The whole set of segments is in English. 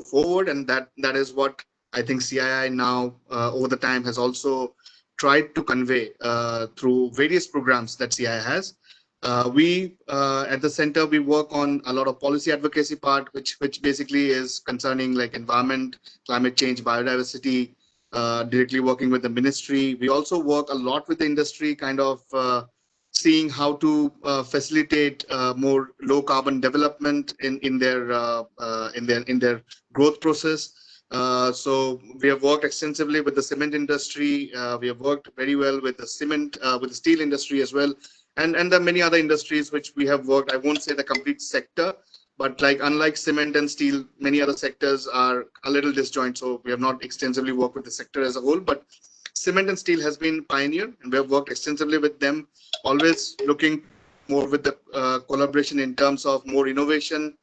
forward, and that is what I think CII now over the time has also tried to convey through various programs that CII has. We at the center we work on a lot of policy advocacy part, which basically is concerning like environment, climate change, biodiversity, directly working with the ministry. We also work a lot with the industry, kind of seeing how to facilitate more low carbon development in their growth process. So we have worked extensively with the cement industry. We have worked very well with the cement, with the steel industry as well, and there are many other industries which we have worked. I won't say the complete sector, but like unlike cement and steel, many other sectors are a little disjoint. So we have not extensively worked with the sector as a whole, but cement and steel has been pioneer, and we have worked extensively with them, always looking more with the collaboration in terms of more innovation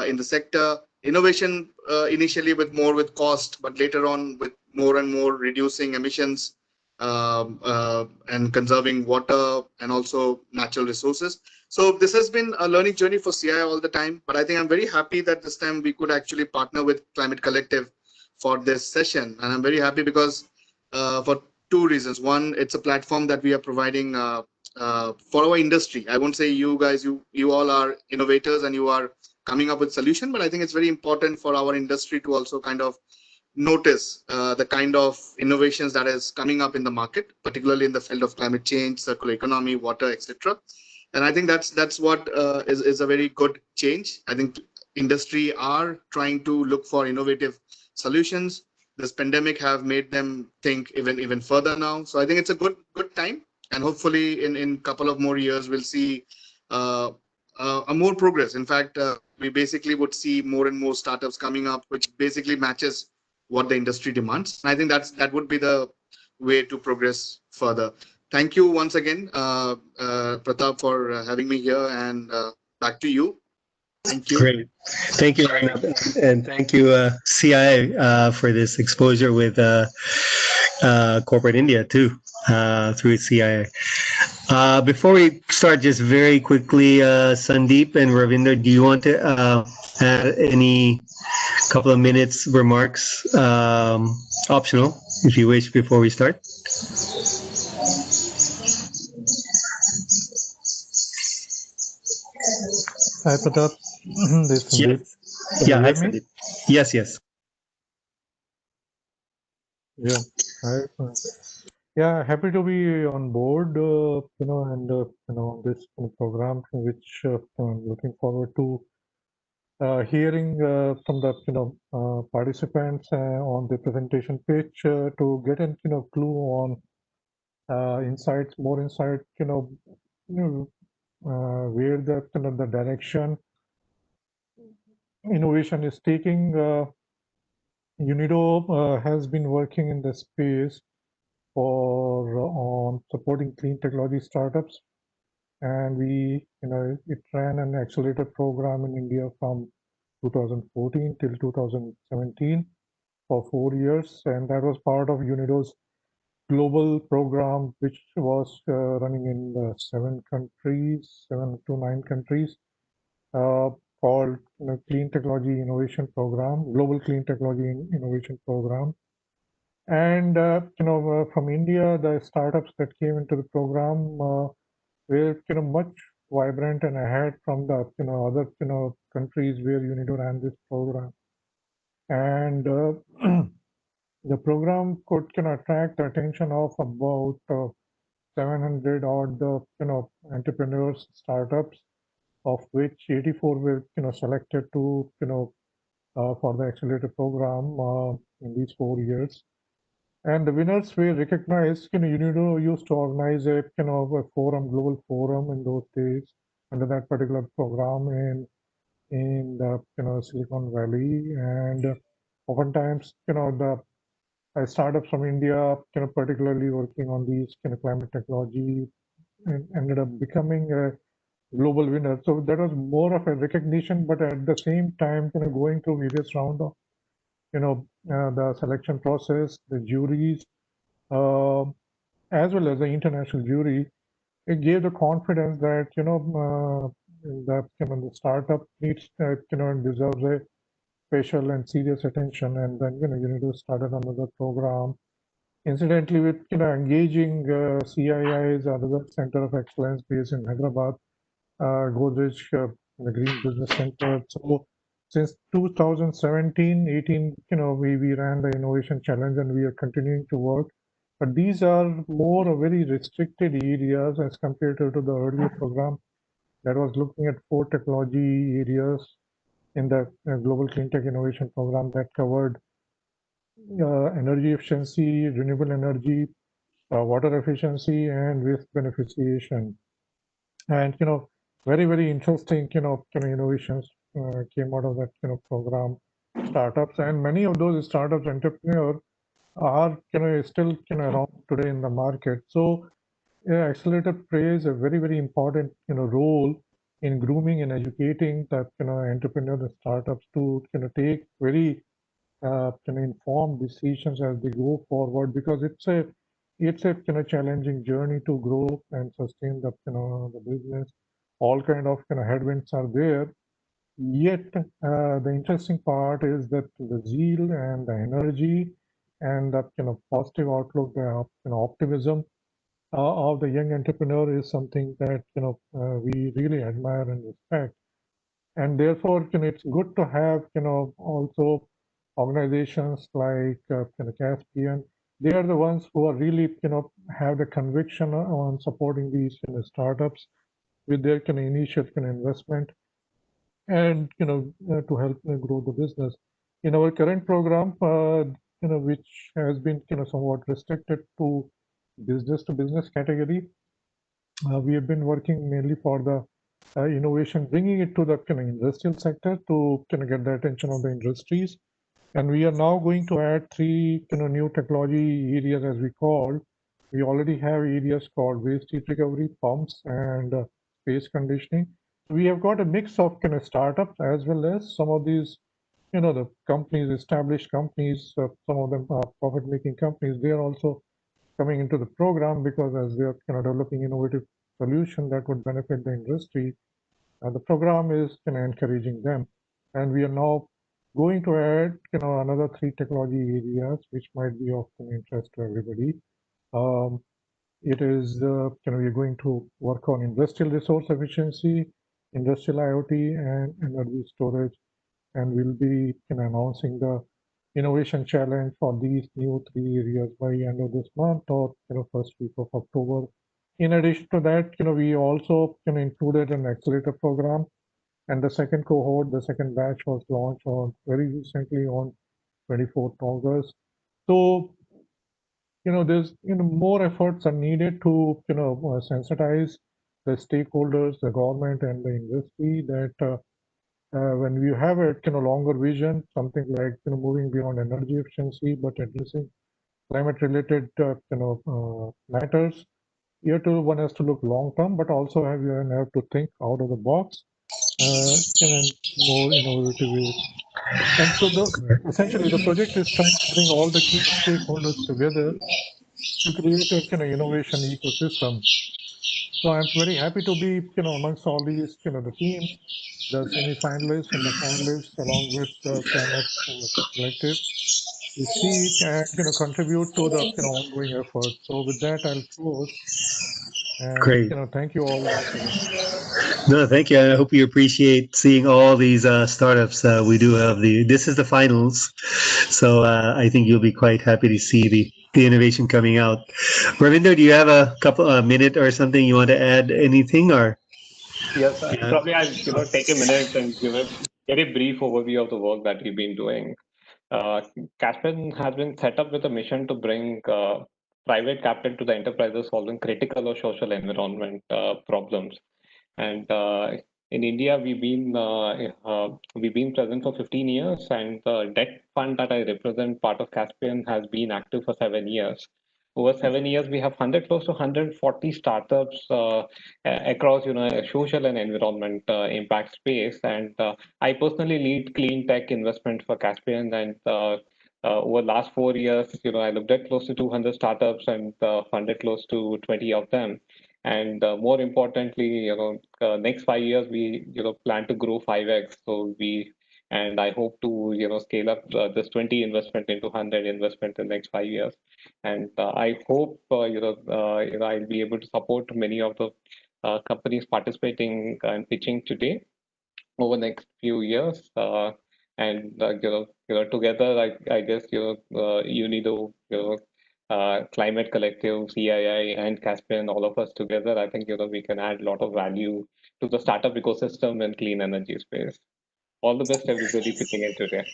in the sector. Innovation initially with cost, but later on with more and more reducing emissions and conserving water and also natural resources. So this has been a learning journey for CI all the time, but I think I'm very happy that this time we could actually partner with Climate Collective for this session. And I'm very happy because for two reasons. One, it's a platform that we are providing for our industry. I won't say you guys, you all are innovators and you are coming up with solution, but I think it's very important for our industry to also kind of notice the kind of innovations that is coming up in the market, particularly in the field of climate change, circular economy, water, etc. And I think that's what is a very good change. I think industry are trying to look for innovative solutions. This pandemic have made them think even further now. So I think it's a good time, and hopefully in couple of more years we'll see a more progress. In fact, we basically would see more and more startups coming up, which basically matches what the industry demands. And I think that would be the way to progress further. Thank you once again, Pratap, for having me here, and back to you. Thank you. Great. Thank you, Arnab. And thank you, CIA, for this exposure with corporate India, too, through CIA. Before we start, just very quickly, Sandeep and Ravinder, do you want to add any couple of minutes remarks, optional, if you wish, before we start? Hi, Pratap. This is Sandeep. Yeah, hi, Sandeep. Yes, yes. Yeah, hi. Yeah, happy to be on board, and this program, which I'm looking forward to hearing from the participants on the presentation pitch to get a clue on insights, more insight, where the direction innovation is taking. UNIDO has been working in the space for on supporting clean technology startups, and it ran an accelerator program in India from 2014 till 2017 for 4 years, and that was part of UNIDO's global program, which was running in 7 to 9 countries, called Clean Technology Innovation Program, Global Clean Technology Innovation Program. And from India, the startups that came into the program were much vibrant and ahead from the other countries where UNIDO ran this program. And the program could attract the attention of about 700 odd entrepreneurs, startups, of which 84 were selected to for the accelerator program in these 4 years. And the winners were recognized. UNIDO used to organize a a forum, global forum in those days under that particular program in the Silicon Valley, and oftentimes the startups from India particularly working on these climate technology ended up becoming a global winner. So that was more of a recognition, but at the same time going through various round of the selection process, the juries, as well as the international jury, it gave the confidence that that the startup needs deserves a special and serious attention, and then you need to start another program. Incidentally, with engaging CII's another center of excellence based in Hyderabad, Godrej, the Green Business Center. So since 2017, 18, we ran the innovation challenge and we are continuing to work. But these are more very restricted areas as compared to the earlier program that was looking at 4 technology areas in the Global Clean Tech Innovation Program that covered energy efficiency, renewable energy, water efficiency, and waste beneficiation. And very, very interesting innovations came out of that program. Startups, and many of those startups entrepreneurs are still around today in the market. So accelerator plays a very, very important role in grooming and educating that entrepreneurs and startups to take very informed decisions as they go forward, because it's a challenging journey to grow and sustain the business. All kind of headwinds are there. Yet the interesting part is that the zeal and the energy and the positive outlook, the optimism of the young entrepreneur is something that we really admire and respect. And therefore it's good to have also organizations like Caspian. They are the ones who are really have the conviction on supporting these startups with their initial investment, and to help grow the business. In our current program, which has been somewhat restricted to business category, we have been working mainly for the innovation, bringing it to the industrial sector to get the attention of the industries. And we are now going to add 3 new technology areas, as we call. We already have areas called waste heat recovery, pumps, and space conditioning. We have got a mix of startups as well as some of these, the companies, established companies. Some of them are profit-making companies. They are also coming into the program because as they are developing innovative solution that would benefit the industry, the program is encouraging them. And we are now going to add another 3 technology areas which might be of interest to everybody. It is we're going to work on industrial resource efficiency, industrial IoT, and energy storage, and we'll be announcing the innovation challenge for these new 3 areas by end of this month or first week of October. In addition to that, we also included an accelerator program, and the second cohort, the second batch was launched on very recently on 24th August. So there's more efforts are needed to sensitize the stakeholders, the government, and the industry that when we have a longer vision, something like moving beyond energy efficiency, but addressing climate-related matters. Here too, one has to look long term, but also have to think out of the box in more innovative ways. And so essentially the project is trying to bring all the key stakeholders together to create a innovation ecosystem. So I'm very happy to be amongst all these the teams, the semi-finalists and the finalists, along with the Climate Collective, to see it and contribute to the ongoing effort. So with that, I'll close. And Great. thank you all once again. No, thank you. I hope you appreciate seeing all these startups. We do have this is the finals, so I think you'll be quite happy to see the innovation coming out. Ravinder, do you have a minute or something you want to add? Anything or? Yes, Yeah. probably I'll take a minute and give a very brief overview of the work that we've been doing. Caspian has been set up with a mission to bring private capital to the enterprises solving critical or social environment problems. And in India, we've been present for 15 years, and the debt fund that I represent, part of Caspian, has been active for 7 years. Over 7 years, we have 100 close to 140 startups across social and environment impact space. And I personally lead clean tech investment for Caspian, and over last 4 years, I looked at close to 200 startups and funded close to 20 of them. And more importantly, next 5 years we plan to grow 5x. So we And I hope to scale up this 20 investment into 100 investment in the next 5 years. And I hope I'll be able to support many of the companies participating and pitching today over the next few years. And together, I guess UNIDO, Climate Collective, CII, and Caspian, all of us together, I think we can add a lot of value to the startup ecosystem in clean energy space. All the best, everybody pitching in today.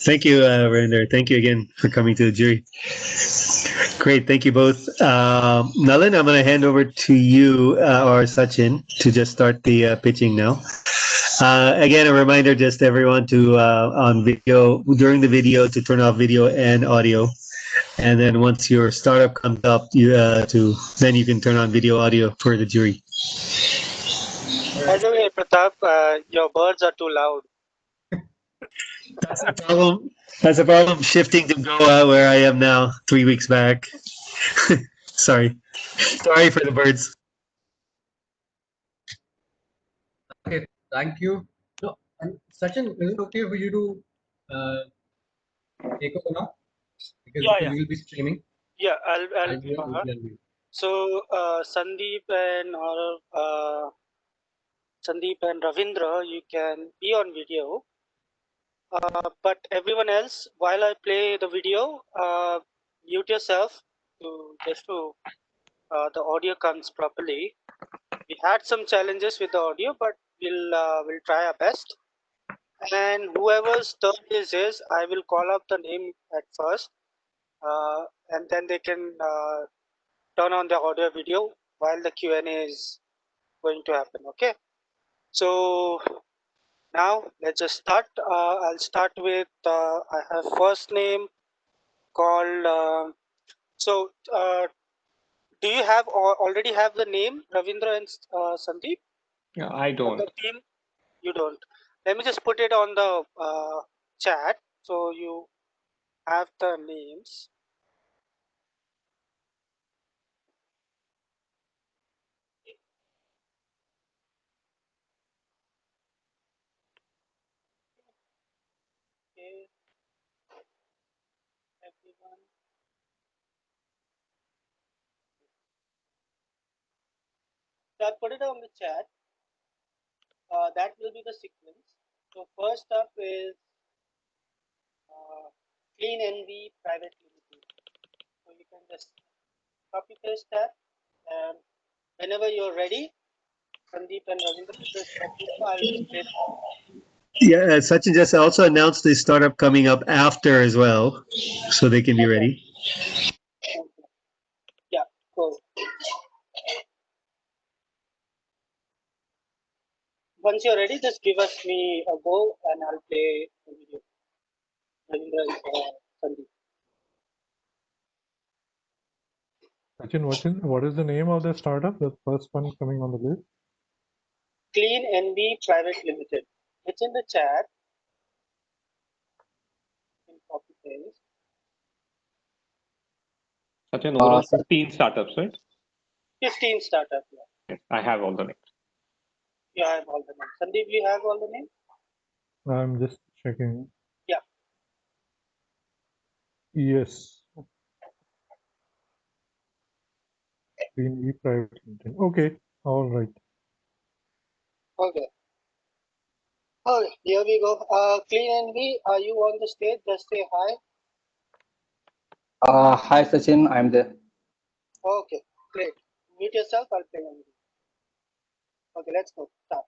Thank you, Verinder. Thank you again for coming to the jury. Great, thank you both. Nalin, I'm going to hand over to you or Sachin to just start the pitching now. Again, a reminder just everyone to on video, during the video, to turn off video and audio. And then once your startup comes up, then you can turn on video audio for the jury. By the way, Pratap, your birds are too loud. That's a problem. That's a problem shifting to Goa, where I am now, 3 weeks back. Sorry for the birds. Okay, thank you. No, and Sachin, is it okay for you to take over now? Because Yeah. we will be streaming. Yeah, And we will be. So Sandeep and Ravindra, you can be on video. But everyone else, while I play the video, mute yourself to the audio comes properly. We had some challenges with the audio, but we'll try our best. And whoever's turn this is, I will call up the name at first, and then they can turn on the audio video while the Q&A is going to happen. Okay. So now let's just start. I'll start with I have first name called. Do you have already have the name Ravindra and Sandeep? Yeah, I don't. The team, you don't. Let me just put it on the chat so you have the names. Okay, everyone. So I put it on the chat. That will be the sequence. So first up is Clean NV Private Limited. So you can just copy paste that, and whenever you're ready, Sandeep and Ravindra, just let me know. I'll just play. Yeah, Sachin just also announced the startup coming up after as well, so they can be ready. Okay. Yeah, cool. Once you're ready, just give us me a go and I'll play the video. Ravindra and Sandeep. Sachin, what is the name of the startup? The first one coming on the list. Clean NV Private Limited. It's in the chat. In copy paste. Sachin, overall 15 startups, right? 15 startups. Yeah. Yes, I have all the names. You have all the names. Sandeep, you have all the names? I'm just checking. Yeah. Yes. Clean Private Limited. Okay. All right. Okay. Okay, here we go. Clean NV, are you on the stage? Just say hi. Hi Sachin, I'm there. Okay, great. Mute yourself, I'll play on video. Okay, let's go. Start.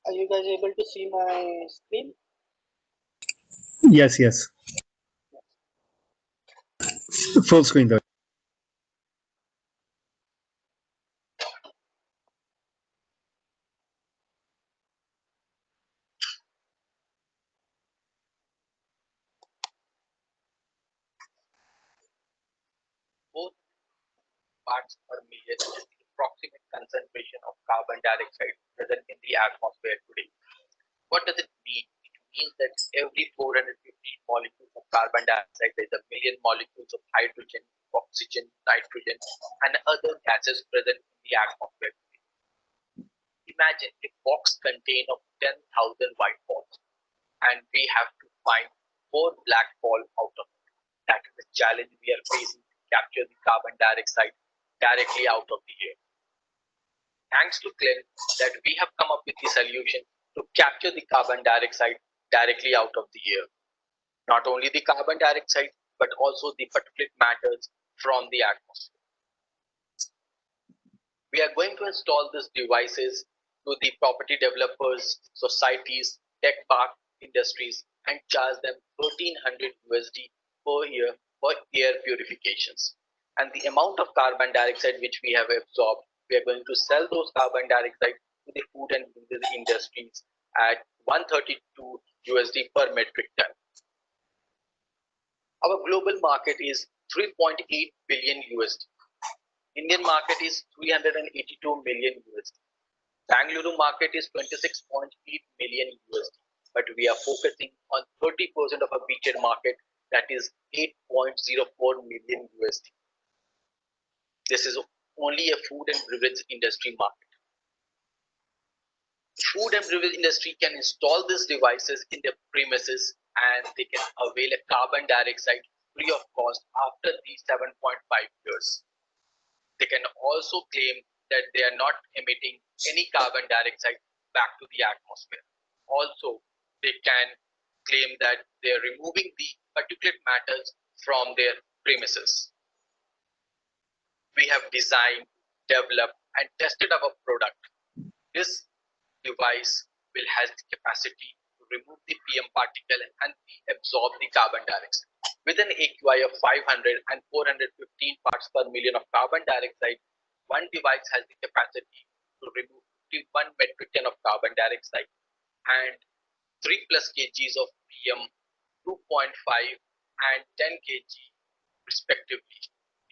Are you guys able to see my screen? Yes. Full screen though. parts per million is the approximate concentration of carbon dioxide present in the atmosphere today. What does it mean? It means that every 450 molecules of carbon dioxide, there's a million molecules of hydrogen, oxygen, nitrogen, and other gases present in the atmosphere. Imagine a box contained of 10,000 white balls, and we have to find 4 black balls out of it. That is the challenge we are facing to capture the carbon dioxide directly out of the air. Thanks to Glenn, that we have come up with the solution to capture the carbon dioxide directly out of the air. Not only the carbon dioxide, but also the particulate matters from the atmosphere. We are going to install these devices to the property developers, societies, tech park industries, and charge them $1,300 USD per year for air purifications. And the amount of carbon dioxide which we have absorbed, we are going to sell those carbon dioxide to the food and beverage industries at $132 USD per metric ton. Our global market is 3.8 billion USD. Indian market is 382 million USD. Bangalore market is 26.8 million USD. But we are focusing on 30% of a beachhead market, that is 8.04 million USD. This is only a food and beverage industry market. Food and beverage industry can install these devices in their premises and they can avail a carbon dioxide free of cost after these 7.5 years. They can also claim that they are not emitting any carbon dioxide back to the atmosphere. Also, they can claim that they are removing the particulate matters from their premises. We have designed, developed, and tested our product. This device will have the capacity to remove the PM particle and absorb the carbon dioxide. With an AQI of 500 and 415 parts per million of carbon dioxide, one device has the capacity to remove 51 metric ton of carbon dioxide and 3+ kgs of PM, 2.5 and 10 kg respectively.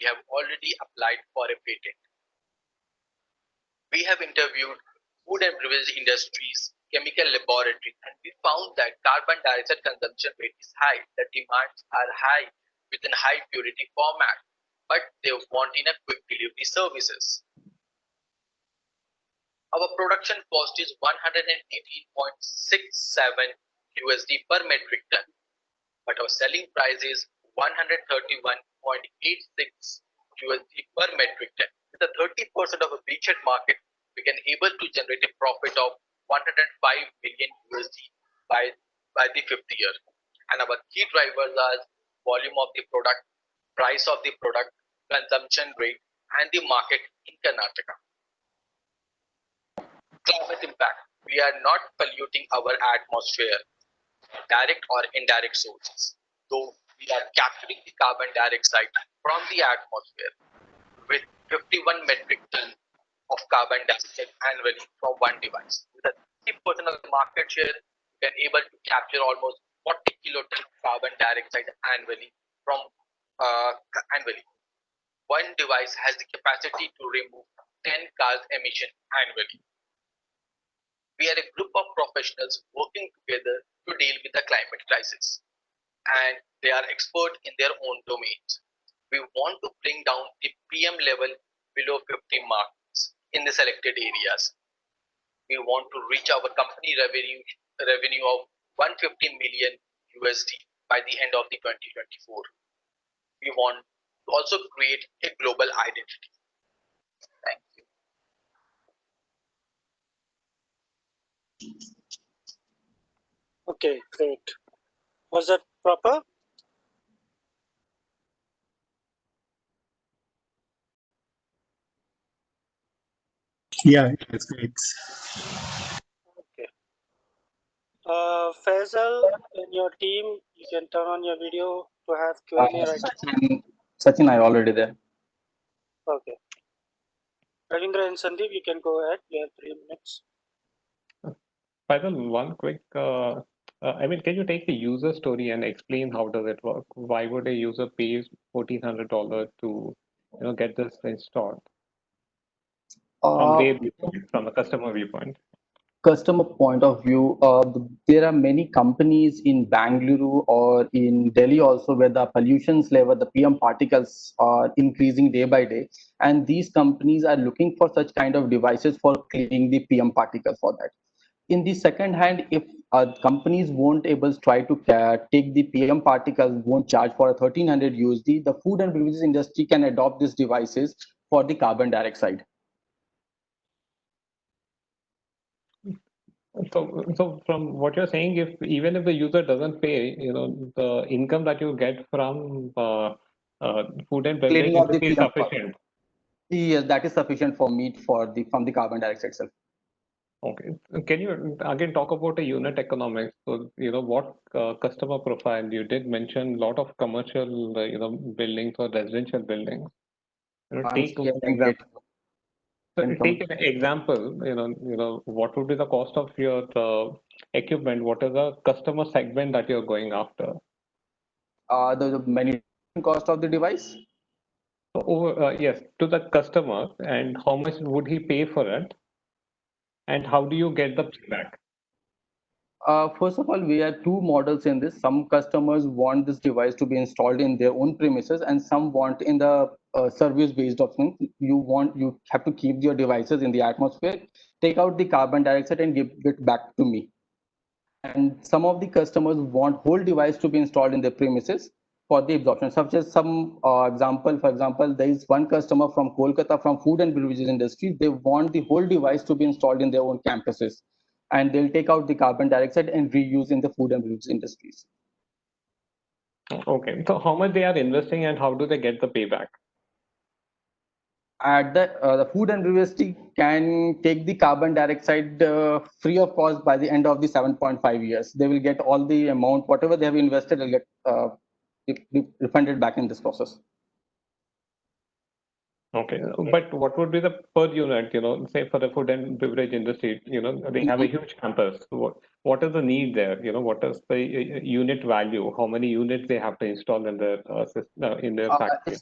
We have already applied for a patent. We have interviewed food and beverage industries, chemical laboratories, and we found that carbon dioxide consumption rate is high. The demands are high within high purity format, but they want in a quick delivery services. Our production cost is 118.67 USD per metric ton, but our selling price is 131.86 USD per metric ton. With a 30% of a beachhead market, we can able to generate a profit of 105 million USD by the 5th year. And our key drivers are volume of the product, price of the product, consumption rate, and the market in Karnataka. Climate impact. We are not polluting our atmosphere, direct or indirect sources, though we are capturing the carbon dioxide from the atmosphere with 51 metric ton of carbon dioxide annually from one device. With a 30% of the market share, we can able to capture almost 40 kiloton of carbon dioxide annually from annually. One device has the capacity to remove 10 cars emission annually. We are a group of professionals working together to deal with the climate crisis, and they are expert in their own domains. We want to bring down the PM level below 50 marks in the selected areas. We want to reach our company revenue of 150 million USD by the end of the 2024. We want to also create a global identity. Thank you. Okay, great. Was that proper? Yeah, that's great. Okay. Faisal, in your team, you can turn on your video to have Q&A right. Sachin, I already there. Okay. Ravindra and Sandeep, you can go ahead. You have 3 minutes. Faisal, one quick, can you take the user story and explain how does it work? Why would a user pay $1,400 to get this installed from Uh, their viewpoint, from a customer viewpoint? Customer point of view, there are many companies in Bangalore or in Delhi also where the pollution's level, the PM particles are increasing day by day. And these companies are looking for such kind of devices for cleaning the PM particles for that. In the second hand, if companies won't able to try to take the PM particles, won't charge for a 1300 USD, the food and beverages industry can adopt these devices for the carbon dioxide. So from what you're saying, even if the user doesn't pay, the income that you get from food and beverage Cleaning of the industry is PM sufficient. Yes, that is sufficient for me from the carbon dioxide itself. Okay. Can you again talk about the unit economics? So, what customer profile? You did mention a lot of commercial, buildings or residential buildings. Take Yes, an example. So and take an example. What would be the cost of your equipment? What is the customer segment that you're going after? the manufacturing cost of the device. So yes, to the customer, and how much would he pay for it? And how do you get the payback? First of all, we have two models in this. Some customers want this device to be installed in their own premises, and some want in the service-based option. You have to keep your devices in the atmosphere, take out the carbon dioxide, and give it back to me. And some of the customers want whole device to be installed in their premises for the absorption. Such as some example, for example, there is one customer from Kolkata from food and beverages industry. They want the whole device to be installed in their own campuses, and they'll take out the carbon dioxide and reuse in the food and beverages industries. Okay, so how much they are investing and how do they get the payback? At the food and beverages can take the carbon dioxide free of cost by the end of the 7.5 years. They will get all the amount, whatever they have invested, will get refunded back in this process. Okay, but what would be the per unit, say for the food and beverage industry, they have a huge campus. What is the need there? What is the unit value? How many units they have to install in their factory?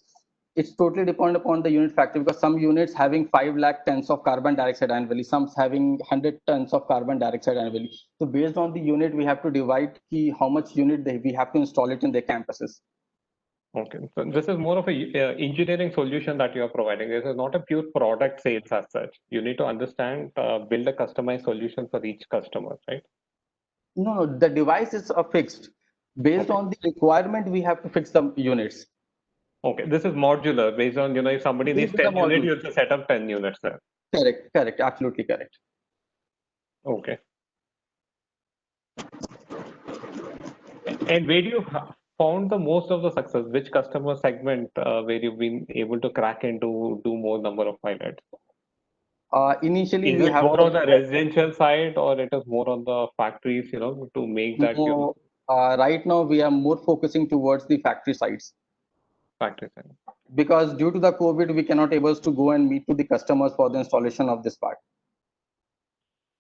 It's totally depend upon the unit factory, because some units having 5 lakh tons of carbon dioxide annually, some having 100 tons of carbon dioxide annually. So based on the unit, we have to divide how much unit we have to install it in their campuses. Okay, so this is more of a engineering solution that you are providing. This is not a pure product sales as such. You need to understand, build a customized solution for each customer, right? No, the device is fixed. Based on the requirement, we have to fix the units. Okay, this is modular based on, if somebody needs 10 units, you have to set up 10 units there. Correct, absolutely correct. Okay. And where do you found the most of the success? Which customer segment where you've been able to crack into do more number of pilots? Initially, Is we it have more on the residential side or it is more on the factories, to make that more, right now we are more focusing towards the factory sites. Factory side? Because due to the COVID, we cannot able to go and meet to the customers for the installation of this part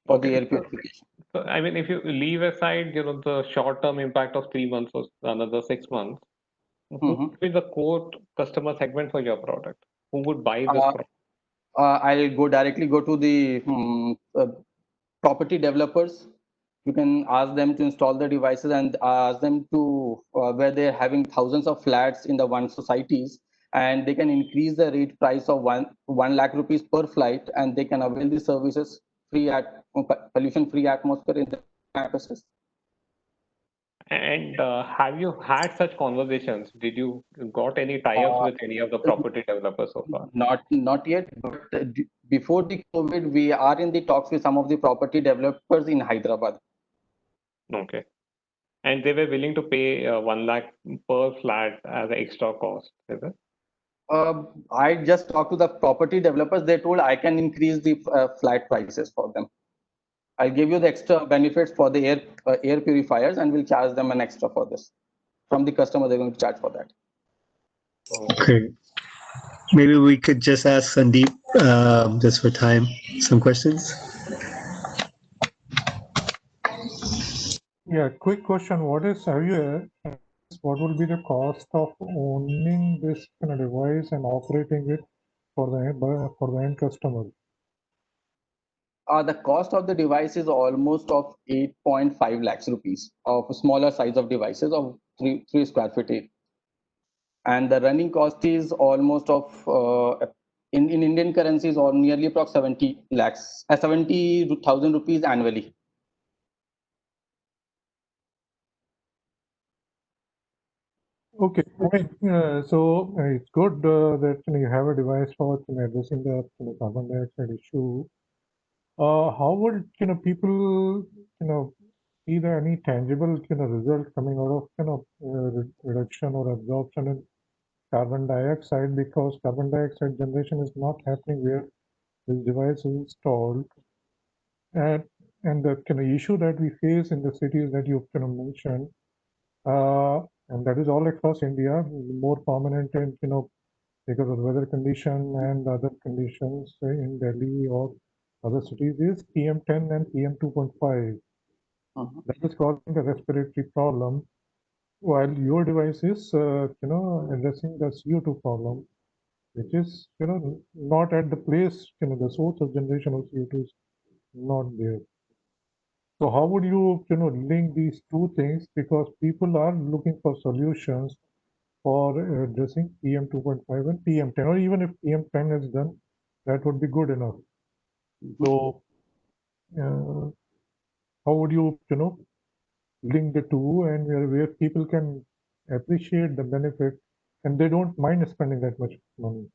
for the air purification. So, I mean, if you leave aside, the short-term impact of 3 months or another 6 months, who would be the core customer segment for your product? Who would buy this product? I'll directly go to the property developers. You can ask them to install the devices and ask them to where they're having thousands of flats in the one societies, and they can increase the rate price of 1 lakh rupees per flight, and they can avail the services free at pollution free atmosphere in the campuses. And have you had such conversations? Did you got any tie-ups with any of the property developers so far? Not yet, but before the COVID, we are in the talks with some of the property developers in Hyderabad. Okay. And they were willing to pay 1 lakh per flat as an extra cost, is it? I just talked to the property developers. They told I can increase the flat prices for them. I'll give you the extra benefits for the air purifiers, and we'll charge them an extra for this. From the customer, they're going to charge for that. Okay. Maybe we could just ask Sandeep, just for time, some questions. Yeah, quick question. What is, have you what will be the cost of owning this kind of device and operating it for the end customer? The cost of the device is almost of 8.5 lakhs rupees of smaller size of devices of 3 square feet. And the running cost is almost of in Indian currencies or nearly approx 70 lakhs, 70,000 rupees annually. Okay, I mean, so it's good that you have a device for addressing the carbon dioxide issue. How would people see any tangible result coming out of reduction or absorption in carbon dioxide, because carbon dioxide generation is not happening where this device is installed, and the issue that we face in the cities that you mentioned, and that is all across India, more prominent in because of weather condition and other conditions in Delhi or other cities, is PM10 and PM2.5. That is causing a respiratory problem, while your device is addressing the CO2 problem, which is not at the place, the source of generation of CO2 is not there. So how would you link these two things, because people are looking for solutions for addressing PM2.5 and PM10, or even if PM10 is done, that would be good enough. So how would you link the two, and where people can appreciate the benefit and they don't mind spending that much money?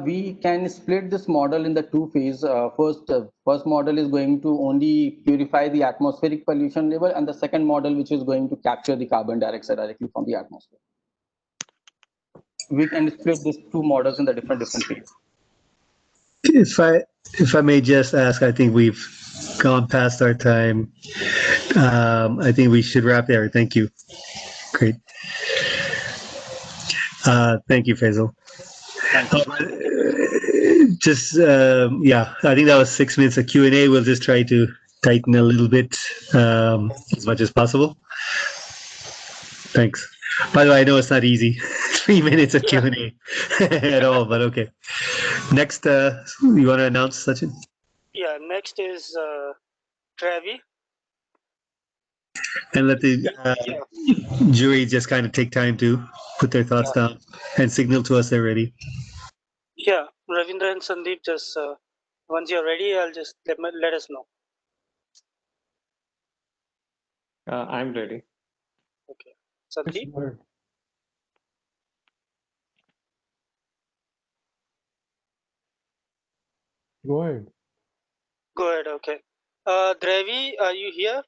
We can split this model in the two phases. First model is going to only purify the atmospheric pollution level, and the second model, which is going to capture the carbon dioxide directly from the atmosphere. We can split these two models in the different phases. If I may just ask, I think we've gone past our time. I think we should wrap there. Thank you. Great. Thank you, Faisal. Thank you. Yeah, I think that was 6 minutes of Q&A. We'll just try to tighten a little bit as much as possible. Thanks. By the way, I know it's not easy. 3 minutes of Q&A at all, but okay. Next, you want to announce, Sachin? Yeah, next is Travi. And let the jury just kind of take time to put their thoughts down and signal to us they're ready. Yeah, Ravindra and Sandeep, just once you're ready, I'll just let us know. I'm ready. Okay, Sandeep. Go ahead. Go ahead. Okay. Dravi, are you here?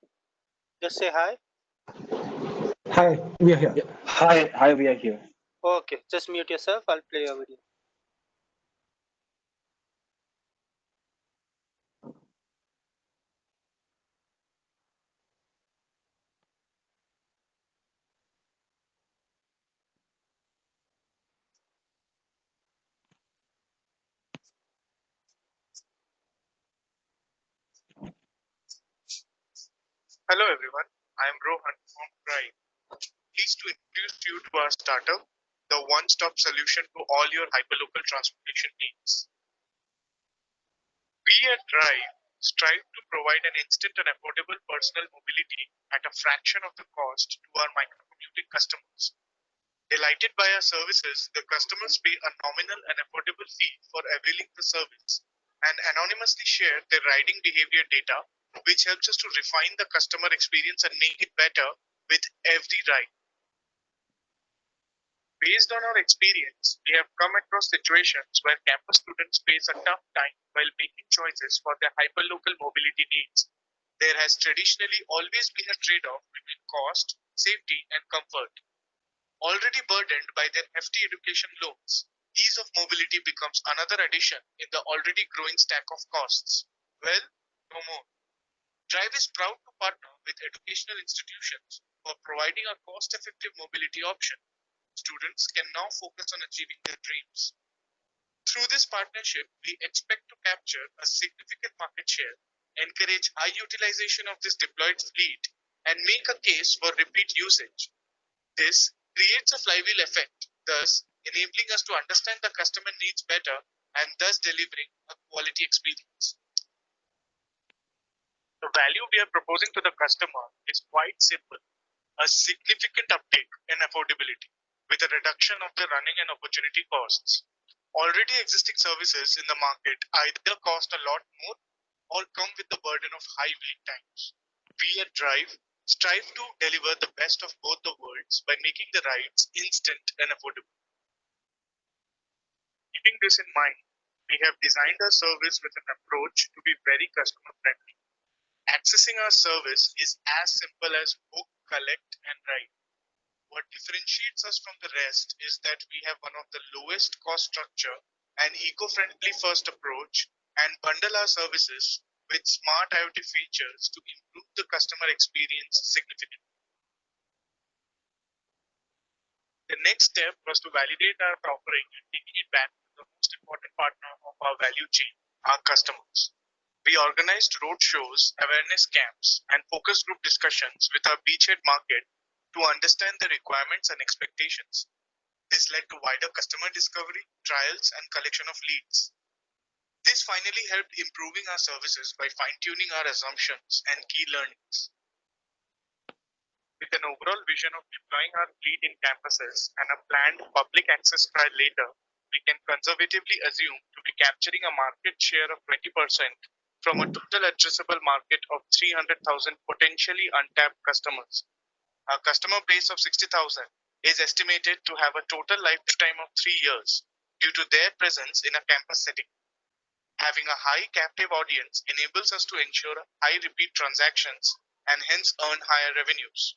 Just say hi. Hi, we are here. Yeah. Hi, we are here. Okay, just mute yourself. I'll play your video. Hello everyone, I am Rohan from Drive. Pleased to introduce you to our startup, the one-stop solution to all your hyperlocal transportation needs. We at Drive strive to provide an instant and affordable personal mobility at a fraction of the cost to our microcommuting customers. Delighted by our services, the customers pay a nominal and affordable fee for availing the service and anonymously share their riding behavior data, which helps us to refine the customer experience and make it better with every ride. Based on our experience, we have come across situations where campus students face a tough time while making choices for their hyperlocal mobility needs. There has traditionally always been a trade-off between cost, safety, and comfort. Already burdened by their hefty education loans, ease of mobility becomes another addition in the already growing stack of costs. Well, no more. Drive is proud to partner with educational institutions for providing a cost-effective mobility option. Students can now focus on achieving their dreams. Through this partnership, we expect to capture a significant market share, encourage high utilization of this deployed fleet, and make a case for repeat usage. This creates a flywheel effect, thus enabling us to understand the customer needs better and thus delivering a quality experience. The value we are proposing to the customer is quite simple: a significant uptake in affordability with a reduction of the running and opportunity costs. Already existing services in the market either cost a lot more or come with the burden of high wait times. We at Drive strive to deliver the best of both the worlds by making the rides instant and affordable. Keeping this in mind, we have designed our service with an approach to be very customer friendly. Accessing our service is as simple as book, collect, and ride. What differentiates us from the rest is that we have one of the lowest cost structure and eco-friendly first approach and bundle our services with smart IoT features to improve the customer experience significantly. The next step was to validate our offering and taking it back to the most important partner of our value chain, our customers. We organized road shows, awareness camps, and focus group discussions with our beachhead market to understand the requirements and expectations. This led to wider customer discovery, trials, and collection of leads. This finally helped improving our services by fine-tuning our assumptions and key learnings. With an overall vision of deploying our fleet in campuses and a planned public access trial later, we can conservatively assume to be capturing a market share of 20% from a total addressable market of 300,000 potentially untapped customers. Our customer base of 60,000 is estimated to have a total lifetime of 3 years due to their presence in a campus setting. Having a high captive audience enables us to ensure high repeat transactions and hence earn higher revenues.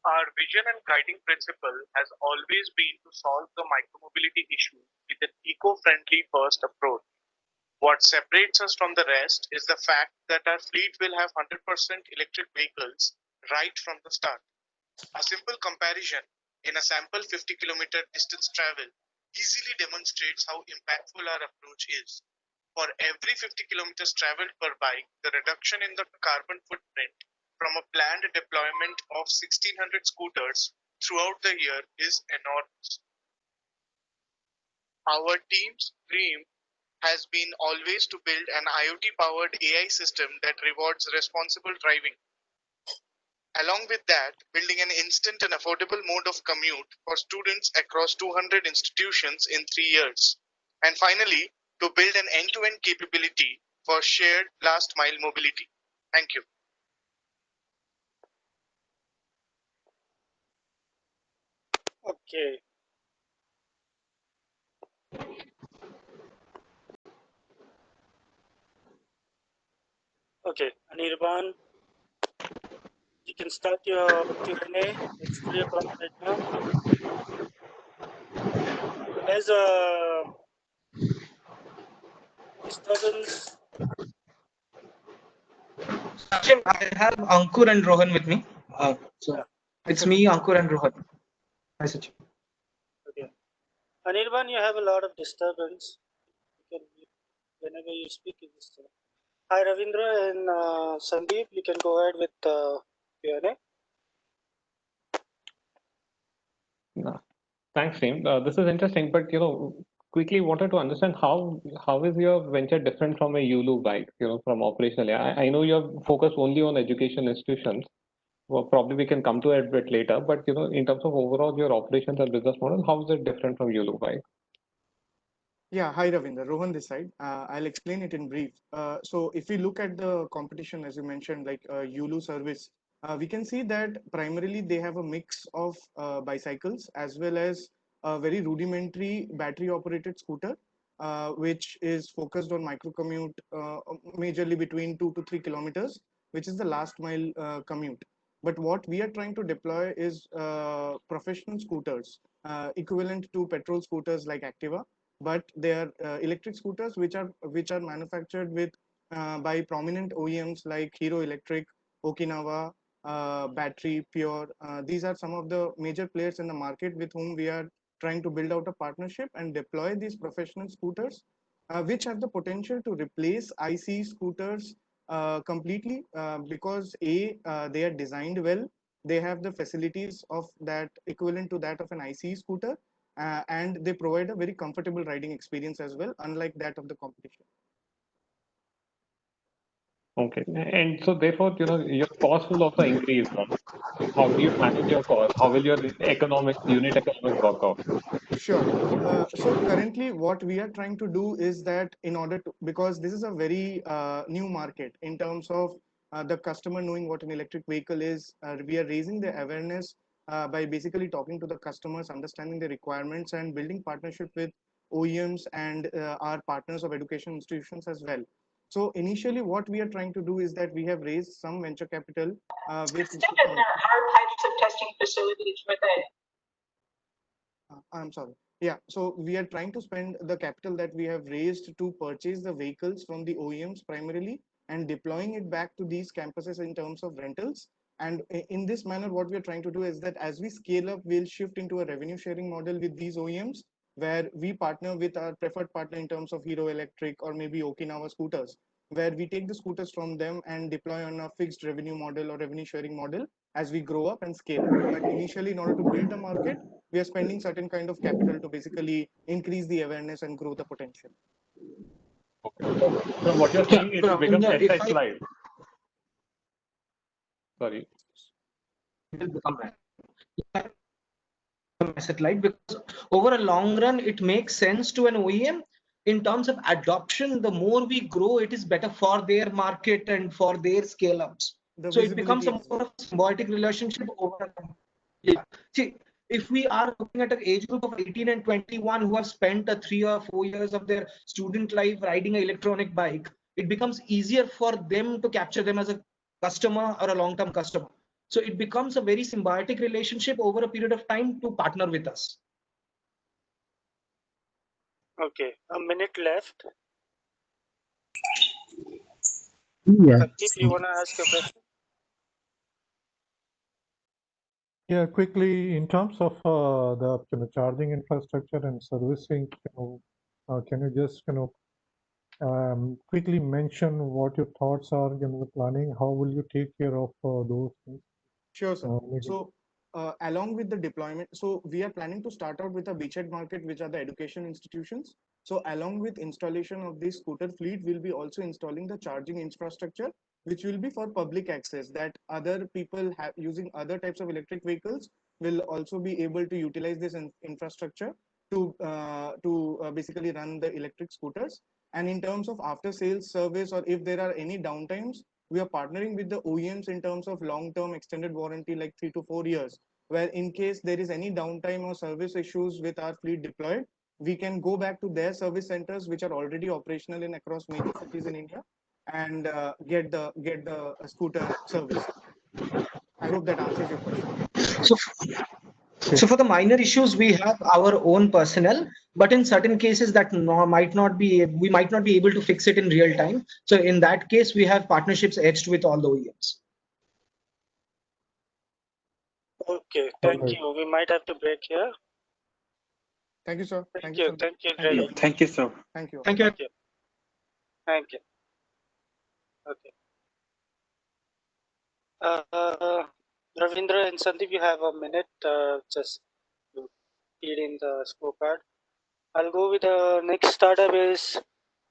Our vision and guiding principle has always been to solve the micromobility issue with an eco-friendly first approach. What separates us from the rest is the fact that our fleet will have 100% electric vehicles right from the start. A simple comparison in a sample 50-kilometer distance travel easily demonstrates how impactful our approach is. For every 50 kilometers traveled per bike, the reduction in the carbon footprint from a planned deployment of 1,600 scooters throughout the year is enormous. Our team's dream has been always to build an IoT-powered AI system that rewards responsible driving. Along with that, building an instant and affordable mode of commute for students across 200 institutions in 3 years. And finally, to build an end-to-end capability for shared last mile mobility. Thank you. Okay. Okay, Anirban, you can start your Q&A. It's 3 o'clock right now. There's a disturbance. Sachin, I have Ankur and Rohan with me. So it's me, Ankur, and Rohan. Hi, Sachin. Okay. Anirban, you have a lot of disturbance. You can, whenever you speak, you disturb. Hi, Ravindra and Sandeep. You can go ahead with Q&A. Thanks, team. This is interesting, but quickly wanted to understand how is your venture different from a Yulu bike, from operationally. I know you're focused only on education institutions. Well, probably we can come to it a bit later, but in terms of overall your operations and business model, how is it different from Yulu bike? Yeah, hi Ravinder, Rohan this side. I'll explain it in brief. So if we look at the competition, as you mentioned, like Yulu service, we can see that primarily they have a mix of bicycles as well as a very rudimentary battery operated scooter, which is focused on micro commute, majorly between 2 to 3 kilometers, which is the last mile commute. But what we are trying to deploy is professional scooters, equivalent to petrol scooters like Activa, but they are electric scooters which are manufactured with by prominent OEMs like Hero Electric, Okinawa, Battery, Pure. These are some of the major players in the market with whom we are trying to build out a partnership and deploy these professional scooters, which have the potential to replace IC scooters completely because they are designed well they have the facilities of that equivalent to that of an ICE scooter, and they provide a very comfortable riding experience as well, unlike that of the competition. Okay. And so therefore, your cost will also increase. How do you manage your cost? How will your unit economics work out? Sure. So currently what we are trying to do is that in order to, because this is a very new market in terms of the customer knowing what an electric vehicle is, we are raising the awareness by basically talking to the customers, understanding the requirements, and building partnership with OEMs and our partners of education institutions as well. So initially what we are trying to do is that we have raised some venture capital with Our types of testing facilities with it. I'm sorry. Yeah, so we are trying to spend the capital that we have raised to purchase the vehicles from the OEMs primarily and deploying it back to these campuses in terms of rentals. And in this manner, what we are trying to do is that as we scale up, we'll shift into a revenue sharing model with these OEMs where we partner with our preferred partner in terms of Hero Electric or maybe Okinawa Scooters, where we take the scooters from them and deploy on a fixed revenue model or revenue sharing model as we grow up and scale up. But initially, in order to build the market, we are spending certain kind of capital to basically increase the awareness and grow the potential. So what you're saying is it becomes asset light. Sorry. It will become asset light because over a long run, it makes sense to an OEM. In terms of adoption, the more we grow, it is better for their market and for their scale ups. So it becomes a more of a symbiotic relationship over. Yeah. See, if we are looking at an age group of 18 and 21 who have spent 3 or 4 years of their student life riding an electronic bike, it becomes easier for them to capture them as a customer or a long-term customer. So it becomes a very symbiotic relationship over a period of time to partner with us. Okay, a minute left. Yeah. Sandeep, you want to ask a question? Yeah, quickly, in terms of the charging infrastructure and servicing, can you just quickly mention what your thoughts are, the planning? How will you take care of those things? Sure, sir. So along with the deployment, so we are planning to start out with a beachhead market, which are the education institutions. So along with installation of this scooter fleet, we'll be also installing the charging infrastructure, which will be for public access, that other people using other types of electric vehicles will also be able to utilize this infrastructure to basically run the electric scooters. And in terms of after sales service, or if there are any downtimes, we are partnering with the OEMs in terms of long-term extended warranty, like 3 to 4 years, where in case there is any downtime or service issues with our fleet deployed, we can go back to their service centers, which are already operational in across major cities in India, and get the scooter service. I hope that answers your question. So for the minor issues, we have our own personnel, but in certain cases that might not be, we might not be able to fix it in real time. So in that case, we have partnerships edged with all the OEMs. Okay, thank you. We might have to break here. Thank you, sir. Thank you. Thank you, Reddy. Thank you, sir. Thank you. Thank you. Thank you. Thank you. Okay. Ravindra and Sandeep, you have a minute just to feed in the scorecard. I'll go with the next startup is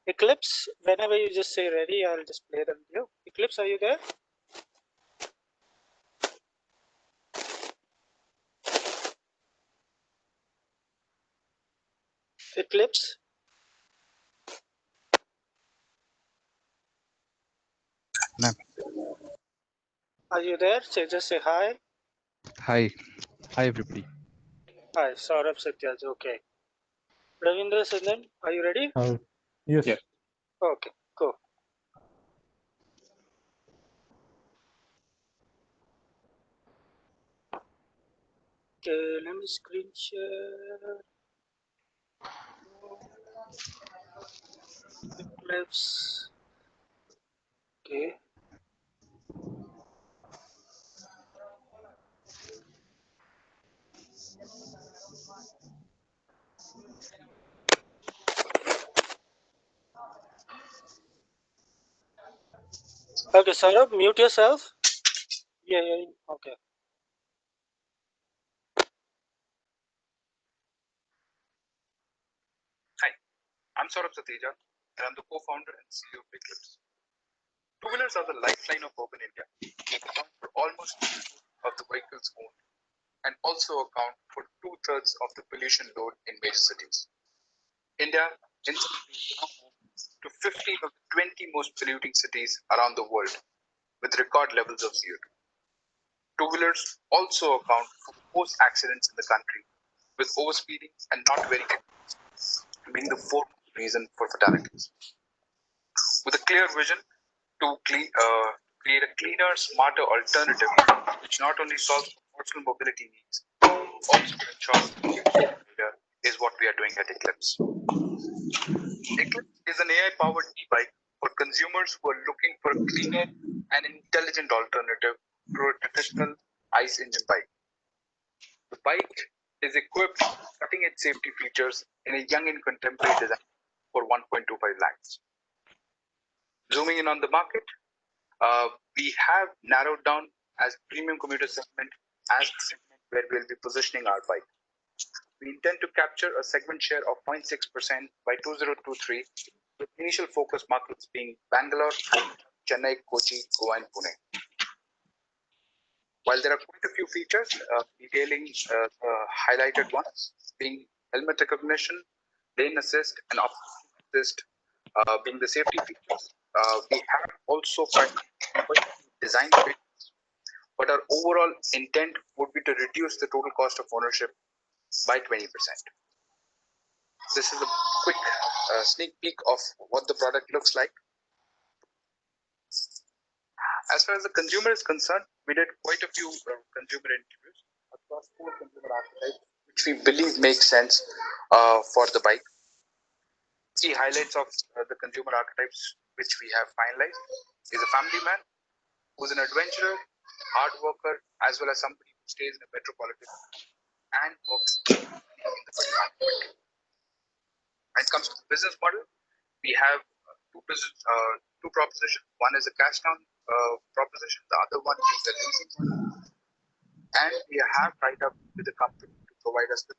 Eclipse. Whenever you just say ready, I'll just play the video. Eclipse, are you there? Eclipse? No. Are you there? Just say hi. Hi. Hi, everybody. Hi, Saurabh Satyaj. Okay. Ravindra Sindhan, are you ready? Yes. Yes. Okay, go. Okay, let me screen share. Eclipse. Okay. Okay, Saurabh, mute yourself. Yeah, okay. I'm Saurabh Sateja, and I'm the co-founder and CEO of Eclipse. Two-wheelers are the lifeline of urban India. They account for almost of the vehicles owned and also account for 2/3 of the pollution load in major cities. India incidentally is now home to 15 of the 20 most polluting cities around the world with record levels of CO2. Two-wheelers also account for most accidents in the country, with overspeeding and not wearing helmets being the foremost reason for fatalities. With a clear vision to create a cleaner, smarter alternative, which not only solves personal mobility needs, also ensures here is what we are doing at Eclipse. Eclipse is an AI-powered e-bike for consumers who are looking for a cleaner and intelligent alternative to a traditional ICE engine bike. The bike is equipped with cutting-edge safety features in a young and contemporary design for 1.25 lakhs. Zooming in on the market, we have narrowed down as premium commuter segment as the segment where we'll be positioning our bike. We intend to capture a segment share of 0.6% by 2023, with initial focus markets being Bangalore, Chennai, Kochi, Goa, and Pune. While there are quite a few features, detailing highlighted ones being helmet recognition, lane assist, and obstacle assist being the safety features. We have also quite design features, but our overall intent would be to reduce the total cost of ownership by 20%. This is a quick sneak peek of what the product looks like. As far as the consumer is concerned, we did quite a few consumer interviews across 4 consumer archetypes, which we believe makes sense for the bike. Key highlights of the consumer archetypes which we have finalized is a family man who's an adventurer, hard worker, as well as somebody who stays in a metropolitan and works in the city. When it comes to the business model, we have two propositions. One is a cash down proposition, the other one is a leasing model. And we have tied up with the company to provide us with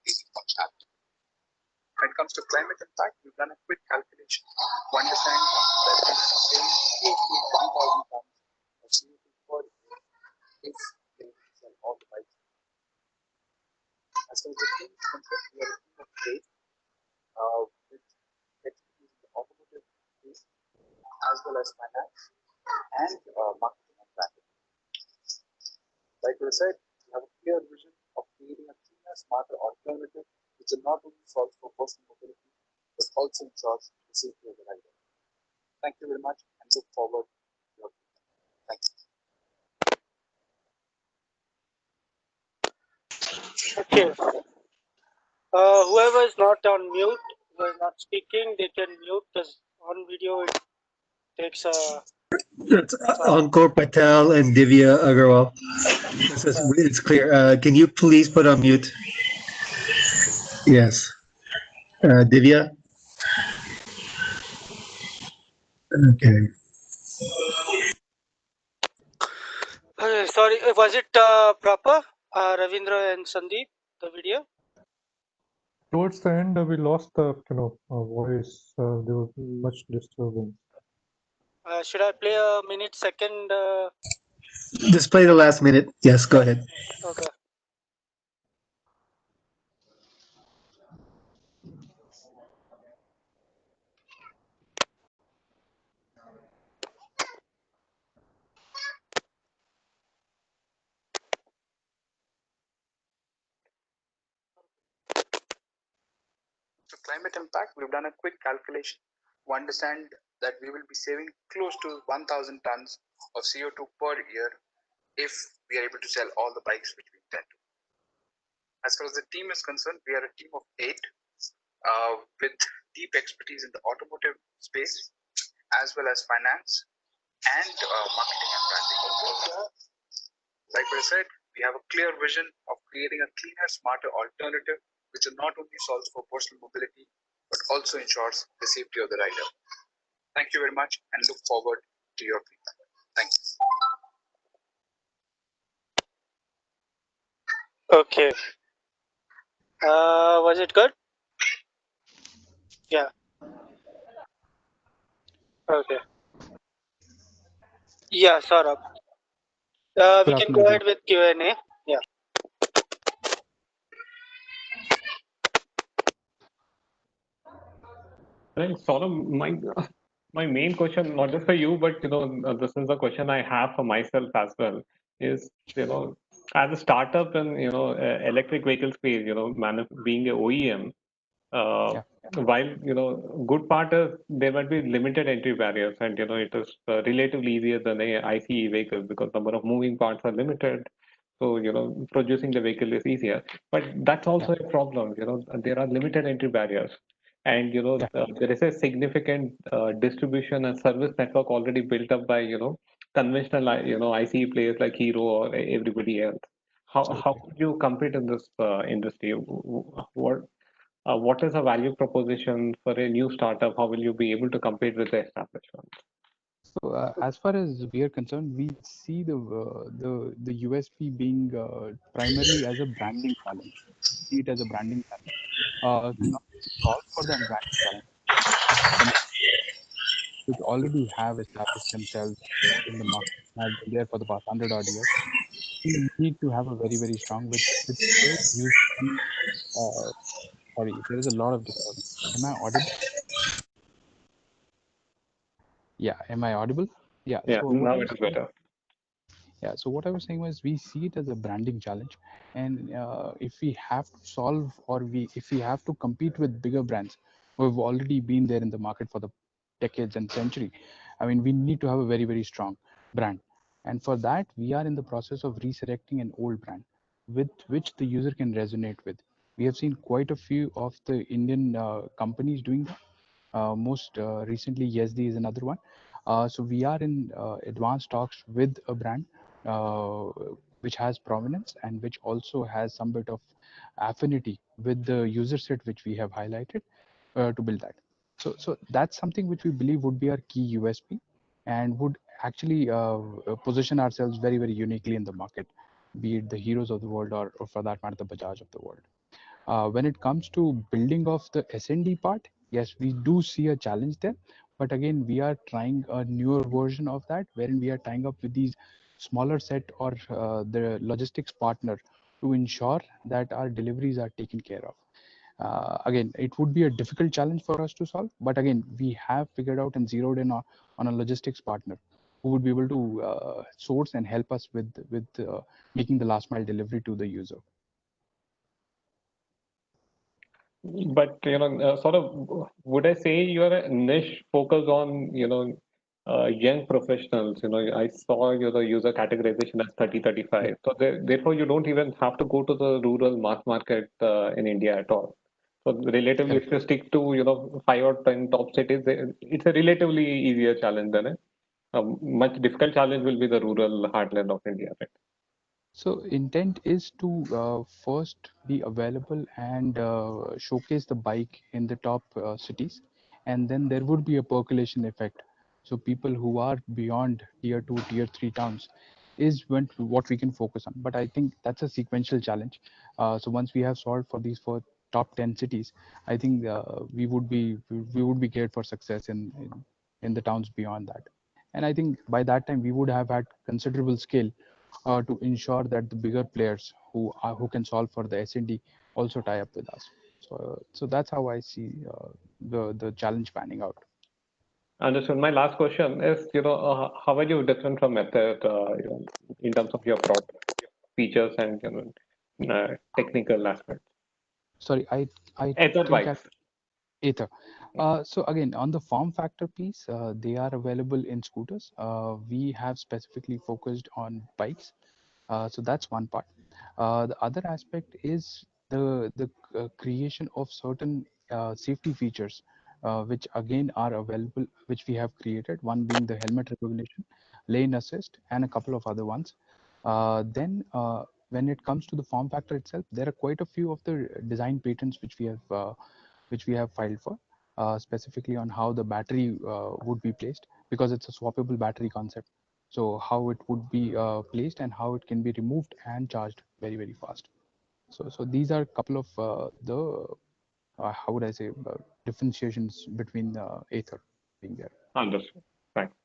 leasing functionality. When it comes to climate impact, we've done a quick calculation to understand that we will save close to 1,000 tons of CO2 per year if they sell all the bikes. As far as the team is concerned, we are a team of 8 with expertise in the automotive space as well as finance and marketing and branding. Like we said, we have a clear vision of creating a cleaner, smarter alternative which will not only solve for personal mobility but also ensures the safety of the rider. Thank you very much and look forward to your feedback. Thank you. Okay. Whoever is not on mute, who is not speaking, they can mute this on video. It takes a. It's Ankur Patel and Divya Agarwal. It's clear. Can you please put on mute? Yes. Divya? Okay. Sorry, was it proper? Ravindra and Sandeep, the video? Towards the end, we lost the voice. There was much disturbance. Should I play a minute second? Just play the last minute. Yes, go ahead. Okay. So climate impact, we've done a quick calculation to understand that we will be saving close to 1,000 tons of CO2 per year if we are able to sell all the bikes which we intend to. As far as the team is concerned, we are a team of 8 with deep expertise in the automotive space as well as finance and marketing and branding. Like I said, we have a clear vision of creating a cleaner, smarter alternative which will not only solve for personal mobility but also ensures the safety of the rider. Thank you very much and look forward to your feedback. Thank you. Okay. Was it good? Yeah. Okay. Yeah, Saurabh. We Good can afternoon, go everyone. ahead with Q&A. Yeah. Right, sort of my main question, not just for you, but this is a question I have for myself as well. Is as a startup in electric vehicle space, being a OEM, uh, Yeah. while good part is there might be limited entry barriers, and it is relatively easier than a ICE vehicle because number of moving parts are limited. So producing the vehicle is easier, but that's also a problem. There are limited entry barriers, and there is a significant distribution and service network already built up by conventional ICE players like Hero or everybody else. How could you compete in this industry? What is a value proposition for a new startup? How will you be able to compete with the established ones? So as far as we are concerned, we see the USP being primarily as a branding challenge. See it as a branding challenge. Now to solve for that branding challenge, some which already have established themselves in the market, have been there for the past 100 odd years. We need to have a very strong which where you see. Uh, Sorry, there is a lot of disturbance. Am I audible? Yeah, am I audible? Yeah. Yeah, So what I now was it is saying, better. yeah. So what I was saying was, we see it as a branding challenge, and if we have to solve, or if we have to compete with bigger brands who have already been there in the market for the decades and century, I mean, we need to have a very strong brand, and for that, we are in the process of resurrecting an old brand with which the user can resonate with. We have seen quite a few of the Indian companies doing that. Most recently, YesD is another one. So we are in advanced talks with a brand uh, which has prominence and which also has some bit of affinity with the user set which we have highlighted to build that. So that's something which we believe would be our key USP and would actually position ourselves very uniquely in the market, be it the heroes of the world, or for that matter, the Bajaj of the world. When it comes to building of the SND part, yes, we do see a challenge there. But again, we are trying a newer version of that, wherein we are tying up with these smaller set or the logistics partner to ensure that our deliveries are taken care of. Again, it would be a difficult challenge for us to solve, but again, we have figured out and zeroed in on a logistics partner who would be able to source and help us with making the last mile delivery to the user. But sort of, would I say you are a niche focus on young professionals? I saw your user categorization as 30-35. So therefore, you don't even have to go to the rural mass market in India at all. So relatively, if you stick to 5 or 10 top cities, it's a relatively easier challenge than a much difficult challenge will be the rural heartland of India, right? So intent is to first be available and showcase the bike in the top cities, and then there would be a percolation effect. So people who are beyond tier 2, tier 3 towns is what we can focus on. But I think that's a sequential challenge. So once we have solved for these four top 10 cities, I think we would be geared for success in the towns beyond that. And I think by that time we would have had considerable scale to ensure that the bigger players who can solve for the S&D also tie up with us. So that's how I see the challenge panning out. Understood. My last question is, how are you different from Method, in terms of your product features and technical aspects? Sorry, I Ether didn't catch bikes. Ether. So again, on the form factor piece, they are available in scooters. We have specifically focused on bikes. So that's one part. The other aspect is the creation of certain safety features, which again are available, which we have created. One being the helmet recognition, lane assist, and a couple of other ones. Then, when it comes to the form factor itself, there are quite a few of the design patents which we have filed for, specifically on how the battery would be placed, because it's a swappable battery concept. So how it would be placed and how it can be removed and charged very fast. So these are a couple of the how would I say, differentiations between Ather being there. Understood. Thanks.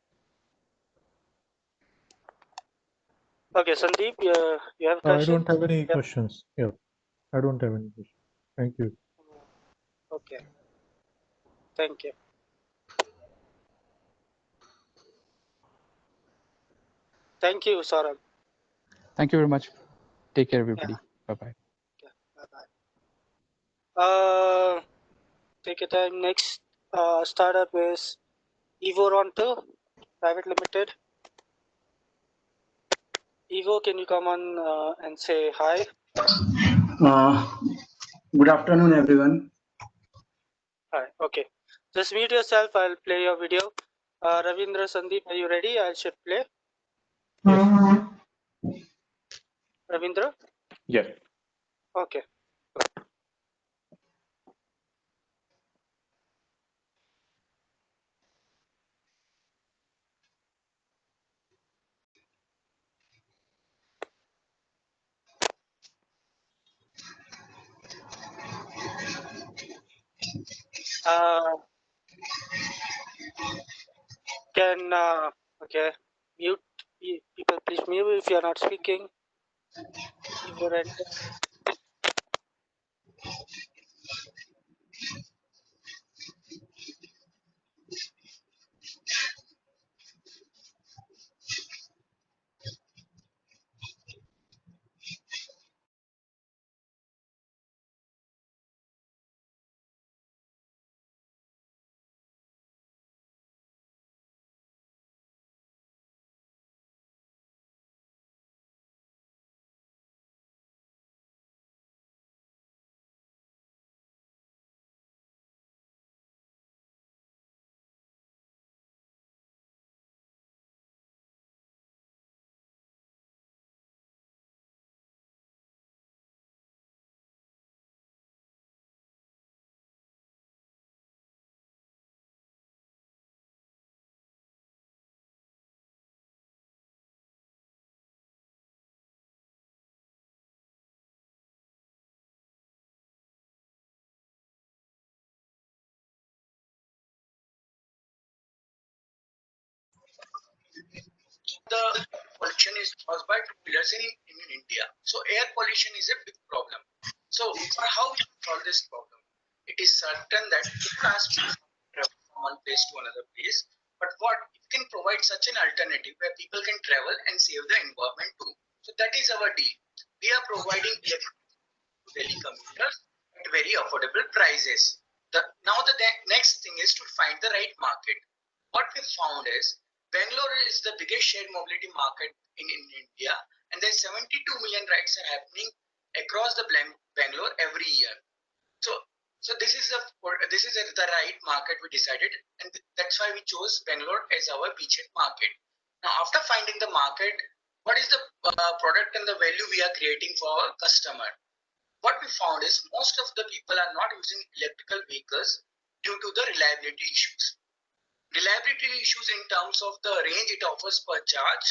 Okay, Sandeep, you have a I question? don't have any Yeah. questions. Yeah, I don't have any questions. Thank you. Okay. Thank you. Thank you, Saurabh. Thank you very much. Take care, everybody. Bye-bye. Bye-bye. Take your time. Next startup is Evo Ronto Private Limited. Evo, can you come on and say hi? Good afternoon, everyone. Hi. Okay. Just mute yourself. I'll play your video. Ravindra, Sandeep, are you ready? I should play. Ravindra? Yes. Okay. Can okay, mute people, please mute if you are not speaking. Evo Ronto. The pollution is caused by two-wheelers in India. So air pollution is a big problem. So how we can solve this problem? It is certain that people ask to travel from one place to another place, but what if we can provide such an alternative where people can travel and save the environment too? So that is our deal. We are providing electricity to Delhi commuters at very affordable prices. Now the next thing is to find the right market. What we found is Bangalore is the biggest shared mobility market in India, and there's 72 million rides are happening across the Bangalore every year. So this is the right market we decided, and that's why we chose Bangalore as our beachhead market. Now, after finding the market, what is the product and the value we are creating for our customer? What we found is most of the people are not using electrical vehicles due to the reliability issues. Reliability issues in terms of the range it offers per charge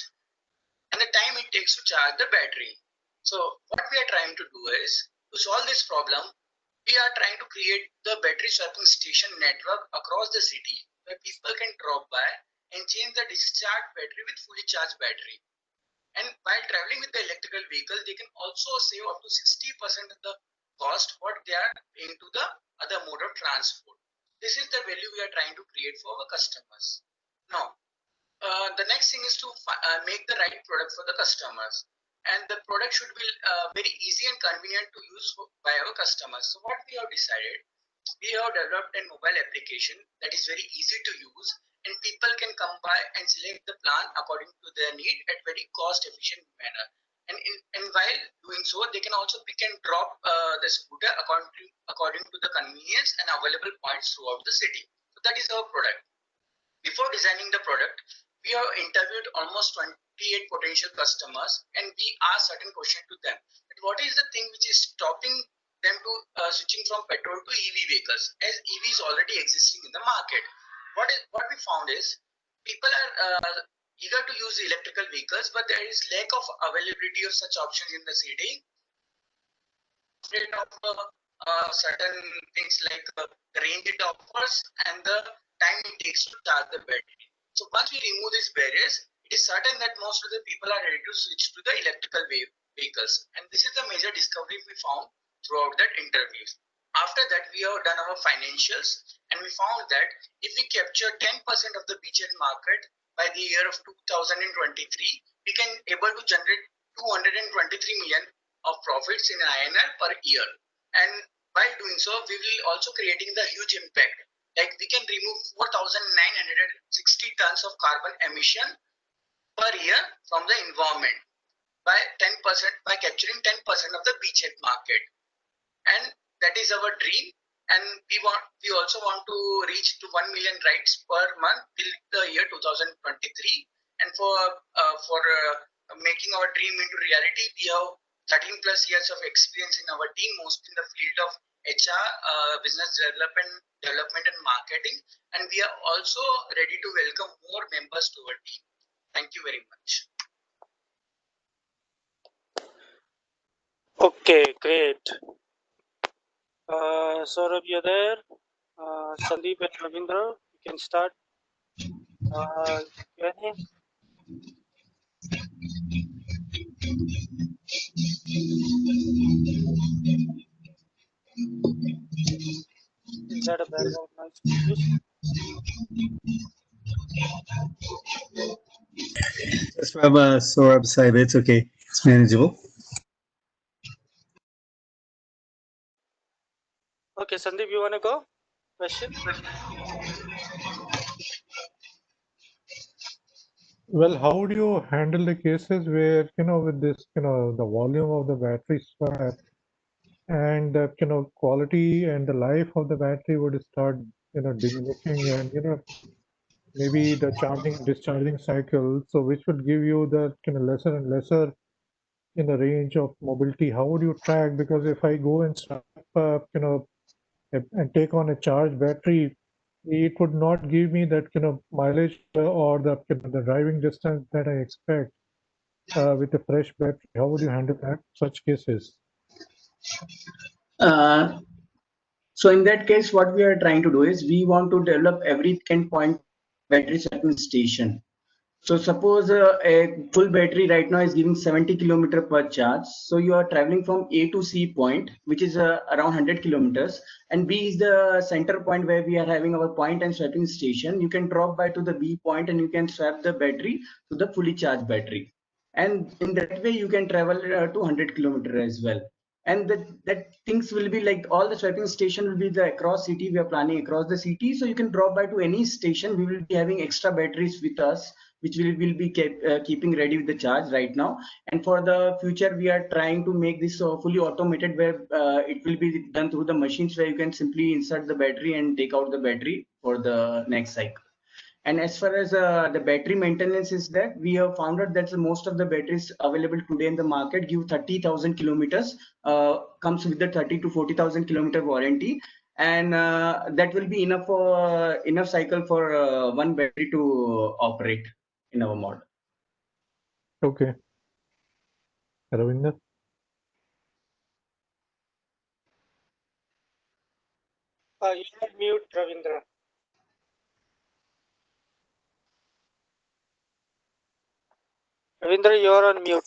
and the time it takes to charge the battery. So what we are trying to do is to solve this problem, we are trying to create the battery swapping station network across the city where people can drop by and change the discharged battery with fully charged battery. And while traveling with the electrical vehicle, they can also save up to 60% of the cost what they are paying to the other mode of transport. This is the value we are trying to create for our customers. Now, the next thing is to make the right product for the customers. And the product should be very easy and convenient to use by our customers. So what we have decided, we have developed a mobile application that is very easy to use, and people can come by and select the plan according to their need at very cost efficient manner. And while doing so, they can also pick and drop the scooter according to the convenience and available points throughout the city. So that is our product. Before designing the product, we have interviewed almost 28 potential customers, and we asked certain questions to them. What is the thing which is stopping them to switching from petrol to EV vehicles, as EV is already existing in the market? What we found is people are eager to use electrical vehicles, but there is lack of availability of such options in the city. Of certain things like the range it offers and the time it takes to charge the battery. So once we remove these barriers, it is certain that most of the people are ready to switch to the electrical vehicles. And this is the major discovery we found throughout that interviews. After that, we have done our financials and we found that if we capture 10% of the beachhead market by the year of 2023, we can able to generate 223 million of profits in INR per year. And by doing so, we will also creating the huge impact. Like we can remove 4,960 tons of carbon emission per year from the environment by 10%, by capturing 10% of the beachhead market. And that is our dream. And we also want to reach to 1 million rides per month till the year 2023. And for making our dream into reality, we have 13 plus years of experience in our team, mostly in the field of HR, business development and marketing. And we are also ready to welcome more members to our team. Thank you very much. Okay, great. Saurabh, you're there. Sandeep and Ravindra, you can start. Q&A. Is that a background noise, please? Just from Saurabh's side, it's okay. It's manageable. Okay, Sandeep, you want to go? Question? Well, how do you handle the cases where, with this, the volume of the battery swap and the, quality and the life of the battery would start, diminishing and, maybe the charging and discharging cycle, so which would give you the, lesser and lesser in the range of mobility. How would you track? Because if I go and swap, and take on a charged battery, it would not give me that mileage or the driving distance that I expect with a fresh battery. How would you handle that such cases? So in that case, what we are trying to do is we want to develop every endpoint battery swapping station. So suppose a full battery right now is giving 70 kilometer per charge. So you are traveling from A to C point, which is around 100 kilometers, and B is the center point where we are having our point and swapping station. You can drop by to the B point and you can swap the battery to the fully charged battery. And in that way, you can travel to 100 kilometer as well. And that things will be like all the swapping station will be the across city. We are planning across the city, so you can drop by to any station. We will be having extra batteries with us, which will be keeping ready with the charge right now. And for the future, we are trying to make this fully automated, where it will be done through the machines, where you can simply insert the battery and take out the battery for the next cycle. And as far as the battery maintenance is that, we have found out that most of the batteries available today in the market give 30,000 kilometers, comes with the 30 to 40,000 kilometer warranty. And that will be enough for enough cycle for one battery to operate in our model. Okay. Ravinder? You're on mute, Ravindra. Ravindra, you're on mute.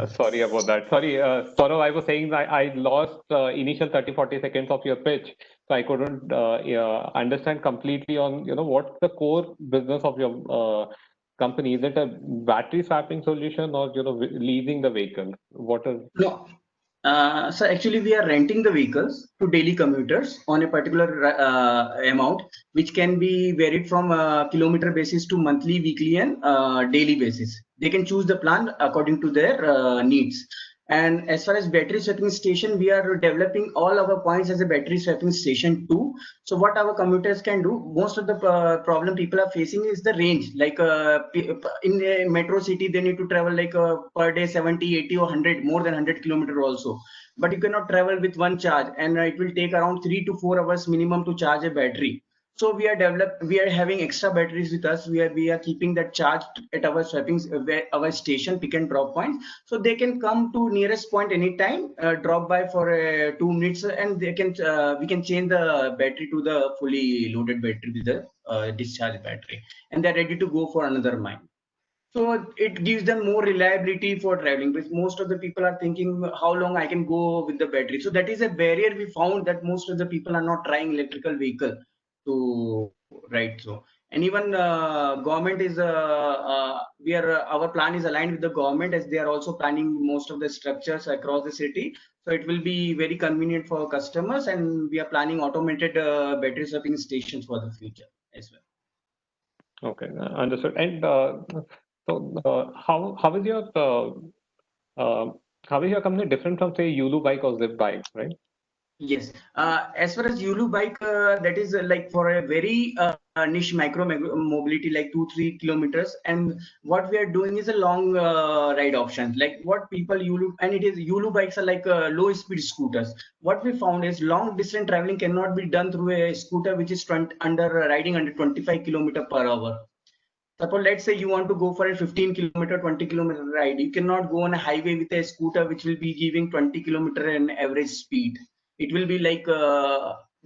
Sorry about that. Sorry, Saurav, I was saying that I lost initial 30-40 seconds of your pitch, so I couldn't understand completely on what's the core business of your company. Is it a battery swapping solution or leasing the vehicle? What is? No. So actually, we are renting the vehicles to daily commuters on a particular amount, which can be varied from kilometer basis to monthly, weekly, and daily basis. They can choose the plan according to their needs. And as far as battery swapping station, we are developing all our points as a battery swapping station too. So what our commuters can do, most of the problem people are facing is the range. Like in a metro city, they need to travel like per day 70, 80 or 100, more than 100 kilometer also. But you cannot travel with one charge, and it will take around 3 to 4 hours minimum to charge a battery. So we are having extra batteries with us. We are keeping that charged at our swapping our station pick and drop point, so they can come to nearest point anytime, drop by for 2 minutes, and they can we can change the battery to the fully loaded battery with the discharge battery, and they're ready to go for another mine. So it gives them more reliability for traveling, because most of the people are thinking how long I can go with the battery. So that is a barrier we found, that most of the people are not trying electrical vehicle to ride. So, and even government is we are our plan is aligned with the government, as they are also planning most of the structures across the city. So it will be very convenient for customers, and we are planning automated battery swapping stations for the future as well. Okay, understood. And how is your how is your company different from, say, Yulu bike or Zip bike, right? Yes, as far as Yulu bike, that is like for a very niche micro mobility, like 2-3 kilometers. And what we are doing is a long ride option, like what people Yulu, and it is Yulu bikes are like low speed scooters. What we found is long distance traveling cannot be done through a scooter which is riding under 25 km/h. Suppose let's say you want to go for a 15 kilometer, 20 kilometer ride. You cannot go on a highway with a scooter which will be giving 20 kilometer an average speed. It will be like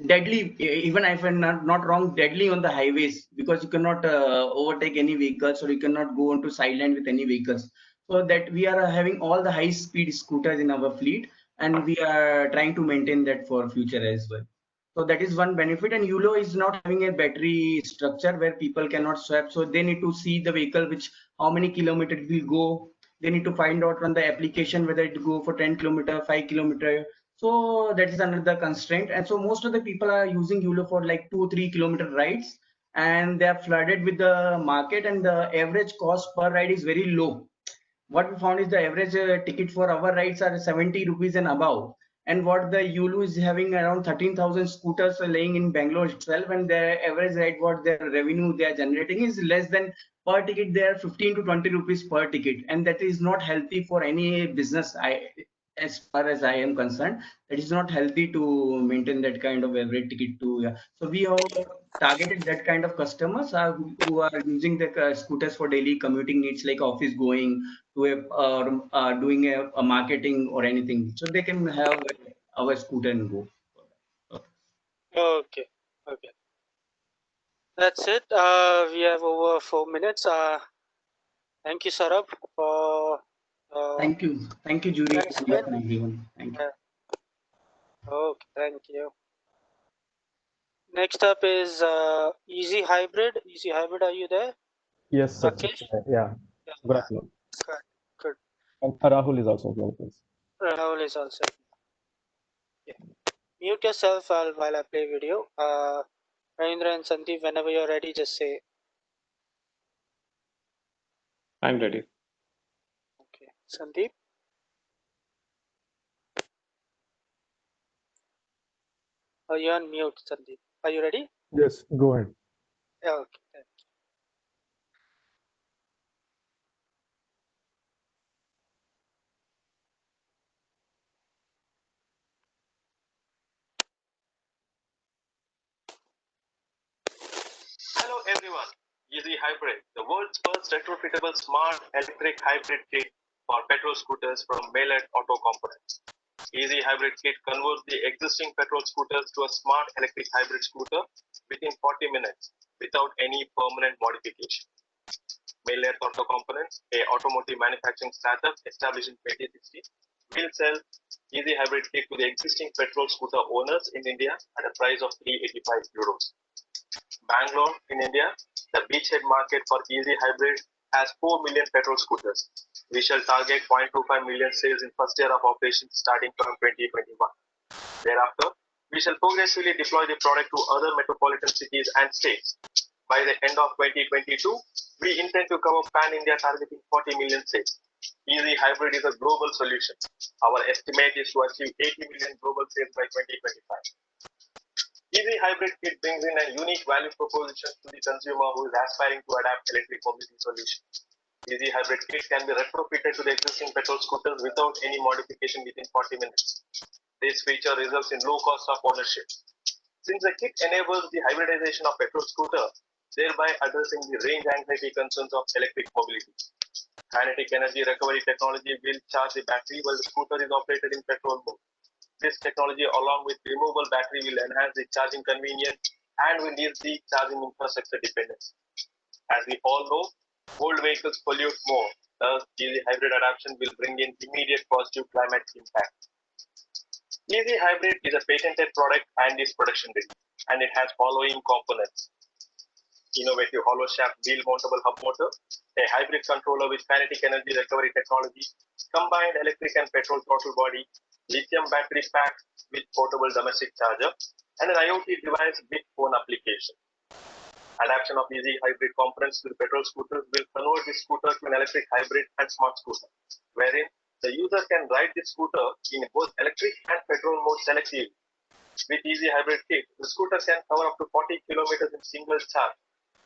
deadly, even if I'm not wrong, deadly on the highways, because you cannot overtake any vehicles, or you cannot go onto sideline with any vehicles. So that we are having all the high speed scooters in our fleet, and we are trying to maintain that for future as well. So that is one benefit. And ULO is not having a battery structure where people cannot swap. So they need to see the vehicle, which how many kilometers it will go. They need to find out from the application whether it go for 10 km, 5 km. So that is another constraint. And so most of the people are using ULO for like 2-3 kilometer rides, and they are flooded with the market, and the average cost per ride is very low. What we found is the average ticket for our rides are 70 rupees and above. And what the Yulu is having around 13,000 scooters laying in Bangalore itself, and their average ride, what their revenue they are generating is less than per ticket. They are 15 to 20 rupees per ticket, and that is not healthy for any business. As far as I am concerned, it is not healthy to maintain that kind of average ticket to. Yeah. So we have targeted that kind of customers who are using the scooters for daily commuting needs, like office going to doing a marketing or anything, so they can have our scooter and go. Okay, okay. That's it. We have over 4 minutes. Thank you, Saurabh, for. Thank you, Judy, Thanks and again. everyone. Thank you. Okay, thank you. Next up is Easy Hybrid. Easy Hybrid, are you there? Yes, sir. Rakesh? Yeah. Good afternoon. Good. Good. And Rahul is also here, please. Rahul is also. Yeah. Mute yourself while I play video. Rahindra and Sandeep, whenever you're ready, just say. I'm ready. Okay, Sandeep. Oh, you're on mute, Sandeep. Are you ready? Yes, go ahead. Yeah, okay. Thank you. Hello everyone, Easy Hybrid, the world's first retrofittable smart electric hybrid kit for petrol scooters from Melet Auto Components. Easy Hybrid kit converts the existing petrol scooters to a smart electric hybrid scooter within 40 minutes without any permanent modification. Melet Auto Components, a automotive manufacturing startup established in 2016, will sell Easy Hybrid kit to the existing petrol scooter owners in India at a price of 385 euros. Bangalore in India, the beachhead market for Easy Hybrid has 4 million petrol scooters. We shall target 0.25 million sales in first year of operations starting from 2021. Thereafter, we shall progressively deploy the product to other metropolitan cities and states. By the end of 2022, we intend to cover pan-India targeting 40 million sales. Easy Hybrid is a global solution. Our estimate is to achieve 80 million global sales by 2025. Easy Hybrid kit brings in a unique value proposition to the consumer who is aspiring to adapt electric mobility solutions. Easy Hybrid kit can be retrofitted to the existing petrol scooters without any modification within 40 minutes. This feature results in low cost of ownership. Since the kit enables the hybridization of petrol scooter, thereby addressing the range anxiety concerns of electric mobility. Kinetic energy recovery technology will charge the battery while the scooter is operated in petrol mode. This technology, along with removable battery, will enhance the charging convenience and will ease the charging infrastructure dependence. As we all know, old vehicles pollute more. Thus, easy hybrid adoption will bring in immediate positive climate impact. Easy hybrid is a patented product and is production ready, and it has following components: innovative hollow shaft wheel mountable hub motor, a hybrid controller with kinetic energy recovery technology, combined electric and petrol throttle body, lithium battery pack with portable domestic charger, and an IoT device with phone application. Adaptation of easy hybrid components to the petrol scooters will convert the scooter to an electric hybrid and smart scooter, wherein the user can ride the scooter in both electric and petrol mode selectively. With easy hybrid kit, the scooter can cover up to 40 kilometers in single charge.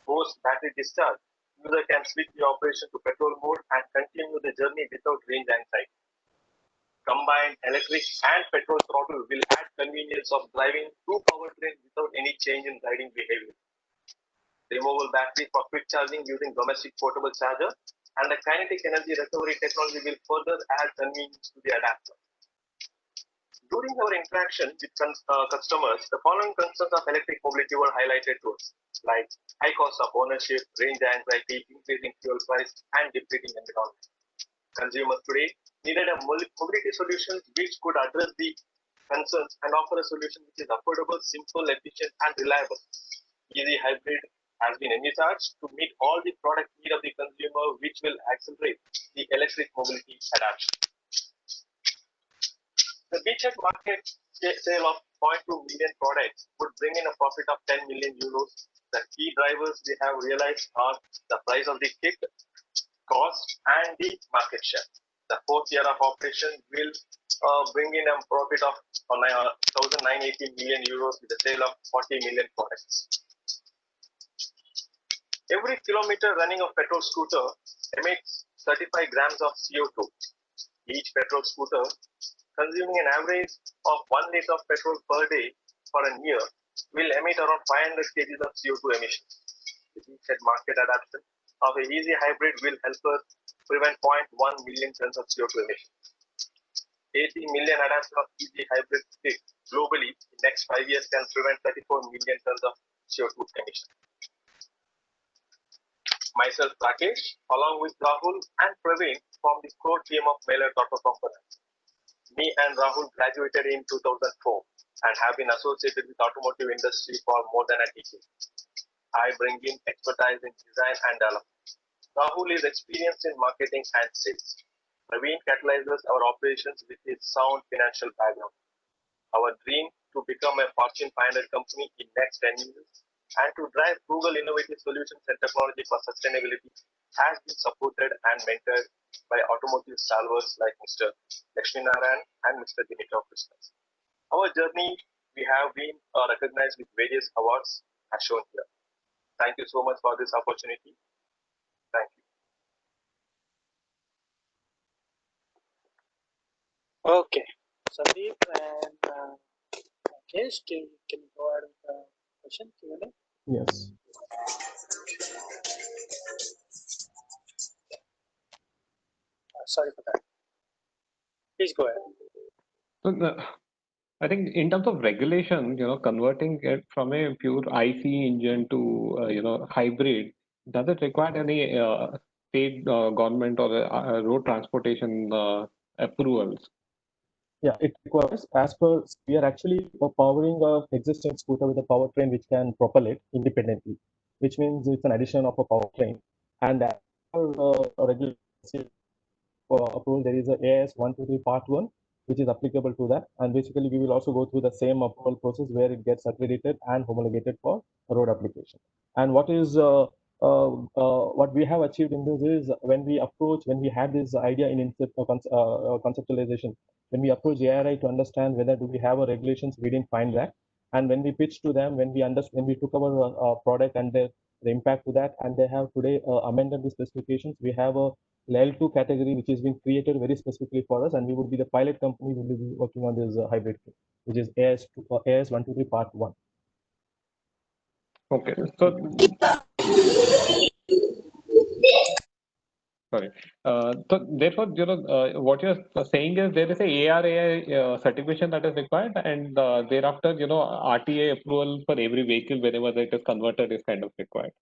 Post battery discharge, user can switch the operation to petrol mode and continue the journey without range anxiety. Combined electric and petrol throttle will add convenience of driving two powertrains without any change in riding behavior. Removable battery for quick charging using domestic portable charger, and the kinetic energy recovery technology will further add convenience to the adapter. During our interaction with customers, the following concerns of electric mobility were highlighted to us, like high cost of ownership, range anxiety, increasing fuel price, and depleting environment. Consumers today needed a mobility solution which could address the concerns and offer a solution which is affordable, simple, efficient, and reliable. Easy hybrid has been envisaged to meet all the product need of the consumer, which will accelerate the electric mobility adoption. The beachhead market sale of 0.2 million products would bring in a profit of 10 million euros. The key drivers we have realized are the price of the kit, cost, and the market share. The fourth year of operation will bring in a profit of 1,980 million euros with the sale of 40 million products. Every kilometer running of petrol scooter emits 35 grams of CO2. Each petrol scooter consuming an average of 1 liter of petrol per day for a year will emit around 500 kg of CO2 emissions. The beachhead market adoption of a easy hybrid will help us prevent 0.1 million tons of CO2 emissions. 80 million adoption of easy hybrid kit globally in next 5 years can prevent 34 million tons of CO2 emissions. Myself, Rakesh, along with Rahul and Praveen, from the core team of Maillard Auto Components. Me and Rahul graduated in 2004 and have been associated with automotive industry for more than a decade. I bring in expertise in design and development. Rahul is experienced in marketing and sales. Praveen catalyzes our operations with his sound financial background. Our dream to become a Fortune 500 company in next 10 years and to drive Google innovative solutions and technology for sustainability has been supported and mentored by automotive stalwarts like Mr. Lakshminarayan and Mr. Dimitrov Krishna. Our journey, we have been recognized with various awards as shown here. Thank you so much for this opportunity. Thank you. Okay, Sandeep and Rakesh, can you go ahead with the question, Q&A? Yes. Sorry for that. Please go ahead. So I think in terms of regulation, converting it from a pure IC engine to, hybrid, does it require any state government or road transportation approvals? Yeah, it requires, as per, we are actually powering a existing scooter with a powertrain which can propel it independently, which means it's an addition of a powertrain. And as per regulation approval, there is a AS 123 Part 1, which is applicable to that. And basically, we will also go through the same approval process where it gets accredited and homologated for road application. And what we have achieved in this is when we had this idea in conceptualization, when we approach ARI to understand whether do we have a regulations, we didn't find that. And when we pitched to them, when we took our product and the impact to that, and they have today amended the specifications, we have a L2 category which has been created very specifically for us, and we would be the pilot company who will be working on this hybrid kit, which is AS 123 Part 1. Okay, so sorry. So therefore, what you're saying is there is a ARAI certification that is required, and thereafter, RTA approval for every vehicle whenever it is converted is kind of required.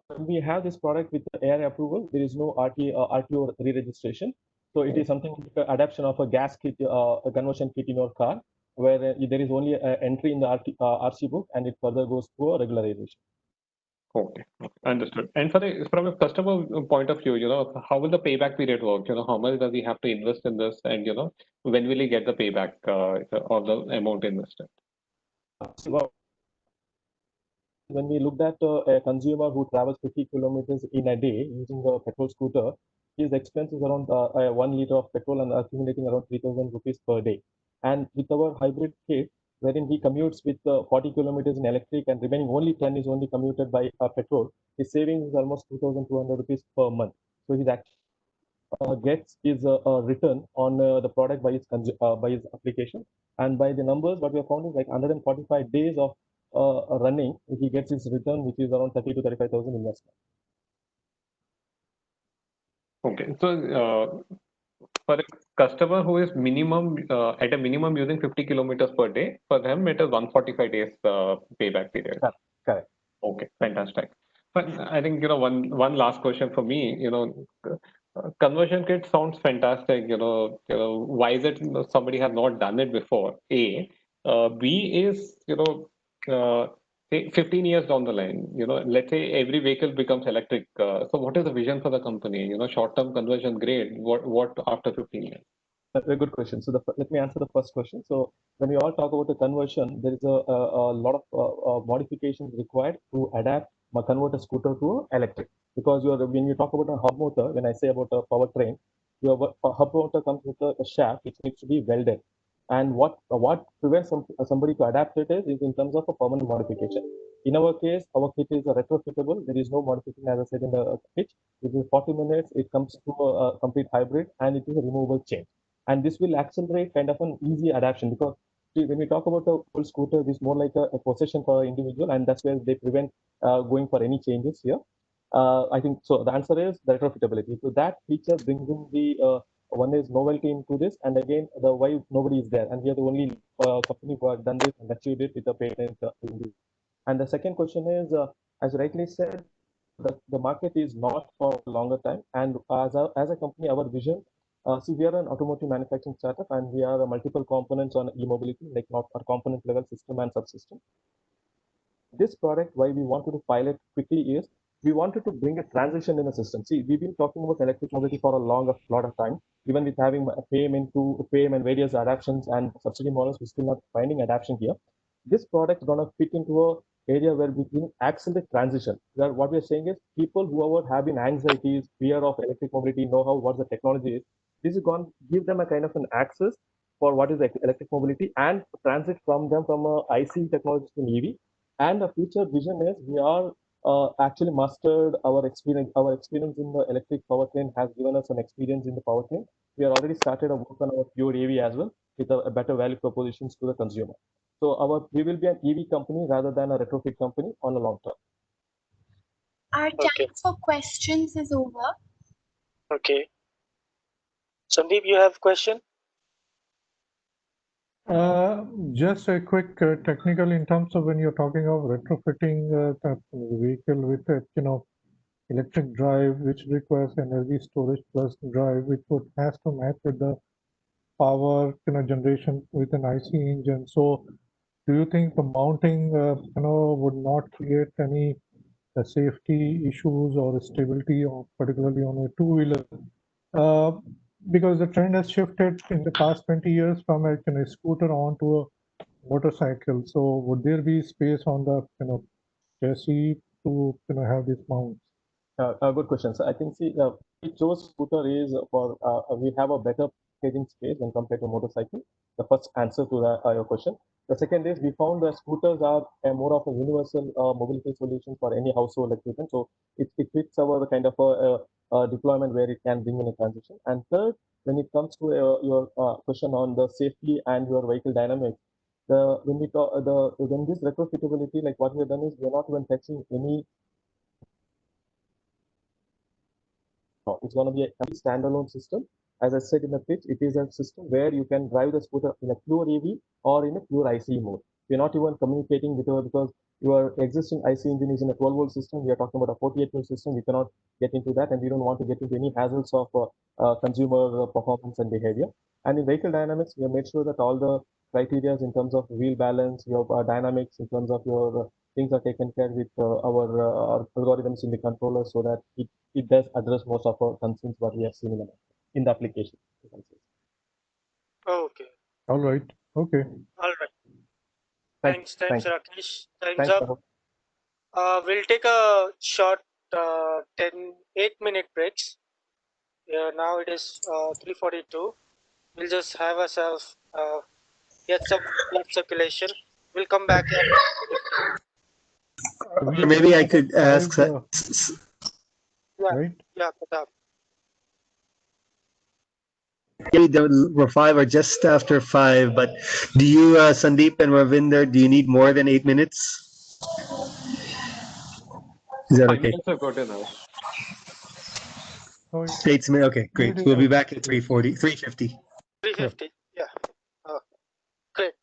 When we have this product with the AR approval, there is no RTO re-registration. So it is something like the adaptation of a gas kit, a conversion kit in your car, where there is only an entry in the RC book, and it further goes through a regularization. Okay, understood. And from a customer point of view, how will the payback period work? How much does he have to invest in this, and when will he get the payback of the amount invested? So when we looked at a consumer who travels 50 kilometers in a day using a petrol scooter, his expense is around 1 liter of petrol and accumulating around 3,000 rupees per day. And with our hybrid kit, wherein he commutes with 40 kilometers in electric and remaining only 10 is only commuted by petrol, his savings is almost 2,200 rupees per month. So his actual gets his return on the product by his application, and by the numbers what we have found is like 145 days of running, he gets his return, which is around 30 to 35,000 investment. Okay, so for a customer who is at a minimum using 50 kilometers per day, for them it is 145 days payback period. Correct. Okay, fantastic. But I think one last question for me. Conversion kit sounds fantastic. Why is it somebody has not done it before? A, B is say 15 years down the line. Let's say every vehicle becomes electric. So what is the vision for the company? Short-term conversion, great. What after 15 years? A very good question. So let me answer the first question. So when we all talk about the conversion, there is a lot of modifications required to adapt convert a scooter to electric. Because when you talk about a hub motor, when I say about a powertrain, your hub motor comes with a shaft which needs to be welded. And what prevents somebody to adapt it is in terms of a permanent modification. In our case, our kit is a retrofittable. There is no modification, as I said in the pitch. Within 40 minutes, it comes to a complete hybrid, and it is a removable chain. And this will accelerate kind of an easy adaptation, because when we talk about a full scooter, it's more like a possession for an individual, and that's where they prevent going for any changes here. I think so. The answer is the retrofitability. So that feature brings in the one is novelty into this, and again the why nobody is there, and we are the only company who have done this and achieved it with a patent. And the second question is, as rightly said, the market is not for a longer time, and as a company, our vision. See, we are an automotive manufacturing startup, and we are multiple components on e-mobility, like not our component level system and subsystem. This product, why we wanted to pilot quickly is we wanted to bring a transition in the system. See, we've been talking about electric mobility for a lot of time. Even with having FAME and various adaptations and subsidy models, we're still not finding adaptation here. This product is going to fit into a area where we can accelerate transition. What we're saying is people who have been anxieties, fear of electric mobility, know how what the technology is. This is going to give them a kind of an access for what is electric mobility and transit from them from IC technology to EV. And the future vision is we are actually mastered our experience. Our experience in the electric powertrain has given us an experience in the powertrain. We are already started a work on our pure EV as well with a better value propositions to the consumer. So we will be an EV company rather than a retrofit company on the long term. Our time for questions is over. Okay. Sandeep, you have a question? Just a quick technical in terms of when you're talking of retrofitting the vehicle with electric drive, which requires energy storage plus drive, which has to match with the power generation with an IC engine. So, do you think the mounting would not create any safety issues or stability, particularly on a two-wheeler? Because the trend has shifted in the past 20 years from a scooter onto a motorcycle. So would there be space on the chassis to have these mounts? Good question. So I think we chose scooter is for we have a better packaging space when compared to motorcycle. The first answer to your question. The second is we found that scooters are more of a universal mobility solution for any household equipment. So it fits our kind of a deployment where it can bring in a transition. And third, when it comes to your question on the safety and your vehicle dynamics, when we talk when this retrofitability, like what we have done is we are not even touching any. It's going to be a complete standalone system. As I said in the pitch, it is a system where you can drive the scooter in a pure EV or in a pure ICE mode. We're not even communicating with her because your existing IC engine is in a 12-volt system. We are talking about a 48-volt system. We cannot get into that, and we don't want to get into any hassles of consumer performance and behavior. And in vehicle dynamics, we have made sure that all the criteria in terms of wheel balance, your dynamics, in terms of your things are taken care with our algorithms in the controller, so that it does address most of our concerns what we have seen in the application. Okay. All right. Okay. All right. Thanks, Rakesh. Time's Thanks, up. Rahul. We'll take a short 8-minute breaks. Now it is 3:42. We'll just have ourselves get some blood circulation. We'll come back in. Maybe I could ask. Yeah, right? yeah, Pratap. We're 5 or just after 5, but do you, Sandeep and Ravinder, do you need more than 8 minutes? Is that 5 okay? minutes are good enough. 8 minutes. Okay, great. We'll be back at 3:40, 3:50. 350. Yeah. Great.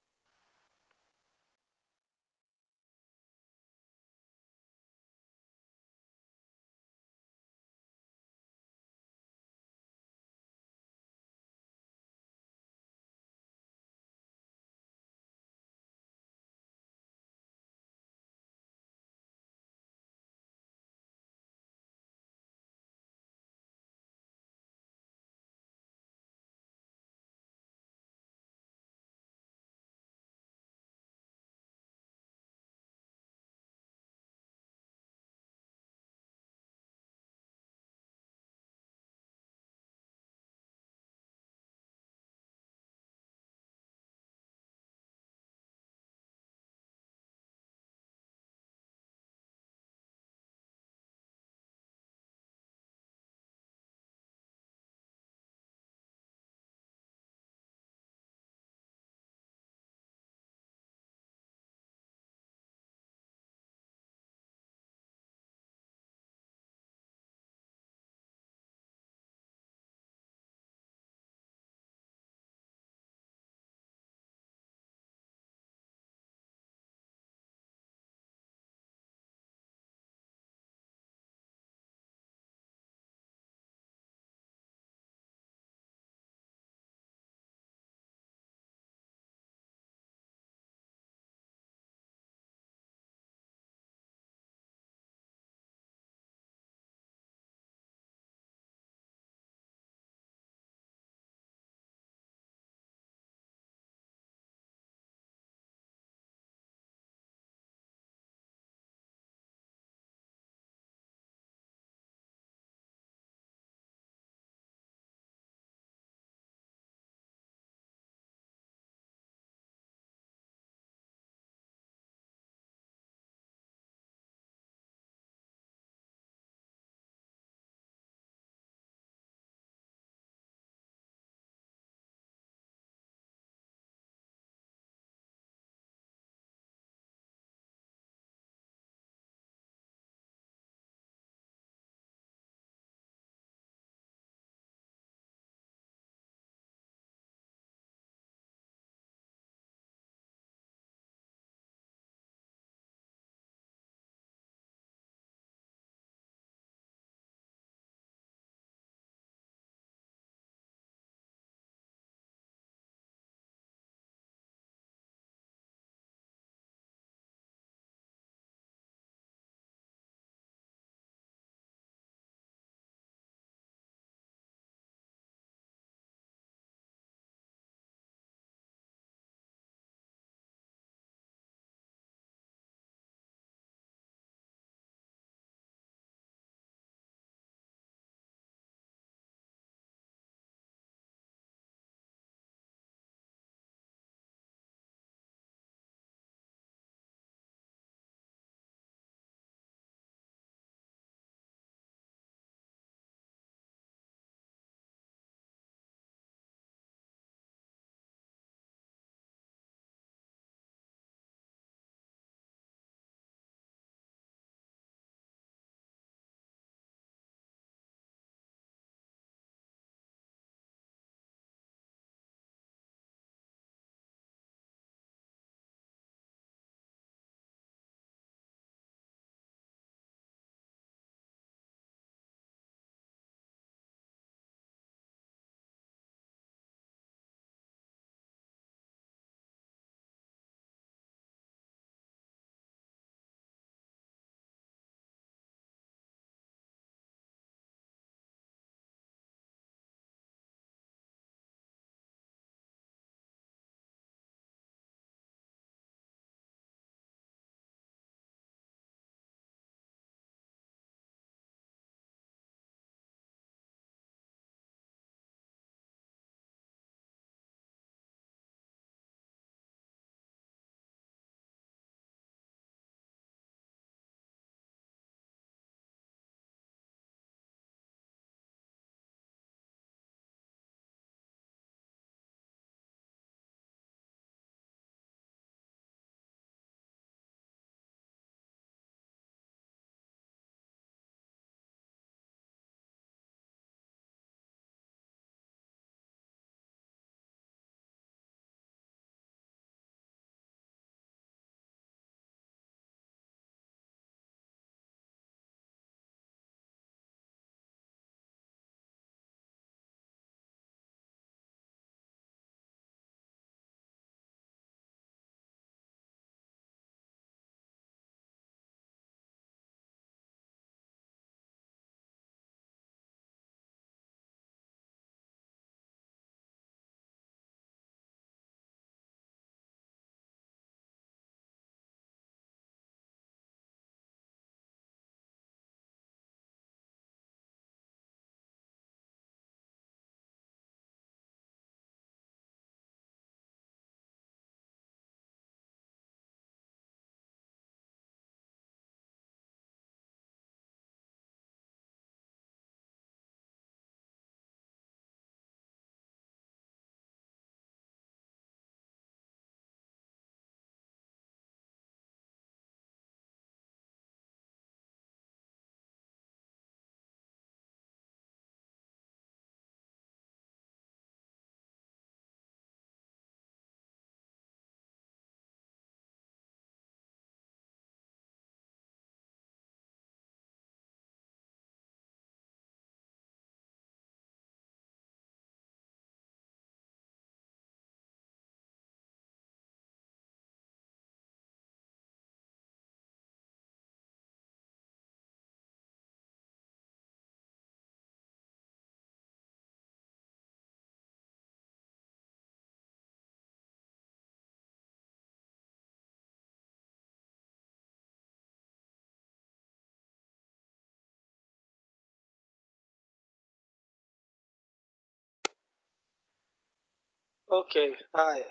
Okay, hi.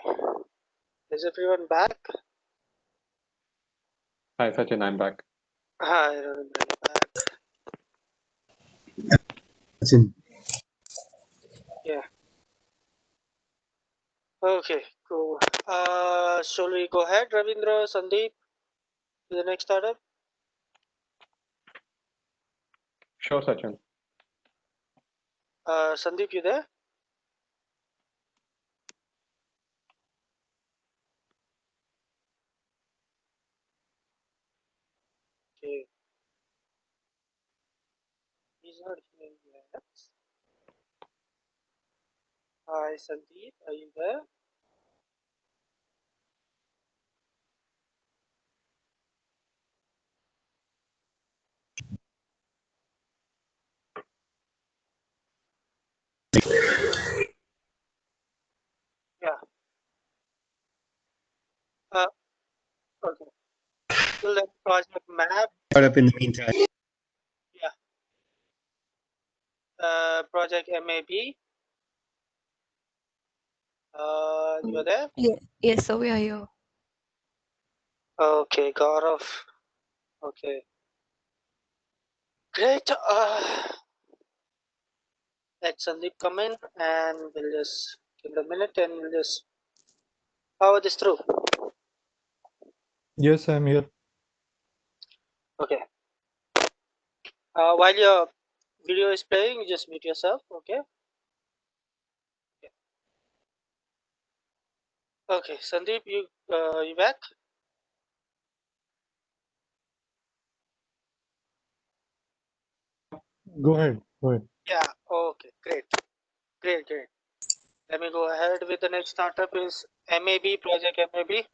Is everyone back? Hi, Sachin, I'm back. Hi, Ravindra, back. Yeah. Okay, cool. Shall we go ahead, Ravindra, Sandeep, to the next startup? Sure, Sachin. Sandeep, you there? Okay. He's not here yet. Hi, Sandeep, are you there? Yeah. Okay. So let project map. Startup in the meantime. Yeah. Project MAB. You're there? Yeah, yes, so we are here. Okay, Gaurav. Okay. Great. Let Sandeep come in and we'll just give it a minute and we'll just power this through. Yes, I'm here. Okay. While your video is playing, you just mute yourself. Okay. Okay, Sandeep, you back? Go ahead. Go ahead. Yeah. Okay. Great. Great. Great. Let me go ahead with the next startup is MAB, project MAB.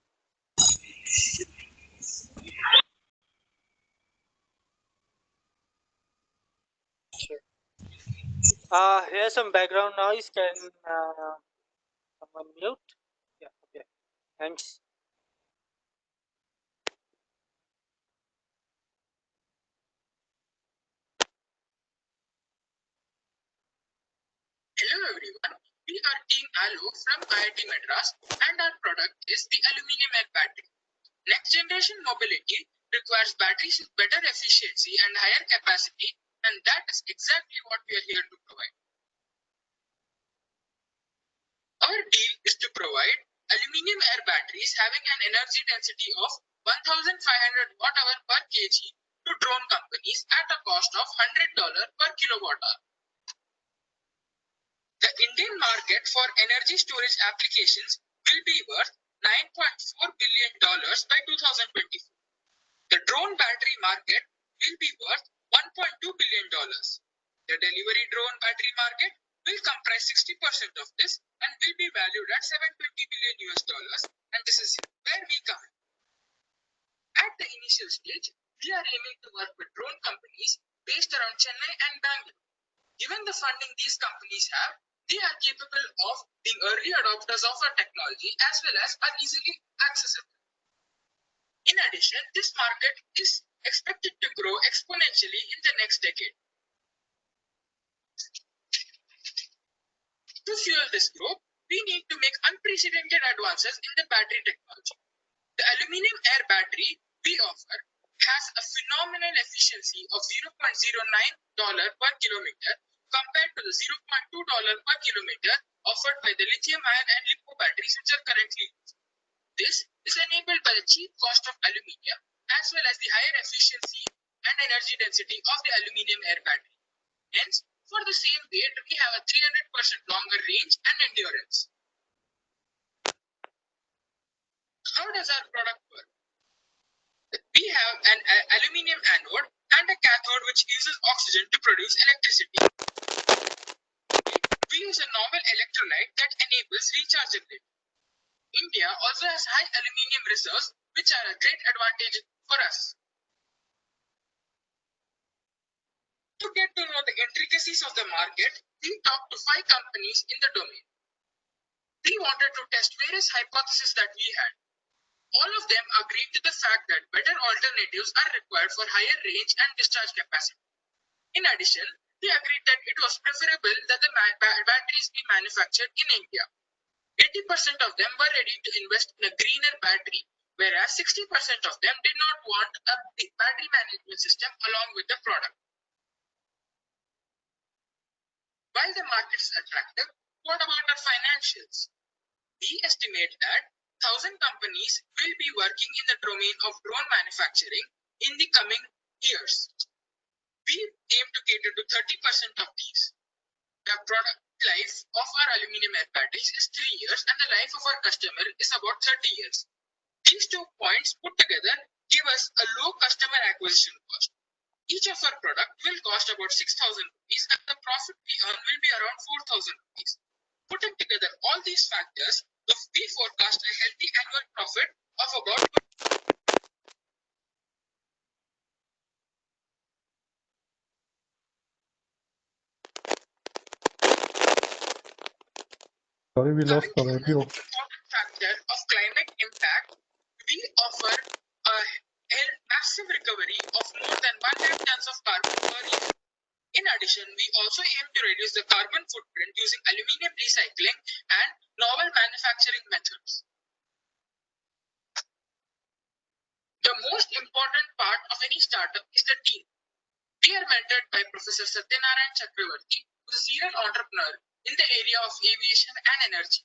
Here's some background noise. Can someone mute? Yeah, okay. Thanks. Hello everyone, we are Team Alu from IIT Madras and our product is the aluminum air battery. Next generation mobility requires batteries with better efficiency and higher capacity, and that is exactly what we are here to provide. Our deal is to provide aluminum air batteries having an energy density of 1500 watt-hour per kg to drone companies at a cost of $100 per kilowatt-hour. The Indian market for energy storage applications will be worth $9.4 billion by 2024. The drone battery market will be worth $1.2 billion. The delivery drone battery market will comprise 60% of this and will be valued at $720 billion US, and this is where we come in. At the initial stage, we are aiming to work with drone companies based around Chennai and Bangalore. Given the funding these companies have, they are capable of being early adopters of our technology as well as are easily accessible. In addition, this market is expected to grow exponentially in the next decade. To fuel this growth, we need to make unprecedented advances in the battery technology. The aluminum air battery we offer has a phenomenal efficiency of $0.09 per kilometer compared to the $0.2 per kilometer offered by the lithium-ion and lipo batteries which are currently used. This is enabled by the cheap cost of aluminium as well as the higher efficiency and energy density of the aluminum air battery. Hence, for the same weight, we have a 300% longer range and endurance. How does our product work? We have an aluminum anode and a cathode which uses oxygen to produce electricity. We use a novel electrolyte that enables rechargeability. India also has high aluminum reserves which are a great advantage for us. To get to know the intricacies of the market, we talked to 5 companies in the domain. We wanted to test various hypotheses that we had. All of them agreed to the fact that better alternatives are required for higher range and discharge capacity. In addition, they agreed that it was preferable that the batteries be manufactured in India. 80% of them were ready to invest in a greener battery, whereas 60% of them did not want a battery management system along with the product. While the market is attractive, what about our financials? We estimate that 1,000 companies will be working in the domain of drone manufacturing in the coming years. We aim to cater to 30% of these. The product life of our aluminum air batteries is 3 years and the life of our customer is about 30 years. These 2 points put together give us a low customer acquisition cost. Each of our product will cost about 6,000 rupees and the profit we earn will be around 4,000 rupees. Putting together all these factors, we forecast a healthy annual profit of about Sorry, we lost the audio. important factor of climate impact, we offer a massive recovery of more than 1 lakh tons of carbon per year. In addition, we also aim to reduce the carbon footprint using aluminum recycling and novel manufacturing methods. The most important part of any startup is the team. We are mentored by Professor Satyanarayan Chakravarti, who is a serial entrepreneur in the area of aviation and energy.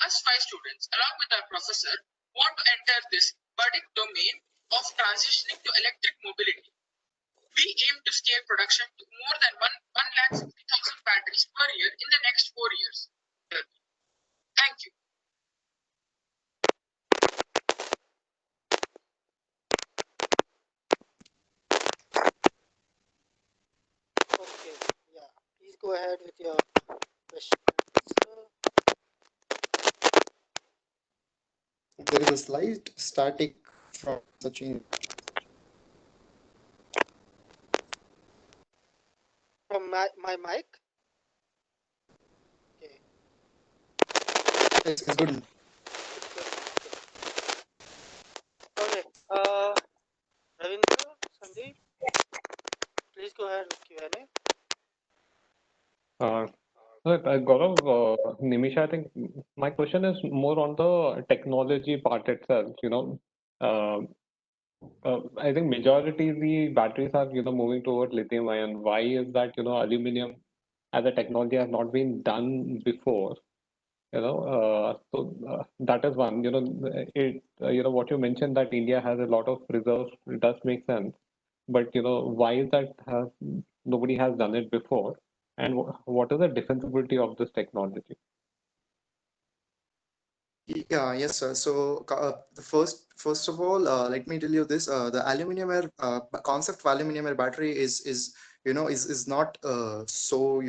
Us 5 students, along with our professor, want to enter this budding domain of transitioning to electric mobility. We aim to scale production to more than 1,60,000 batteries per year in the next 4 years. Thank you. Okay, yeah, please go ahead with your question. There is a slight static from Sachin. From my mic? Okay. It's good. Okay. Ravindra, Sandeep, please go ahead with Q&A. Gaurav, Nimisha, I think my question is more on the technology part itself. I think majority the batteries are moving toward lithium ion. Why is that aluminum as a technology has not been done before? That is one. What you mentioned that India has a lot of reserves. It does make sense, but why is that nobody has done it before? And what is the defensibility of this technology? Yeah, yes, sir. So the first of all, let me tell you this: the aluminum air concept of aluminum air battery is not so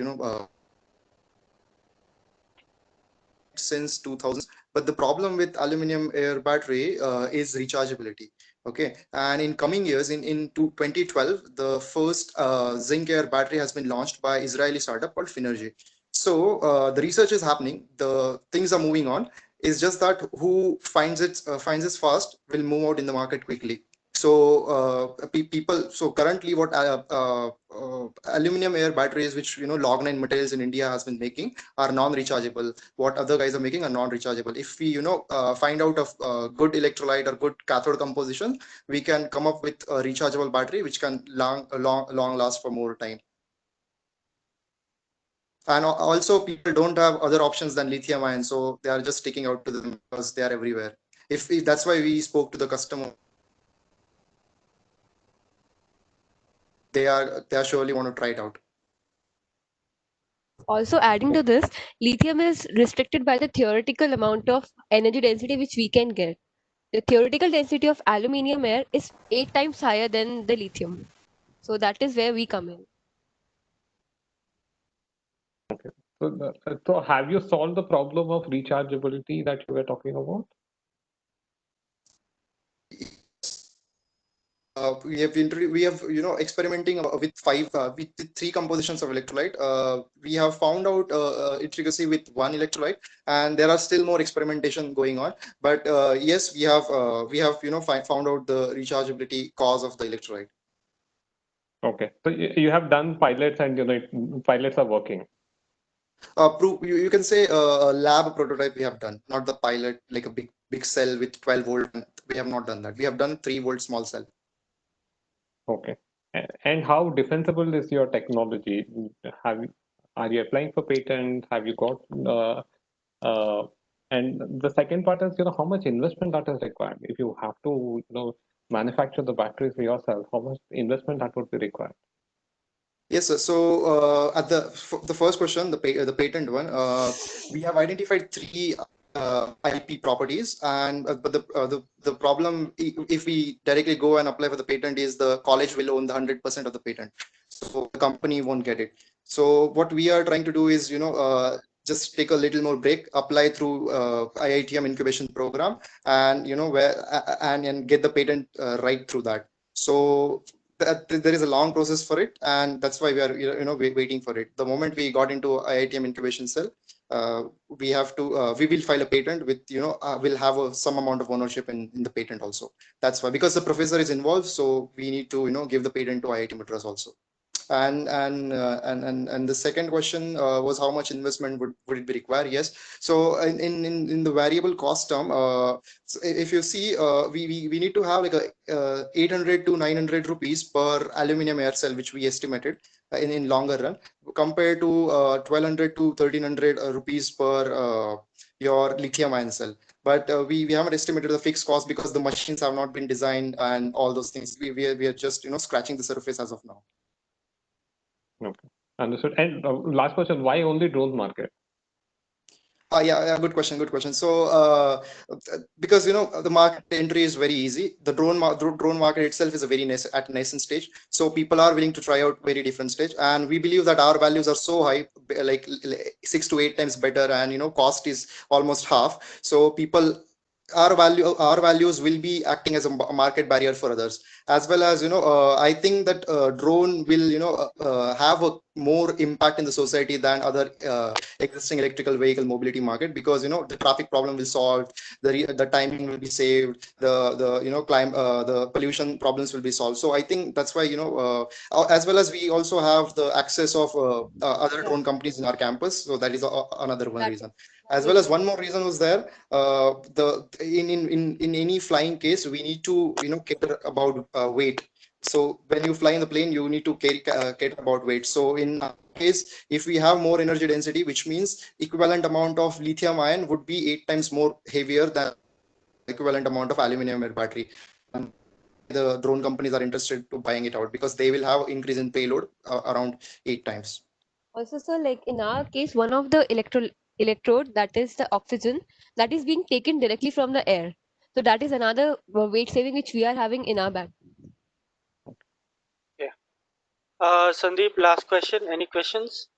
since 2000s. But the problem with aluminum air battery is rechargeability. Okay, and in coming years, in 2012, the first zinc air battery has been launched by Israeli startup called Finergy. So the research is happening. The things are moving on. It's just that who finds it fast will move out in the market quickly. So people. So currently, what aluminum air batteries, which Log9 Materials in India has been making, are non-rechargeable. What other guys are making are non-rechargeable. If we find out of good electrolyte or good cathode composition, we can come up with a rechargeable battery which can long last for more time. And also, people don't have other options than lithium ion, so they are just sticking out to them because they are everywhere. If that's why we spoke to the customer, they are surely want to try it out. Also, adding to this, lithium is restricted by the theoretical amount of energy density which we can get. The theoretical density of aluminium air is 8 times higher than the lithium. So that is where we come in. So have you solved the problem of rechargeability that you were talking about? We have experimenting with 3 compositions of electrolyte. We have found out intricacy with 1 electrolyte, and there are still more experimentation going on. But yes, we have found out the rechargeability cause of the electrolyte. Okay, so you have done pilots, and pilots are working. You can say a lab prototype we have done, not the pilot, like a big cell with 12 volt. We have not done that. We have done 3-volt small cell. Okay. And how defensible is your technology? Are you applying for patent? Have you got and the second part is, how much investment that is required? If you have to, manufacture the batteries for yourself, how much investment that would be required? Yes, sir. So at the first question, the patent one, we have identified 3 IP properties, and but the problem, if we directly go and apply for the patent, is the college will own the 100% of the patent, so the company won't get it. So what we are trying to do is, just take a little more break, apply through IITM incubation program, and where and get the patent right through that. So there is a long process for it, and that's why we are waiting for it. The moment we got into IITM incubation cell, we will file a patent with we'll have some amount of ownership in the patent also. That's why, because the professor is involved, so we need to give the patent to IIT Madras also. And the second question was how much investment would it be required? Yes. So in the variable cost term, so if you see, we need to have like a 800 to 900 rupees per aluminum air cell, which we estimated in longer run, compared to 1200 to 1300 rupees per your lithium ion cell. But we haven't estimated the fixed cost because the machines have not been designed and all those things. We are just scratching the surface as of now. Okay, understood. And last question, why only drone market? Yeah, good question. Good question. So, because the market entry is very easy. The drone market itself is a very at nascent stage. So people are willing to try out very different stage, and we believe that our values are so high, like 6 to 8 times better, and cost is almost half. So people. Our values will be acting as a market barrier for others, as well as I think that drone will have a more impact in the society than other existing electrical vehicle mobility market, because the traffic problem will solve, the timing will be saved, the pollution problems will be solved. So I think that's why as well as we also have the access of other drone companies in our campus, so that is another one reason. As well as one more reason was there, in any flying case, we need to care about weight. So when you fly in the plane, you need to care about weight. So in our case, if we have more energy density, which means equivalent amount of lithium ion would be 8 times more heavier than equivalent amount of aluminum air battery. And the drone companies are interested to buying it out because they will have increase in payload around 8 times. Also, sir, like in our case, one of the electrode, that is the oxygen, that is being taken directly from the air. So that is another weight saving which we are having in our bag. Yeah. Sandeep, last question. Any questions,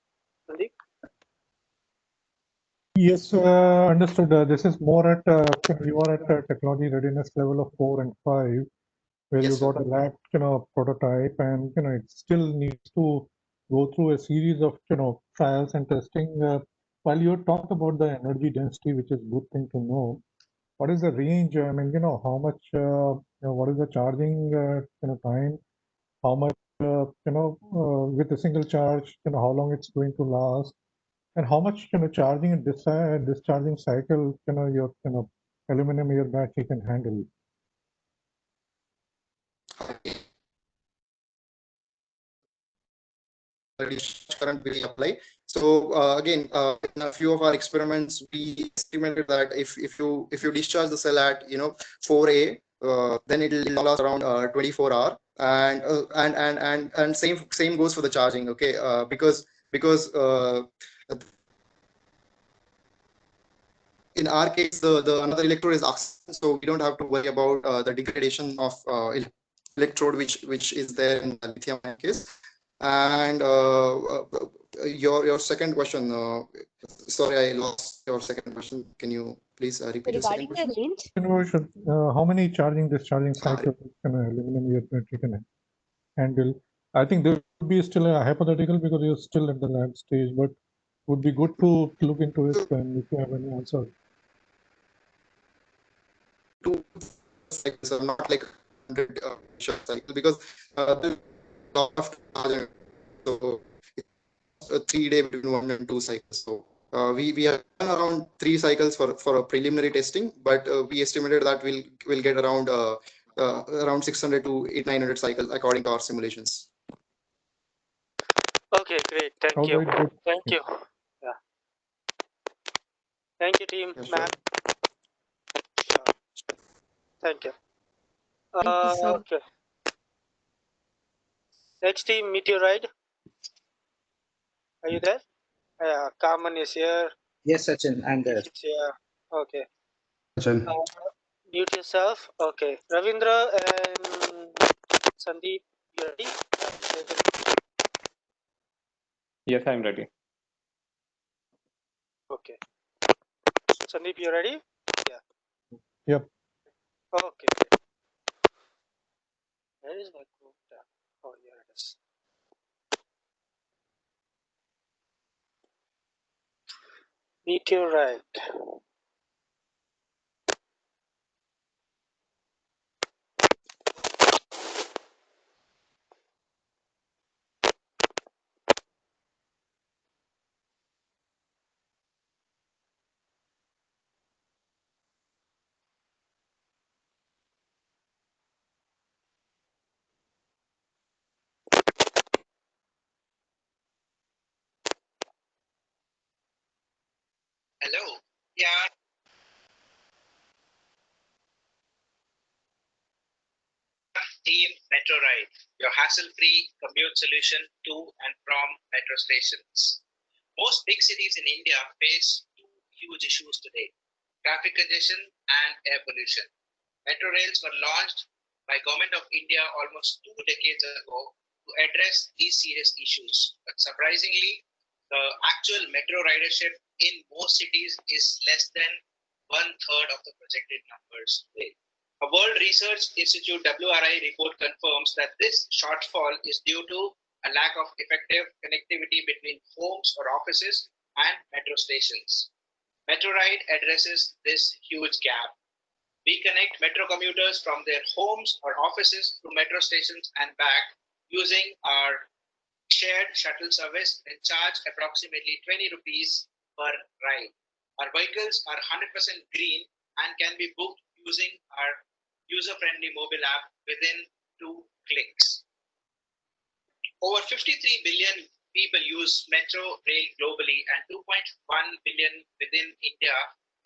Sandeep? Yes, understood. This is more at you are at technology readiness level of 4 and 5, where Yes, you sir. got a lab, prototype, and it still needs to go through a series of trials and testing. While you talked about the energy density, which is good thing to know, what is the range? I mean, how much? What is the charging time? How much? With a single charge, how long it's going to last? And how much charging and discharging cycle your aluminum air battery can handle? Discharge current will apply. So again, in a few of our experiments, we estimated that if you discharge the cell at 4A, then it will last around 24 hours. And same goes for the charging. Okay, because in our case, the another electrode is oxygen, so we don't have to worry about the degradation of electrode which is there in the lithium ion case. And your second question, sorry, I lost your second question. Can you please repeat your second Regarding the question? range, How many charging discharging cycles can an aluminum air battery can handle? I think there would be still a hypothetical because you're still at the lab stage, but would be good to look into it and if you have any answer. Two cycles are not like 100 cycle, because there's a lot of charging. So a 3 day between 1 and 2 cycles. So we have done around 3 cycles for a preliminary testing, but we estimated that we'll get around 600 to 900 cycles according to our simulations. Okay, great. Thank All you. right, good. Thank you. Yeah. Thank you, team. Yeah, sure. Ma'am. Thank you. Thank you, sir. Okay. Next team, Meteorite. Are you there? Yeah, Carmen is here. Yes, Sachin, I'm there. Is here. Okay. Sachin. Mute yourself. Okay. Ravindra and Sandeep, you ready? Yes, I'm ready. Okay. Sandeep, you ready? Yeah. Yep. Okay. Great. Where is my group tab? Oh, here it is. Meteorite. Hello. Yeah. Team Metro Ride, your hassle-free commute solution to and from metro stations. Most big cities in India face two huge issues today: traffic congestion and air pollution. Metro rails were launched by Government of India almost 2 decades ago to address these serious issues. But surprisingly, the actual metro ridership in most cities is less than 1/3 of the projected numbers today. A World Research Institute WRI report confirms that this shortfall is due to a lack of effective connectivity between homes or offices and metro stations. MetroRide addresses this huge gap. We connect metro commuters from their homes or offices to metro stations and back using our shared shuttle service and charge approximately 20 rupees per ride. Our vehicles are 100% green and can be booked using our user-friendly mobile app within 2 clicks. Over 53 billion people use metro rail globally and 2.1 billion within India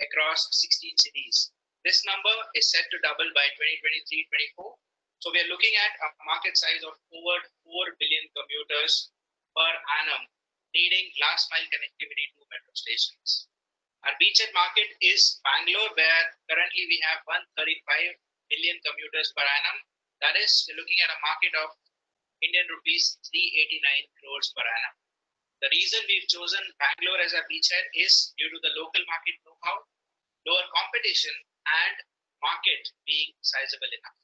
across 16 cities. This number is set to double by 2023-24. So we are looking at a market size of over 4 billion commuters per annum needing last mile connectivity to metro stations. Our beachhead market is Bangalore, where currently we have 135 million commuters per annum. That is, we're looking at a market of Indian rupees 389 crores per annum. The reason we've chosen Bangalore as a beachhead is due to the local market know-how, lower competition, and market being sizable enough.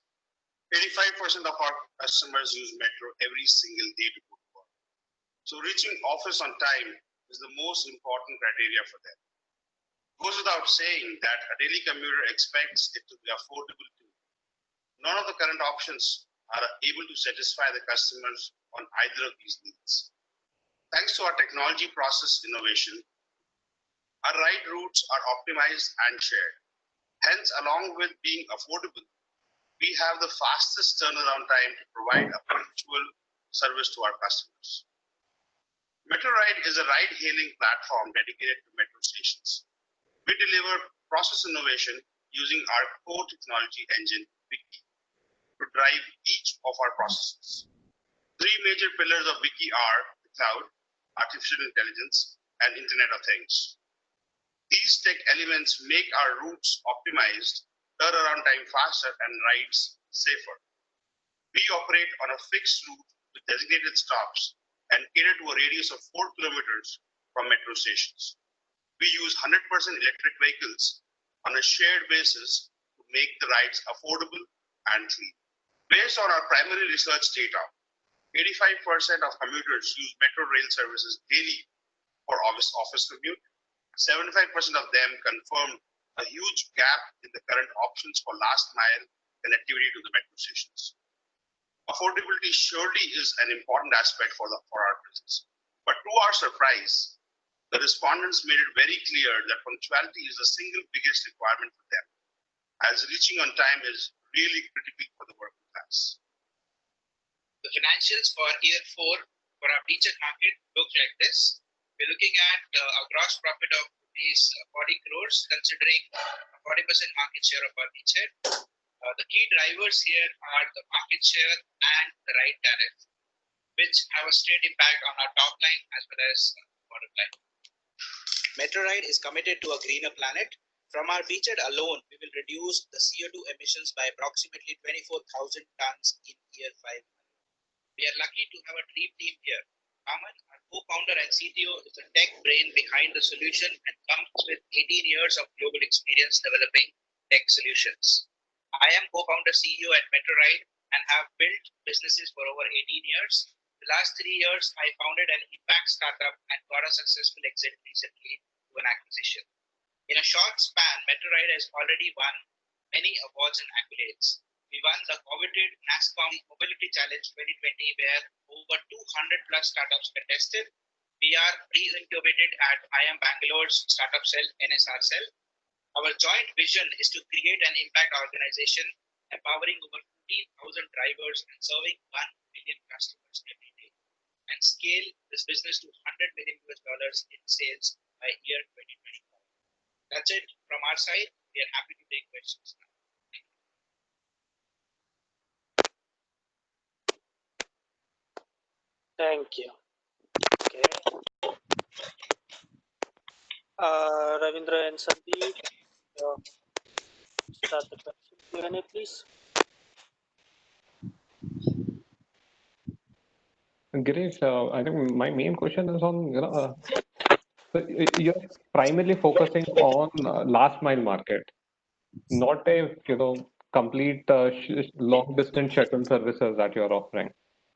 85% of our customers use metro every single day to go to work. So reaching office on time is the most important criteria for them. It goes without saying that a daily commuter expects it to be affordable too. None of the current options are able to satisfy the customers on either of these needs. Thanks to our technology process innovation, our ride routes are optimized and shared. Hence, along with being affordable, we have the fastest turnaround time to provide a punctual service to our customers. MetroRide is a ride-hailing platform dedicated to metro stations. We deliver process innovation using our core technology engine, Wiki, to drive each of our processes. 3 major pillars of Wiki are the cloud, artificial intelligence, and Internet of Things. These tech elements make our routes optimized, turnaround time faster, and rides safer. We operate on a fixed route with designated stops and cater to a radius of 4 kilometers from metro stations. We use 100% electric vehicles on a shared basis to make the rides affordable and clean. Based on our primary research data, 85% of commuters use metro rail services daily for office commute. 75% of them confirmed a huge gap in the current options for last mile connectivity to the metro stations. Affordability surely is an important aspect for our business. But to our surprise, the respondents made it very clear that punctuality is the single biggest requirement for them, as reaching on time is really critical for the working class. The financials for year 4 for our featured market look like this. We're looking at a gross profit of rupees 40 crores, considering a 40% market share of our featured. The key drivers here are the market share and the right tariff, which have a straight impact on our top line as well as bottom line. Metro Ride is committed to a greener planet. From our featured alone, we will reduce the CO2 emissions by approximately 24,000 tons in year 5. We are lucky to have a dream team here. Aman, our co-founder and CTO, is the tech brain behind the solution and comes with 18 years of global experience developing tech solutions. I am co-founder CEO at Metro Ride and have built businesses for over 18 years. The last 3 years, I founded an impact startup and got a successful exit recently to an acquisition. In a short span, Metro Ride has already won many awards and accolades. We won the coveted NASCOM Mobility Challenge 2020, where over 200 plus startups contested. We are pre-incubated at IIM Bangalore's startup cell, NSR cell. Our joint vision is to create an impact organization empowering over 15,000 drivers and serving 1 million customers every day, and scale this business to $100 million in sales by year 2025. That's it from our side. We are happy to take questions now. Thank you. Okay. Ravindra and Sandeep, start the question Q&A, please. Girish, I think my main question is on, so you're primarily focusing on last mile market, not a, complete long distance shuttle services that you're offering.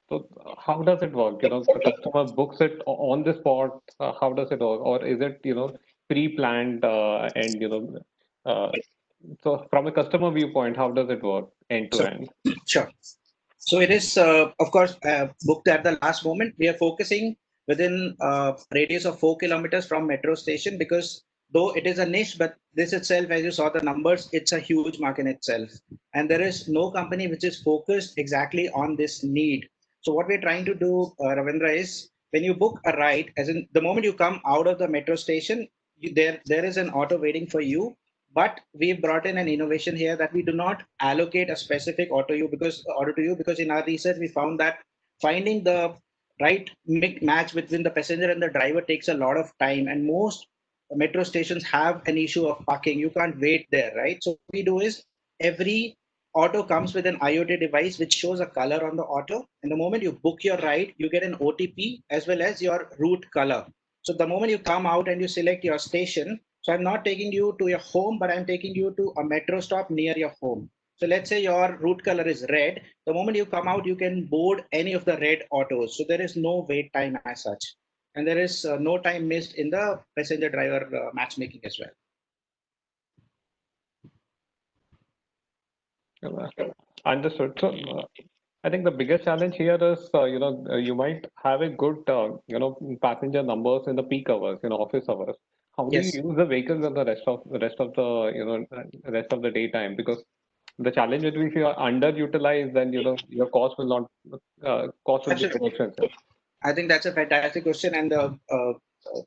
So how does it work? The customer books it on the spot. How does it work? Or is it, pre-planned and, so from a customer viewpoint, how does it work end to end? Sure. So it is, of course, booked at the last moment. We are focusing within a radius of 4 kilometers from metro station, because though it is a niche, but this itself, as you saw the numbers, it's a huge market in itself. And there is no company which is focused exactly on this need. So what we're trying to do, Ravindra, is when you book a ride, as in the moment you come out of the metro station, there is an auto waiting for you. But we've brought in an innovation here that we do not allocate a specific auto to you, because in our research we found that finding the right match between the passenger and the driver takes a lot of time, and most metro stations have an issue of parking. You can't wait there, right? So what we do is every auto comes with an IoT device which shows a color on the auto, and the moment you book your ride, you get an OTP as well as your route color. So the moment you come out and you select your station, so I'm not taking you to your home, but I'm taking you to a metro stop near your home. So let's say your route color is red. The moment you come out, you can board any of the red autos. So there is no wait time as such. And there is no time missed in the passenger driver matchmaking as well. Understood. So I think the biggest challenge here is, you might have a good, passenger numbers in the peak hours, office hours. How do you use the vehicles in the rest of the daytime? Because the challenge is if you are underutilized, then your cost will be too expensive. I think that's a fantastic question, and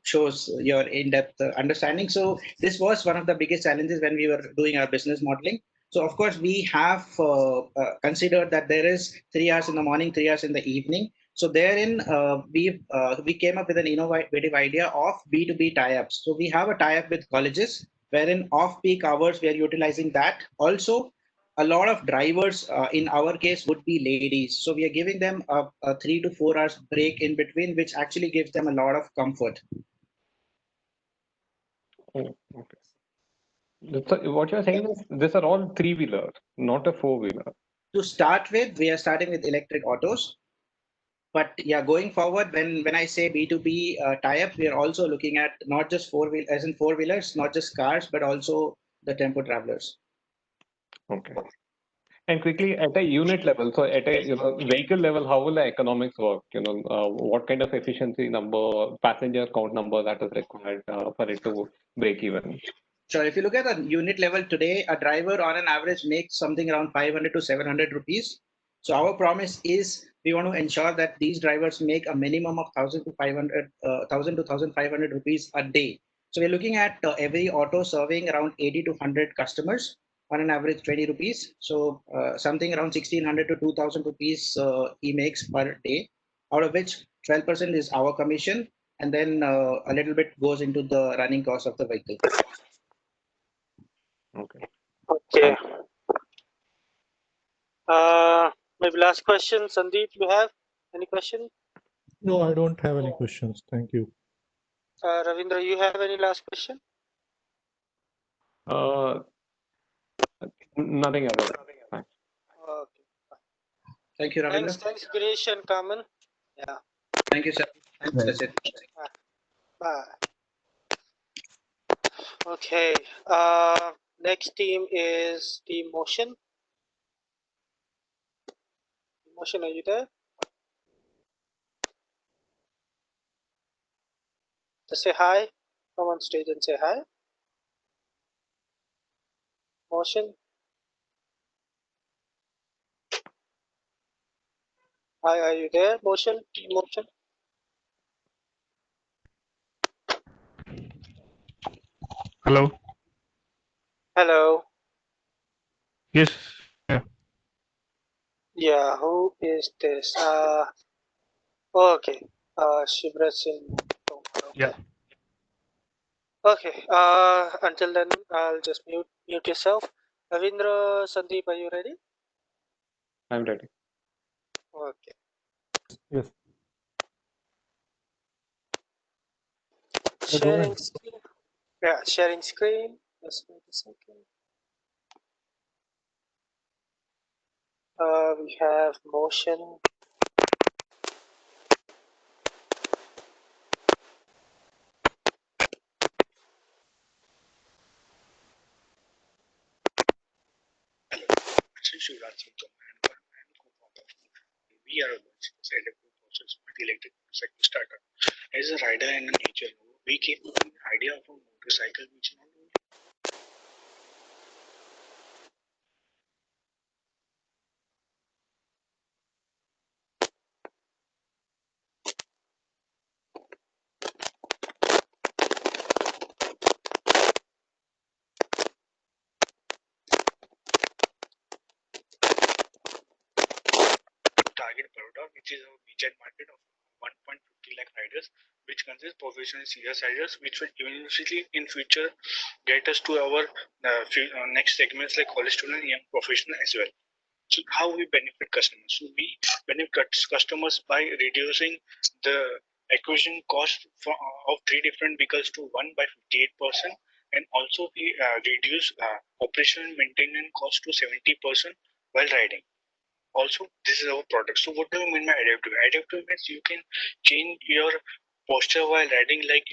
shows your in-depth understanding. So this was one of the biggest challenges when we were doing our business modeling. So of course we have considered that there is 3 hours in the morning, 3 hours in the evening. So therein we came up with an innovative idea of B2B tie-ups. So we have a tie-up with colleges, wherein off-peak hours we are utilizing that. Also, a lot of drivers in our case would be ladies. So we are giving them a 3 to 4 hours break in between, which actually gives them a lot of comfort. Oh, okay. So what you're saying is these are all three-wheelers, not a four-wheeler. To start with, we are starting with electric autos. But yeah, going forward, when I say B2B tie-ups, we are also looking at not just four-wheelers, not just cars, but also the tempo travelers. Okay. And quickly at a unit level, so at a vehicle level, how will the economics work? What kind of efficiency number, passenger count number that is required for it to break even? So if you look at the unit level today, a driver on an average makes something around 500 to 700 rupees. So our promise is we want to ensure that these drivers make a minimum of 1,000 to 500, 1,000 to 1,500 rupees a day. So we're looking at every auto serving around 80 to 100 customers on an average 20 rupees. So something around 1,600 to 2,000 rupees he makes per day, out of which 12% is our commission, and then a little bit goes into the running cost of the vehicle. Okay. Okay. Maybe last question, Sandeep, you have any question? No, I don't have any questions. Thank you. Ravindra, you have any last question? Nothing as of now. Okay. Thank you, Ravindra. Thanks, Girish and Kaman. Yeah. Thank you, sir. That's it. Bye. Okay. Next team is Team Motion. Motion, are you there? Just say hi. Come on stage and say hi. Motion. Hi, are you there? Motion. Team Motion. Hello. Hello. Yes. Yeah. Yeah. Who is this? Okay. Shibra Singh. Yeah. Okay. Until then, I'll just mute yourself. Ravindra, Sandeep, are you ready? I'm ready. Okay. Yes. Sharing screen. Yeah, sharing screen. Just wait a second. We have motion. We are a electric process electric motorcycle startup. As a rider and a nature, we came up with the idea of a motorcycle which not only target Baroda, which is a WeChat market of 1.50 lakh riders, which consists professional serious riders, which will eventually in future get us to our next segments like college student, young professional as well. So how we benefit customers? So we benefit customers by reducing the acquisition cost of 3 different vehicles to 1 by 58%, and also we reduce operational maintenance cost to 70% while riding. Also, this is our product. So what do you mean by adaptive? Adaptive means you can change your posture while riding, like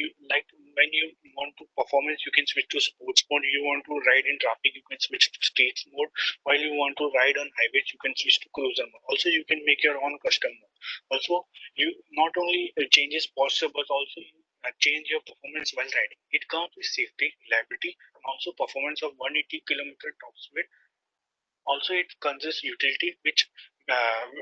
when you want to performance, you can switch to sports mode. You want to ride in traffic, you can switch to stage mode. While you want to ride on highways, you can switch to cruiser mode. Also, you can make your own custom mode. Also, you not only changes posture, but also you change your performance while riding. It comes with safety, reliability, and also performance of 180 kilometer top speed. Also, it consists utility, which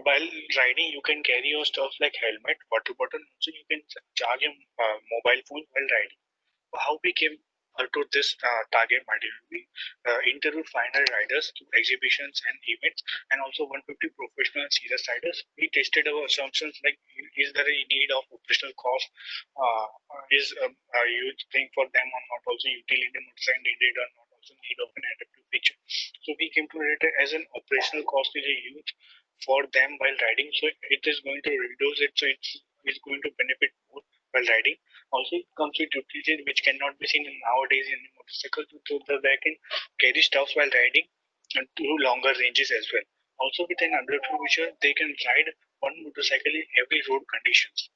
while riding you can carry your stuff like helmet, water bottle. So you can charge your mobile phone while riding. How we came to this target market? We interviewed 500 riders to exhibitions and events, and also 150 professional and serious riders. We tested our assumptions like, is there a need of operational cost? Is a huge thing for them or not? Also, utility motorcycle needed or not? Also, need of an adaptive feature. So we came to it as an operational cost is a huge for them while riding. So it is going to reduce it. So it's going to benefit more while riding. Also, it comes with utility which cannot be seen nowadays in the motorcycle. So they can carry stuff while riding and to longer ranges as well. Also, with an adaptive feature, they can ride one motorcycle in every road conditions.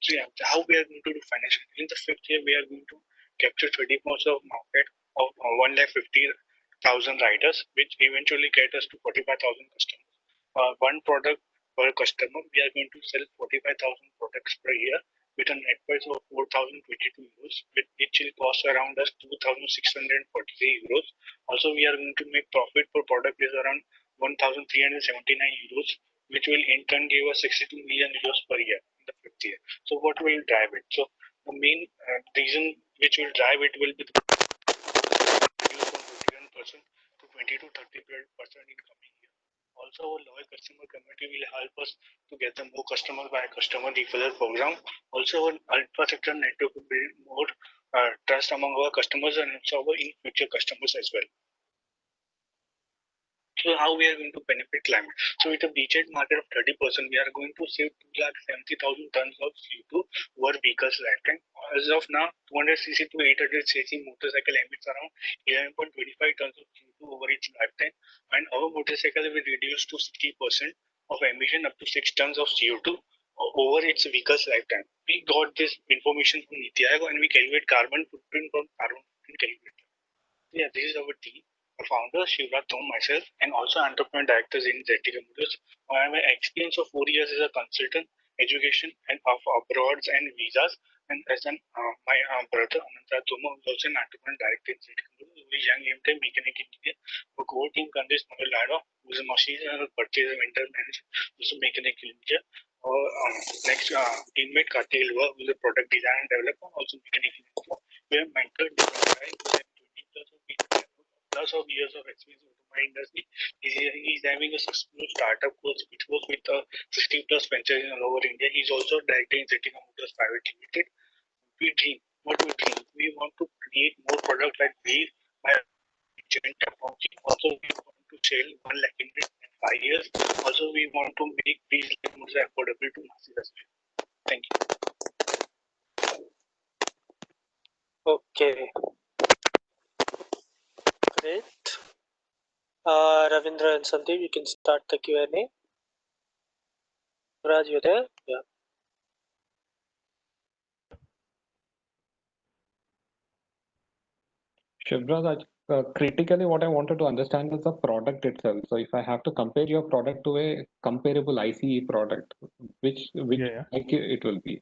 So yeah, how we are going to do financial? In the fifth year, we are going to capture 30% of market of 1,50,000 1,000 riders, which eventually get us to 45,000 customers. One product per customer, we are going to sell 45,000 products per year with a net price of 4,022 euros, which will cost around us 2,643 euros. Also, we are going to make profit per product is around 1,379 euros, which will in turn give us 62 million euros per year in the fifth year. So, what will drive it? So, the main reason which will drive it will be the reduce from 21% to 20 to 30% in coming year. Also, our loyal customer community will help us to get the more customers by customer referral program. Also, our infrastructure network will build more trust among our customers and also our in future customers as well. So how we are going to benefit climate? So with a beachhead market of 30%, we are going to save 270,000 tons of CO2 over vehicles lifetime. As of now, 200cc to 800cc motorcycle emits around 11.25 tons of CO2 over its lifetime, and our motorcycle will reduce to 60% of emission up to 6 tons of CO2 over its vehicle's lifetime. We got this information from Niti Aayog and we calculate carbon footprint from carbon footprint calculator. Yeah, this is our team. The founder, Shivraj Tom, myself, and also entrepreneur directors in Zetica Motors. I have an experience of 4 years as a consultant, education, and of abroads and visas. And as an my brother, Ananta Toma, who is also an entrepreneur director in Zetica Motors, who is young limited mechanic engineer. The core team consists of Lado, who is a machine purchase and vendor manager, who is a mechanical engineer. Next, teammate Karthik Ilwa, who is a product design and developer, also mechanical engineer. We have mentored different guys who have 20 plus of years of experience in the industry. He's having a successful startup course which was with 60 plus ventures in all over India. He's also director in Zetica Motors Private Limited. We dream. What we dream? We want to create more products like these by joint technology. Also, we want to sell 1 lakh units in 5 years. Also, we want to make these motors affordable to masses as well. Thank you. Okay. Great. Ravindra and Sandeep, you can start the Q&A. Raj, you there? Yeah. Shivraj, critically, what I wanted to understand is the product itself. So if I have to compare your product to a comparable ICE product, which like it will be?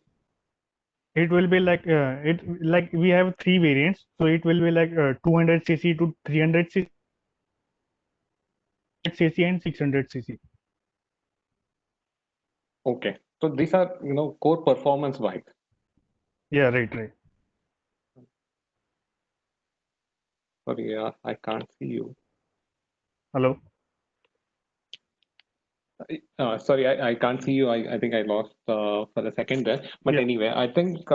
It will be like we have 3 variants. So it will be like 200cc to 300cc and 600cc. Okay, so these are core performance bikes. Yeah, right. Sorry, I can't see you. Hello. Sorry, I can't see you. I think I lost for a second there. But anyway, I think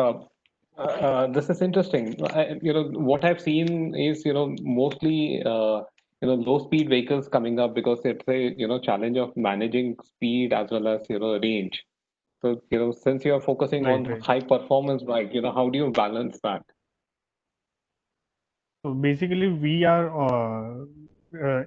this is interesting. What I've seen is mostly low speed vehicles coming up because it's a challenge of managing speed as well as range. So since you're focusing on high performance bike, how do you balance that? So basically, we are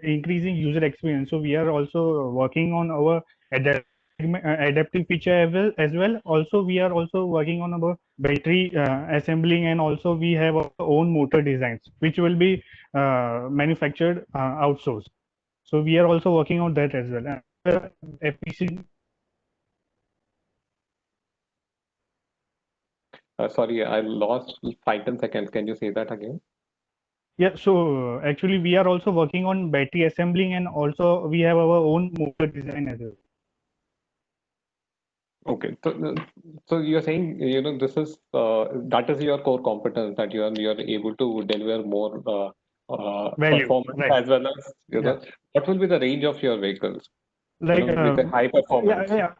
increasing user experience. So we are also working on our adaptive feature as well. Also, we are also working on our battery assembling, and also we have our own motor designs, which will be manufactured outsourced. So we are also working on that as well. FPC. Sorry, I lost 5-10 seconds. Can you say that again? Yeah, so actually we are also working on battery assembling, and also we have our own motor design as well. Okay, so you're saying this is that is your core competence, that you're able to deliver more value, performance as well as what will be the range of your vehicles? Like with a high performance. Yeah.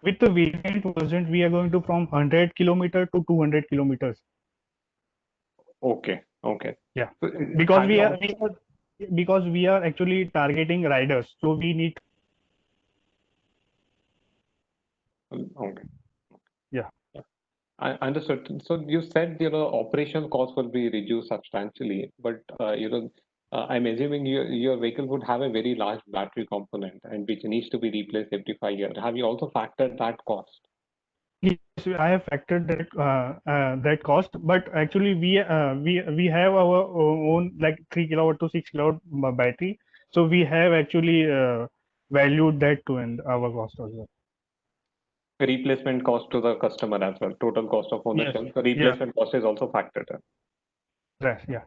With the variant version, we are going to from 100 kilometer to 200 kilometers. Okay. Yeah, So, because we are actually targeting riders, so we need. Okay. Yeah. I understood. So you said operational costs will be reduced substantially, but I'm assuming your vehicle would have a very large battery component and which needs to be replaced every 5 years. Have you also factored that cost? Yes, I have factored that cost, but actually we have our own like 3 kilowatt to 6 kilowatt battery, so we have actually valued that to in our cost as well. Replacement cost to the customer as well, total cost of ownership. Yes. The replacement cost is also factored in. Right. Yeah.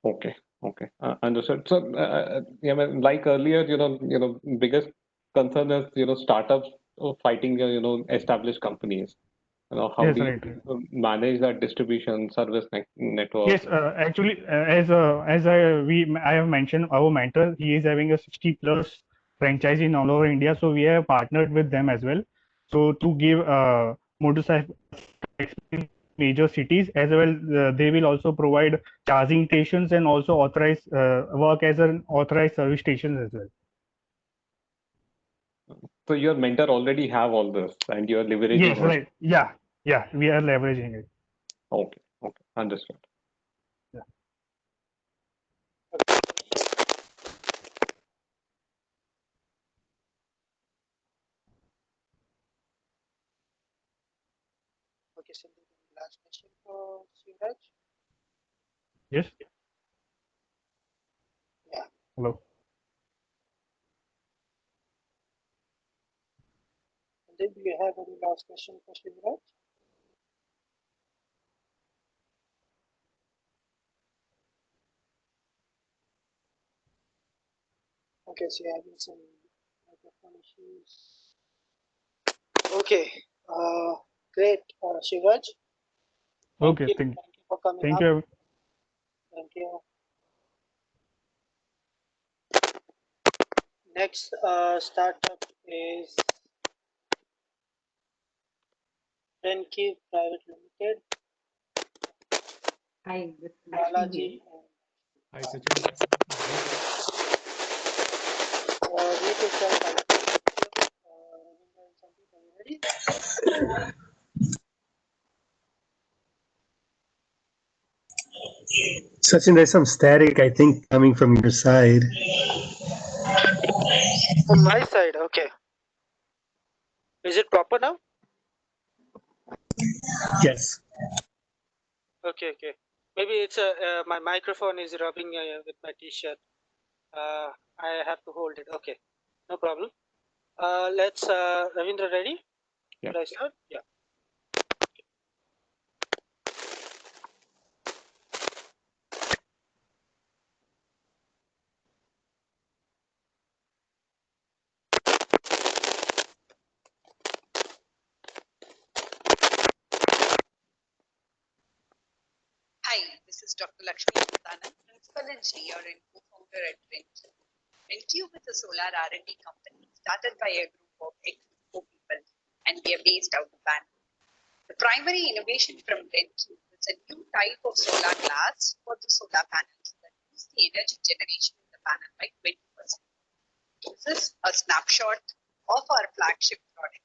Okay. Okay. Understood. So, yeah, like earlier, biggest concern is, startups fighting, established companies. How Yes, do right. you manage that distribution service network? Yes, actually, I have mentioned our mentor. He is having a 60 plus franchise in all over India, so we have partnered with them as well. So to give motorcycle in major cities as well, they will also provide charging stations and also authorize work as an authorized service stations as well. So your mentor already have all this, and you're leveraging Yes, on. right. Yeah, yeah, we are leveraging it. Okay. Okay. Understood. Yeah. Okay, so the last question for Shivraj. Yes. Yeah. Hello. And then do you have any last question for Shivraj? Okay, so you're having some microphone issues. Okay, great, Shivraj. Okay. Thank you for coming Thank up. you. Thank you. Next startup is Renki Private Limited. Hi, Balaji. Hi, Sachin. Read yourself out. Are you ready? Sachin, there's some static, I think, coming from your side. From my side, okay. Is it proper now? Yes. Okay, okay. Maybe it's my microphone is rubbing with my t-shirt. I have to hold it. Okay, no problem. Let's Ravindra, ready? Yeah. Should I start? Yeah. Hi, this is Dr. Lakshmi Nandana, Principal Engineer and co-founder at RenQ. RenQ is a solar R&D company started by a group of ex-Cisco people, and we are based out of Bangalore. The primary innovation from RenQ is a new type of solar glass for the solar panels that boosts the energy generation in the panel by 20%. This is a snapshot of our flagship product.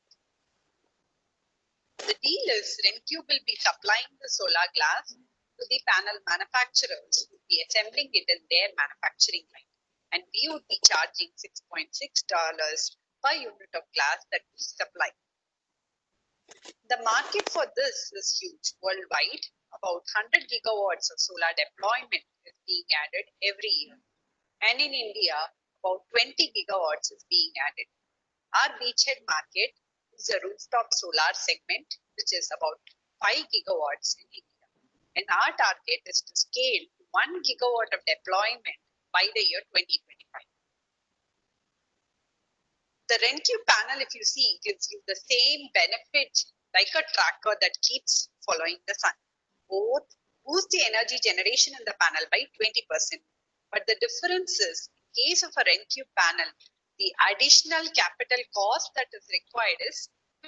The deal is RenQ will be supplying the solar glass to the panel manufacturers who will be assembling it in their manufacturing line. And we would be charging $6.6 per unit of glass that we supply. The market for this is huge worldwide. About 100 gigawatts of solar deployment is being added every year. And in India, about 20 gigawatts is being added. Our beachhead market is a rooftop solar segment, which is about 5 gigawatts in India. And our target is to scale to 1 gigawatt of deployment by the year 2025. The RenQ panel, if you see, gives you the same benefit like a tracker that keeps following the sun. Both boost the energy generation in the panel by 20%. But the difference is, in case of a RenQ panel, the additional capital cost that is required is 50%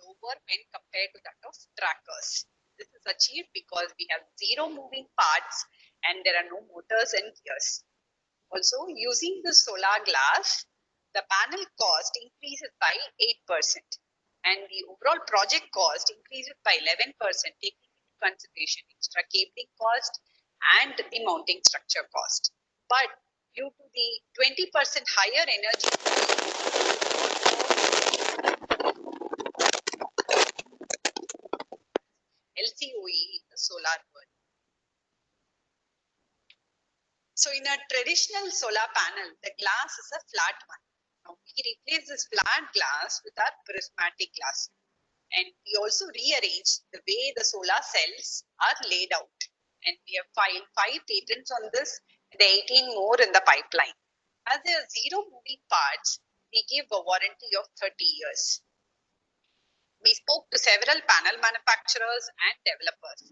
lower when compared to that of trackers. This is achieved because we have zero moving parts and there are no motors and gears. Also, using the solar glass, the panel cost increases by 8% and the overall project cost increases by 11%, taking into consideration extra cabling cost and the mounting structure cost. But due to the 20% higher energy LCOE in the solar world. So in a traditional solar panel, the glass is a flat one. Now we replace this flat glass with our prismatic glass. And we also rearrange the way the solar cells are laid out. And we have filed 5 patents on this, and 18 more in the pipeline. As there are 0 moving parts, we give a warranty of 30 years. We spoke to several panel manufacturers and developers.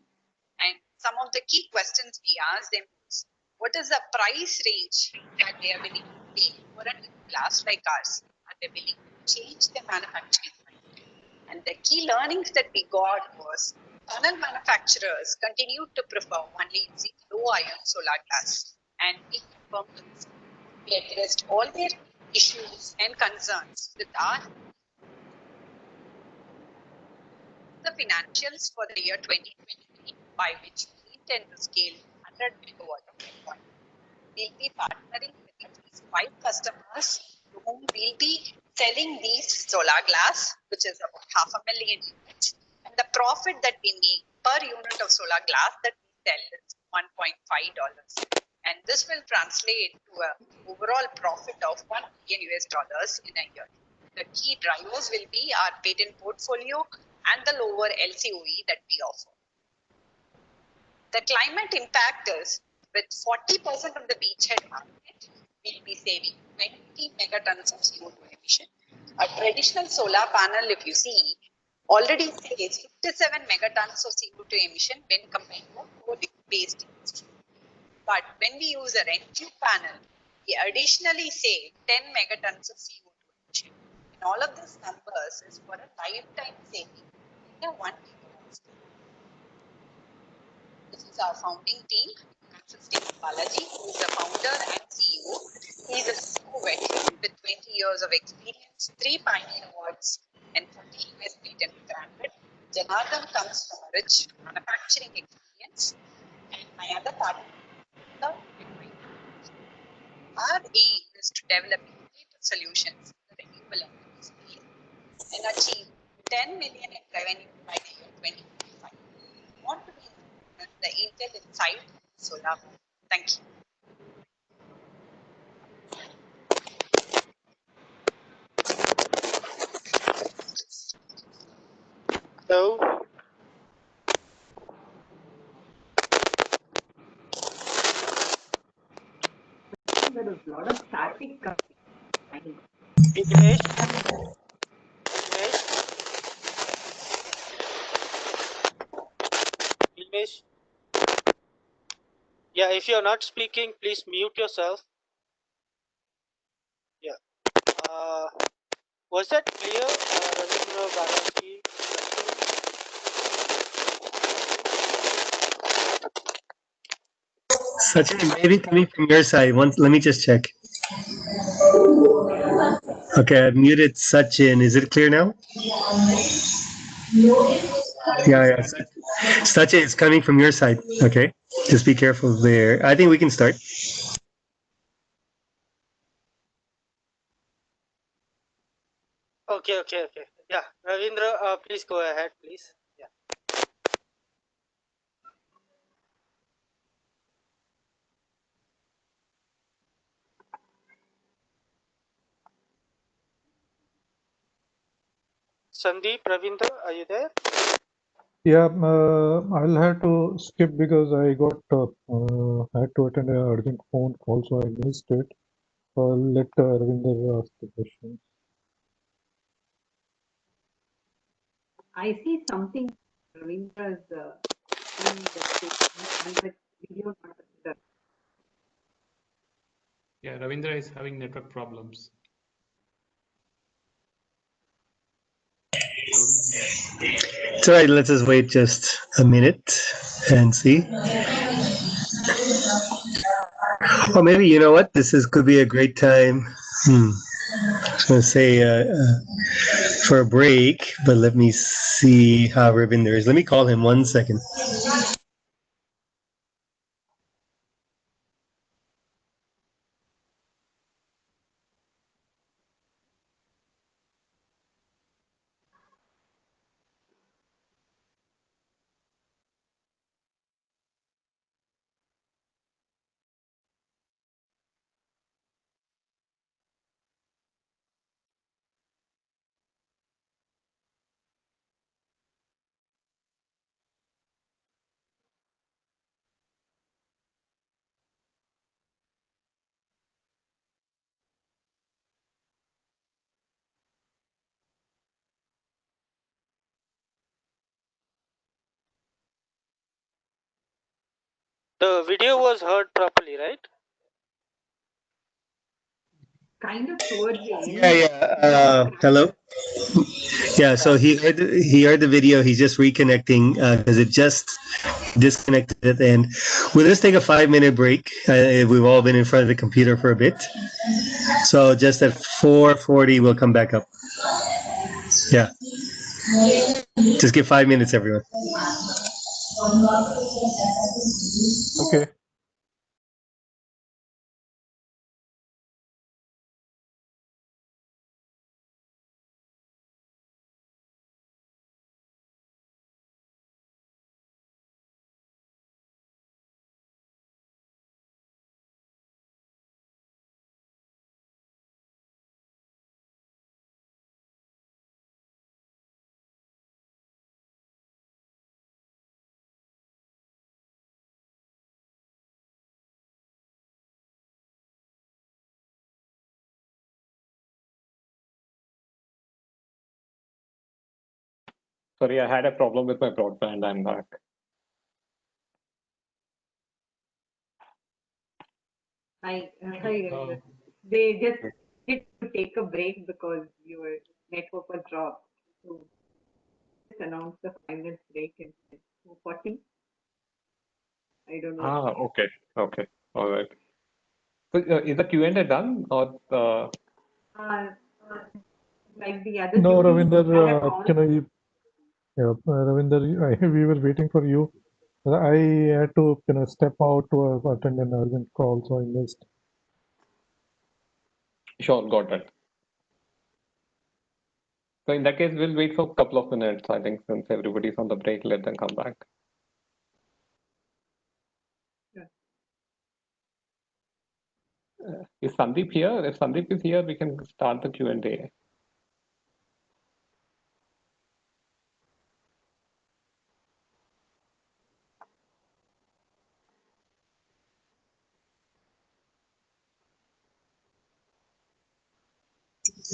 And some of the key questions we asked them was, what is the price range that they are willing to pay for a new glass like ours? Are they willing to change their manufacturing? And the key learnings that we got was panel manufacturers continued to prefer only using low ion solar glass. And we confirmed this. We addressed all their issues and concerns with our the financials for the year 2023, by which we intend to scale 100 megawatt of wind. We'll be partnering with at least 5 customers to whom we'll be selling these solar glass, which is about 500,000 units. And the profit that we make per unit of solar glass that we sell is $1.5. And this will translate to an overall profit of $1 billion in a year. The key drivers will be our patent portfolio and the lower LCOE that we offer. The climate impact is, with 40% of the beachhead market, we'll be saving 20 megatons of CO2 emission. A traditional solar panel, if you see, already saves 57 megatons of CO2 emission when compared to a coal-based industry. But when we use a RenQ panel, we additionally save 10 megatons of CO2 emission. And all of these numbers is for a lifetime saving in a 1 gigawatt. This is our founding team, consisting of Balaji, who is the founder and CEO. He is a CEO veteran with 20 years of experience, 3 Pioneer Awards, and 40 US patent granted. Janardhan comes from a rich manufacturing experience, and my other partner, our aim is to develop innovative solutions in the renewable energy space and achieve 10 million in revenue by the year 2025. We want to be known as the Intel Inside Solar. Thank you. So, There is a lot of static. Dinesh, yeah, if you're not speaking, please mute yourself. Yeah. Was that clear, Ravindra, Balaji? Sachin, maybe coming from your side. Let me just check. Okay, I've muted Sachin. Is it clear now? Yeah. Sachin, it's coming from your side. Okay, just be careful there. I think we can start. Okay. Yeah, Ravindra, please go ahead, please. Yeah. Sandeep, Ravindra, are you there? Yeah, I'll have to skip because I got had to attend an urgent phone call, so I missed it. So I'll let Ravinder ask the question. I see something Ravindra's in the statement and the video not considered. Yeah, Ravindra is having network problems. It's all right. Let's just wait just a minute and see. Well, maybe you know what? Could be a great time. I was going to say for a break, but let me see how Ravinder is. Let me call him 1 second. The video was heard properly, right? Kind of towards the end. Yeah. Hello. Yeah. So he heard the video. He's just reconnecting because it just disconnected at the end. We'll just take a 5-minute break. We've all been in front of the computer for a bit. So just at 4:40, we'll come back up. Yeah. Just give 5 minutes, everyone. Okay. Sorry, I had a problem with my broadband. I'm back. Hi, they just need to take a break because your network was dropped. So just announce the 5 minutes break and 4:40. I don't know. Okay. Okay. All right. So is the Q&A done or? Like the other No, two, Ravinder, Ravinder, we were waiting for you. I had to, step out to attend an urgent call, so I missed. Sure, got it. So in that case, we'll wait for a couple of minutes. I think since everybody's on the break, let them come back. Is Sandeep here? If Sandeep is here, we can start the Q&A.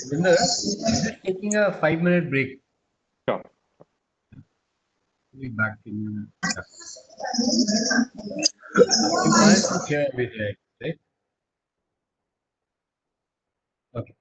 Just taking a 5-minute break. Sure. We'll be back in. You can't hear everything, right? Okay.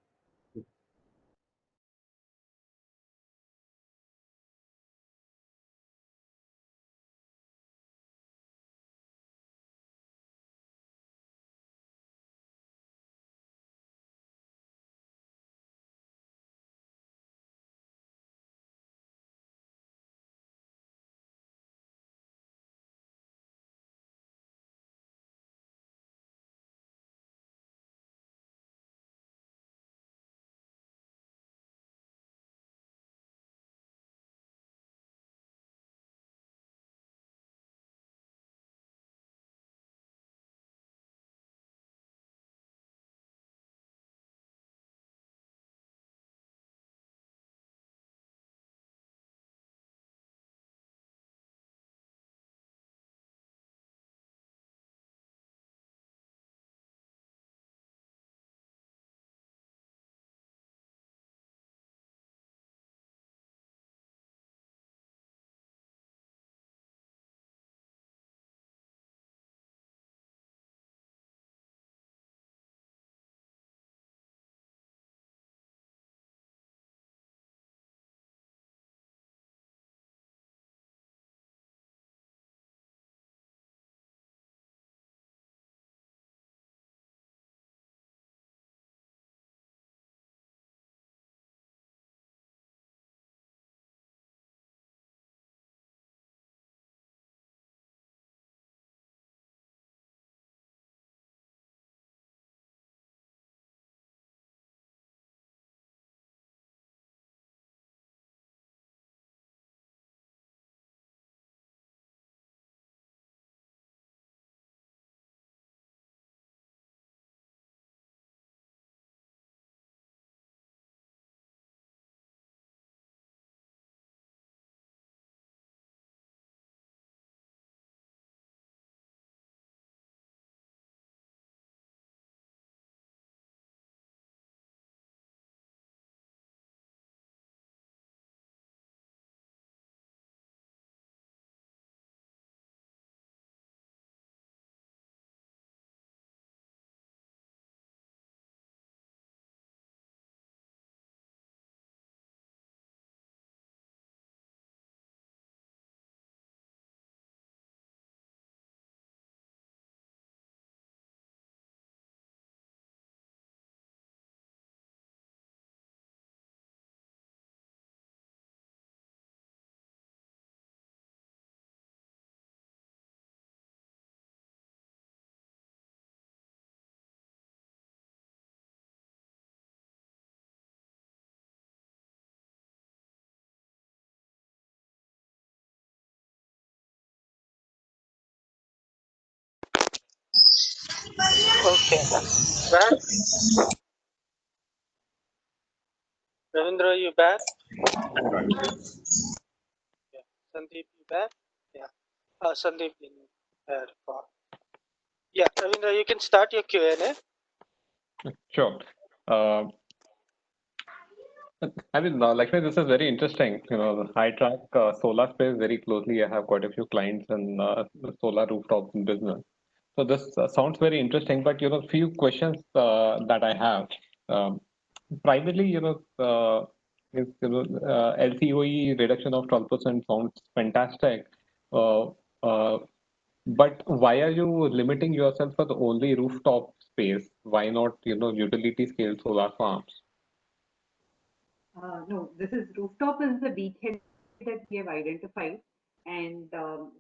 Okay. Back? Ravindra, you back? Yeah. Sandeep, you back? Yeah. Sandeep in call. Yeah, Ravindra, you can start your Q&A. Sure. I mean, Lakshmi, this is very interesting. I track solar space very closely. I have quite a few clients in the solar rooftop business. So this sounds very interesting, but few questions that I have. Primarily, LCOE reduction of 12% sounds fantastic. Uh, uh, but why are you limiting yourself for the only rooftop space? Why not, utility scale solar farms? No, this is rooftop is the beachhead that we have identified, and so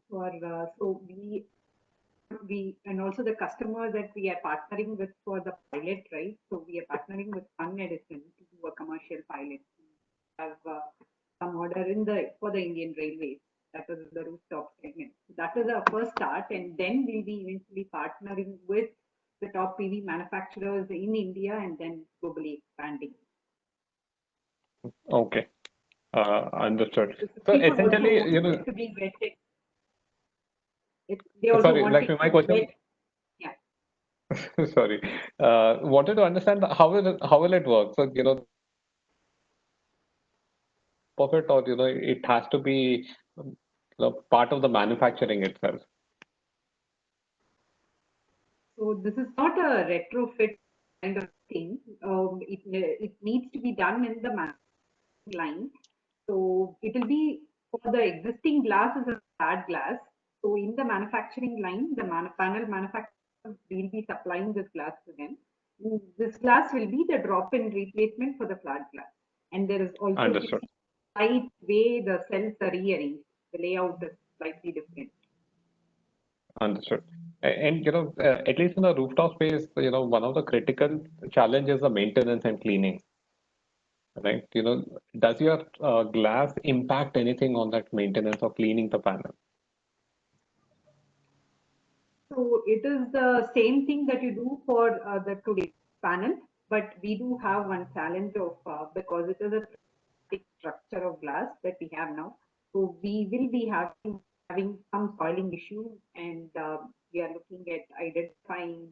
we and also the customer that we are partnering with for the pilot, right? So we are partnering with Sun Edison to do a commercial pilot. We have some order in the for the Indian Railways. That is the rooftop segment. So that is our first start, and then we'll be eventually partnering with the top PV manufacturers in India and then globally expanding. Okay, understood. So So people essentially, also want to be vetted. They also sorry, want Lakshmi, my to question. vet. Yeah. Sorry, wanted to understand how will it work? So of it, or it has to be part of the manufacturing itself. So this is not a retrofit kind of thing. It needs to be done in the manufacturing line. So it will be for the existing glass is a flat glass. So in the manufacturing line, the panel manufacturer will be supplying this glass to them. This glass will be the drop-in replacement for the flat glass. And there is also, if you Understood. see the slight way the cells are rearranged, the layout is slightly different. Understood. And at least in the rooftop space, one of the critical challenges is the maintenance and cleaning. Right? Does your glass impact anything on that maintenance or cleaning the panel? So it is the same thing that you do for the today's panel, but we do have one challenge of because it is a structure of glass that we have now. So we will be having some soiling issue, and we are looking at identifying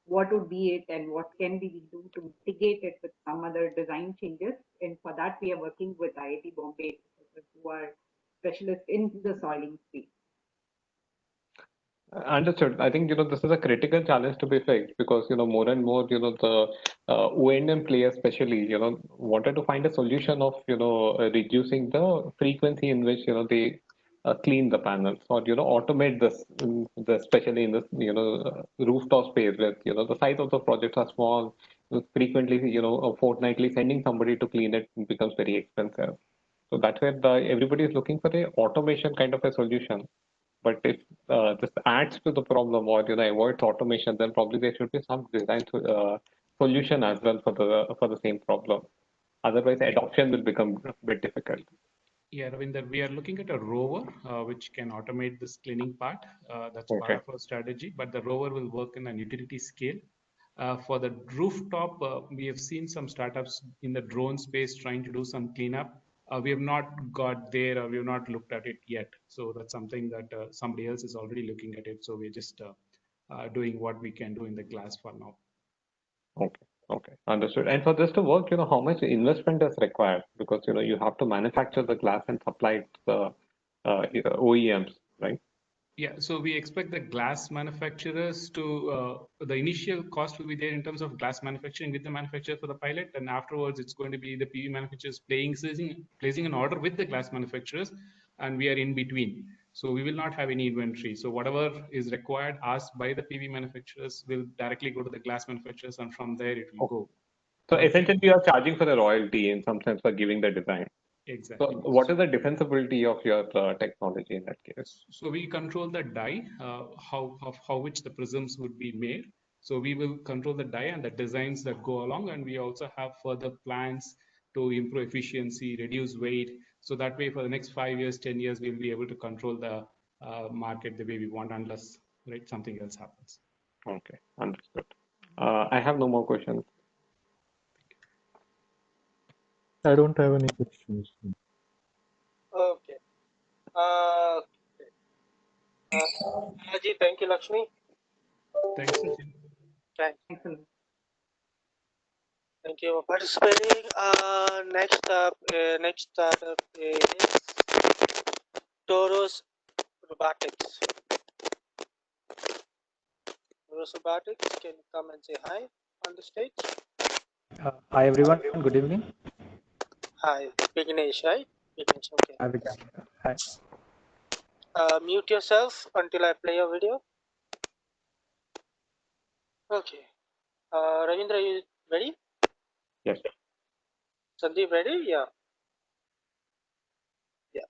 what would be it and what can we do to mitigate it with some other design changes. And for that, we are working with IIT Bombay, who are specialists in the soiling space. Understood. I think this is a critical challenge to be fixed because more and more the O&M players especially wanted to find a solution of reducing the frequency in which they clean the panels or automate this especially in this rooftop space where the size of the projects are small. Frequently fortnightly sending somebody to clean it becomes very expensive. So that's where everybody is looking for a automation kind of a solution. But if this adds to the problem or avoids automation, then probably there should be some design solution as well for the same problem. Otherwise, adoption will become a bit difficult. Yeah, Ravinder, we are looking at a rover which can automate this cleaning part. That's part Okay. of our strategy, but the rover will work in an utility scale. For the rooftop, we have seen some startups in the drone space trying to do some cleanup. We have not got there or we have not looked at it yet. So that's something that somebody else is already looking at it. So we're just doing what we can do in the glass for now. Okay. Okay. Understood. And for this to work, how much investment is required? Because, you have to manufacture the glass and supply it to the OEMs, right? Yeah, so we expect the glass manufacturers to, the initial cost will be there in terms of glass manufacturing with the manufacturer for the pilot, and afterwards it's going to be the PV manufacturers placing an order with the glass manufacturers, and we are in between. So we will not have any inventory. So whatever is required asked by the PV manufacturers will directly go to the glass manufacturers, and from there it will go. So essentially, you are charging for the royalty in some sense for giving the design. Exactly. So what is the defensibility of your technology in that case? So we control the die, how which the prisms would be made. So we will control the die and the designs that go along, and we also have further plans to improve efficiency, reduce weight. So that way, for the next 5 years, 10 years, we'll be able to control the market the way we want, unless something else happens. Okay, understood. I have no more questions. I don't have any questions. Okay. Ji, thank you, Lakshmi. Thanks, Sachin. Thanks. Thanks a lot. Thank you for participating. Next startup is Toros Robotics. Toros Robotics, can you come and say hi on the stage? Hi everyone, good evening. Hi, Vignesh, right? Vignesh, okay. Hi. Mute yourself until I play your video. Okay. Ravindra, you ready? Yes. Sandeep, ready? Yeah. Yeah.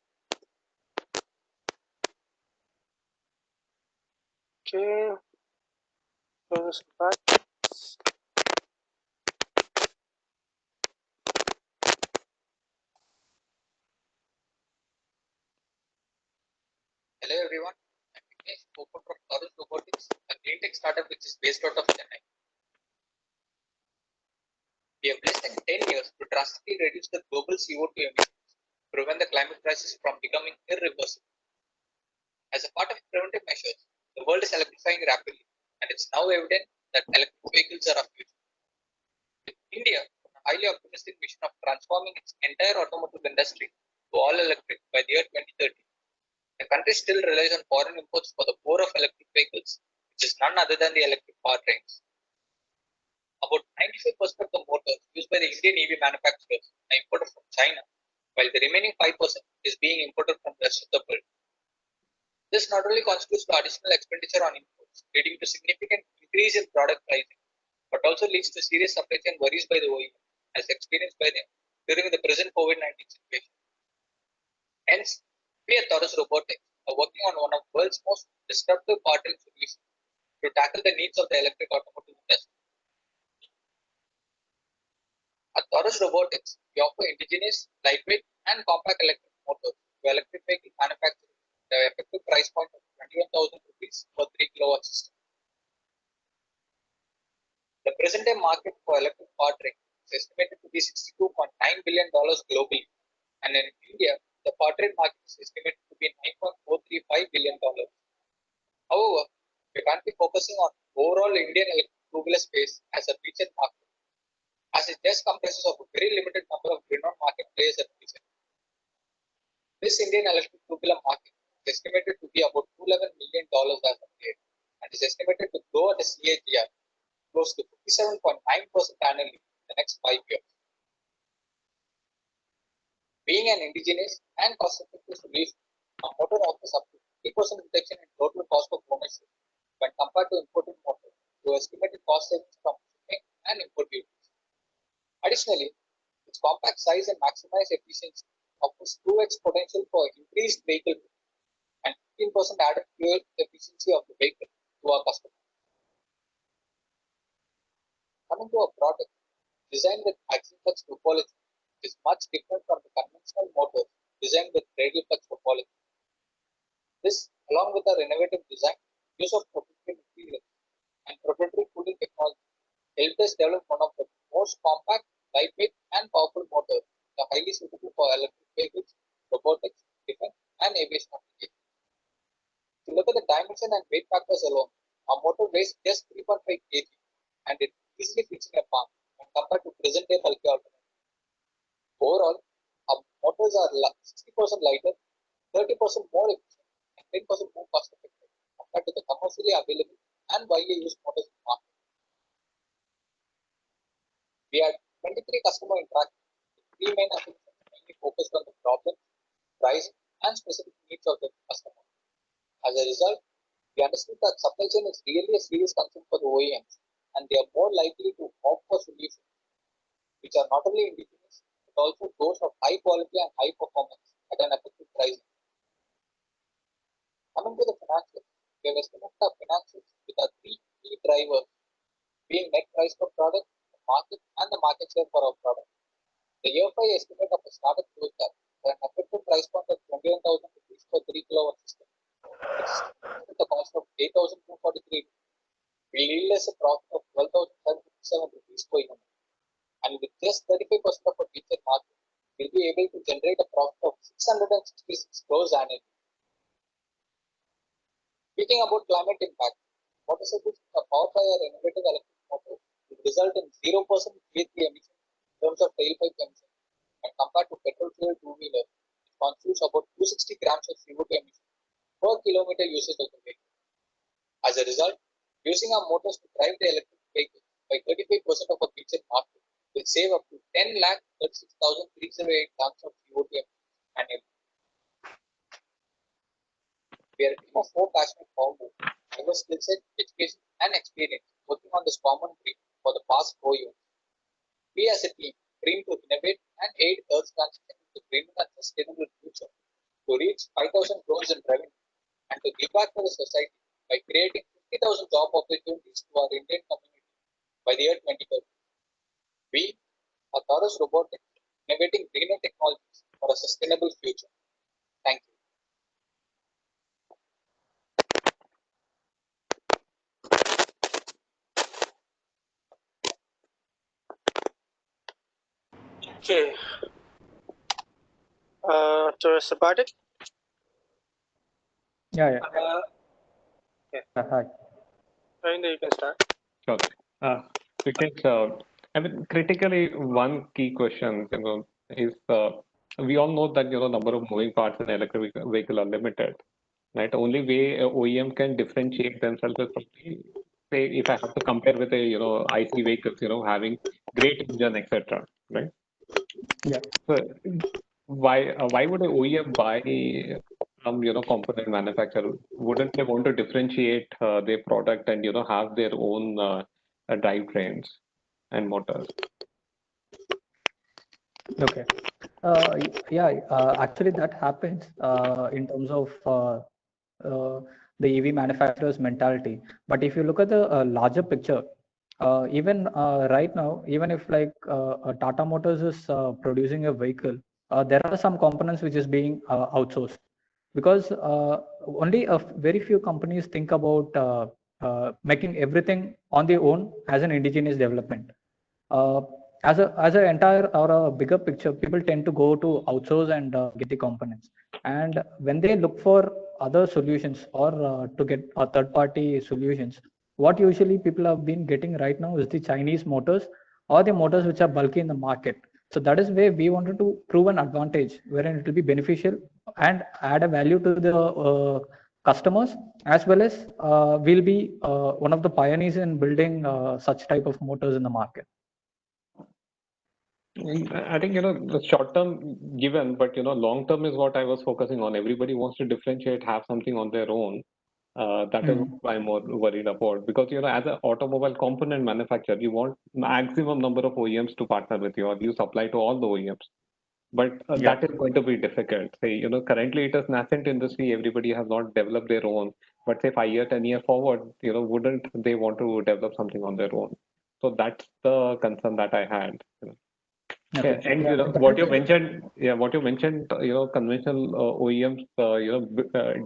Okay. Toros Robotics. Hello everyone, I'm Vignesh, co-founder of Taurus Robotics, a clean tech startup which is based out of Chennai. We have less than 10 years to drastically reduce the global CO2 emissions, prevent the climate crisis from becoming irreversible. As a part of preventive measures, the world is electrifying rapidly, and it's now evident that electric vehicles are our future. With India on a highly optimistic mission of transforming its entire automotive industry to all electric by the year 2030, the country still relies on foreign imports for the core of electric vehicles, which is none other than the electric powertrains. About 95% of the motors used by the Indian EV manufacturers are imported from China, while the remaining 5% is being imported from the rest of the world. This not only contributes to additional expenditure on imports, leading to significant increase in product pricing, but also leads to serious supply chain worries by the OEM, as experienced by them during the present COVID-19 situation. Hence, we at Taurus Robotics are working on one of the world's most disruptive powertrain solutions to tackle the needs of the electric automotive industry. At Taurus Robotics, we offer indigenous, lightweight, and compact electric motors to electric vehicle manufacturers at an effective price point of 21,000 rupees for 3 kilowatt system. The present day market for electric powertrain is estimated to be $62.9 billion globally, and in India, the powertrain market is estimated to be $9.435 billion. However, we can't be focusing on overall Indian electric two-wheeler space as a featured market, as it just comprises of a very limited number of renowned market players at present. This Indian electric two-wheeler market is estimated to be about $211 million as of date, and is estimated to grow at a CAGR close to 57.9% annually in the next 5 years. Being an indigenous and cost-effective solution, a motor offers up to 50% reduction in total cost of ownership when compared to imported motors through estimated cost savings from shipping and import duties. Additionally, its compact size and maximized efficiency offers 2x potential for increased vehicle weight and 15% added fuel efficiency of the vehicle to our customers. Coming to a product designed with axial flux topology, is much different from the conventional motors designed with radial flux topology. This, along with our innovative design, use of proprietary materials, and proprietary cooling technology, helped us develop one of the most compact, lightweight, and powerful motors that are highly suitable for electric vehicles, robotics, defense, and aviation applications. If you look at the dimension and weight factors alone, our motor weighs just 3.5 kg, and it easily fits in a palm when compared to present-day bulky alternatives. Overall, our motors are 60% lighter, 30% more efficient, and 10% more cost effective compared to the commercially available and widely used motors in the market. We had 23 customer interactions with 3 main applications mainly focused on the problem, price, and specific needs of the customer. As a result, we understood that supply chain is really a serious concern for the OEMs, and they are more likely to opt for solutions which are not only indigenous but also those of high quality and high performance at an effective price. Coming to the financials, we have estimated our financials with our 3 key drivers being net price per product, the market, and the market share for our product. The year 5 estimate of a startup growth at an effective price point of 21,000 rupees for 3 kilowatt system, which is at the cost of 8,243. will yield us a profit of 12,757 rupees per unit. And with just 35% of our future market, we'll be able to generate a profit of 666 crores annually. Speaking about climate impact, motorcycles powered by our innovative electric motors will result in 0% GHG emission in terms of tailpipe emission, and compared to petrol fuel two-wheeler, it constitutes about 260 grams of CO2 emission per kilometer usage of the vehicle. As a result, using our motors to drive the electric vehicle by 35% of our future market will save up to 10,36,308 tons of CO2 emissions annually. We are a team of 4 passionate founders, diverse skill set, education, and experience working on this common dream for the past 4 years. We as a team dream to innovate and aid Earth's transition to a greener and sustainable future, to reach 5,000 crores in revenue, and to give back to the society by creating 50,000 job opportunities to our Indian community by the year 2030. We are Taurus Robotics, innovating greener technologies for a sustainable future. Thank you. Okay. Taurus Robotics. Yeah. Okay. Hi. Ravinder, you can start. Sure. Because I mean, critically, one key question, is we all know that number of moving parts in electric vehicle are limited, right? Only way a OEM can differentiate themselves is probably, say, if I have to compare with a IC vehicles, having great engine, etc., right? Yeah. So why would an OEM buy from component manufacturer? Wouldn't they want to differentiate their product and have their own drivetrains and motors? Okay. Actually, that happens in terms of the EV manufacturer's mentality. But if you look at the larger picture, even right now, even if like Tata Motors is producing a vehicle, there are some components which is being outsourced, because only a very few companies think about making everything on their own as an indigenous development. As an entire or a bigger picture, people tend to go to outsource and get the components. And when they look for other solutions or to get third party solutions, what usually people have been getting right now is the Chinese motors or the motors which are bulky in the market. So that is where we wanted to prove an advantage wherein it will be beneficial and add a value to the customers, as well as we'll be one of the pioneers in building such type of motors in the market. I think the short term given, but long term is what I was focusing on. Everybody wants to differentiate, have something on their own. That is what I'm more worried about, because as an automobile component manufacturer, you want maximum number of OEMs to partner with you, or you supply to all the OEMs. But that is going to be difficult. Say currently it is nascent industry. Everybody has not developed their own. But say 5 year, 10 year forward, wouldn't they want to develop something on their own? So that's the concern that I had. Okay. And what you mentioned, conventional OEMs,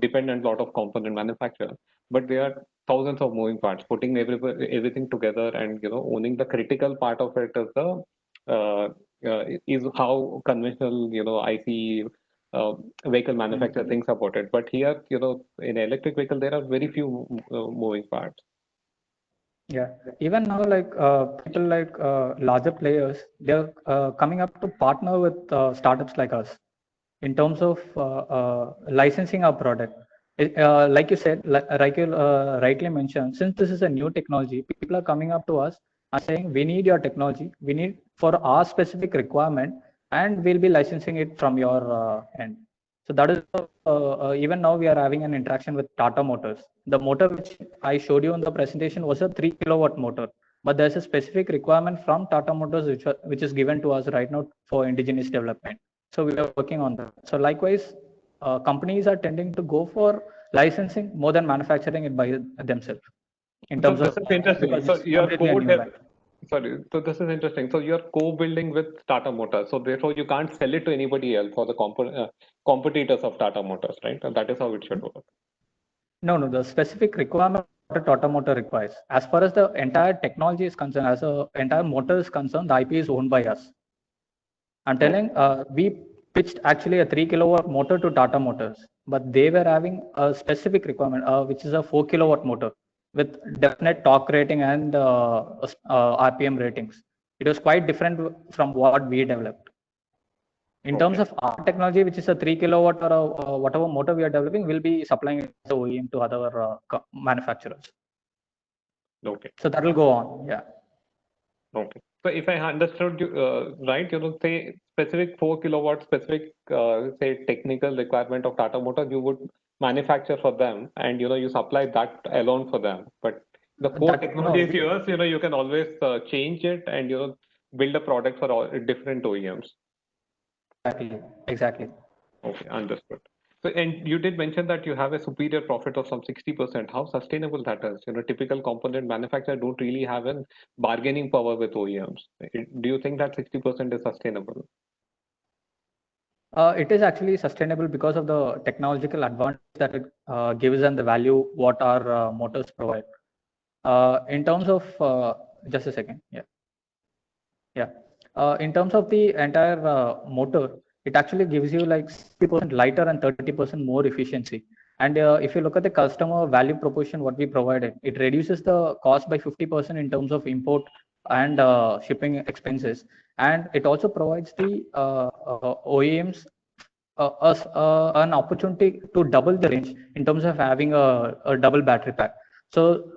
depend on a lot of component manufacturer, but there are thousands of moving parts. Putting everything together and owning the critical part of it is how conventional IC vehicle manufacturer thinks about it. But here, in electric vehicle, there are very few moving parts. Yeah, even now, like people like larger players, they're coming up to partner with startups like us in terms of licensing our product. Like you said, like you rightly mentioned, since this is a new technology, people are coming up to us and saying, we need your technology, we need for our specific requirement, and we'll be licensing it from your end. So that is even now we are having an interaction with Tata Motors. The motor which I showed you in the presentation was a 3 kilowatt motor, but there's a specific requirement from Tata Motors which is given to us right now for indigenous development. So we are working on that. So likewise, companies are tending to go for licensing more than manufacturing it by themselves. In terms this of is interesting. So this is interesting. So you're co-building with Tata Motors. So therefore, you can't sell it to anybody else or the competitors of Tata Motors, right? And that is how it should work. No, the specific requirement what a Tata motor requires. As far as the entire technology is concerned, as a entire motor is concerned, the IP is owned by us. I'm telling, we pitched actually a 3 kilowatt motor to Tata Motors, but they were having a specific requirement, which is a 4 kilowatt motor with definite torque rating and RPM ratings. It was quite different from what we developed. In terms of our technology, which is a 3 kilowatt or whatever motor we are developing, we'll be supplying it as OEM to other manufacturers. Okay. So that will go on, yeah. Okay. So if I understood you right, say specific 4 kilowatt specific say technical requirement of Tata Motors, you would manufacture for them, and you supply that alone for them. But the core technology is yours. You can always change it and build a product for all different OEMs. Exactly. Okay, understood. So, and you did mention that you have a superior profit of some 60%. How sustainable that is? Typical component manufacturer don't really have a bargaining power with OEMs. Do you think that 60% is sustainable? It is actually sustainable because of the technological advantage that it gives and the value what our motors provide. In terms of, just a second, yeah. In terms of the entire motor, it actually gives you like 60% lighter and 30% more efficiency. And if you look at the customer value proposition, what we provided, it reduces the cost by 50% in terms of import and shipping expenses. And it also provides the OEMs an opportunity to double the range in terms of having a double battery pack. So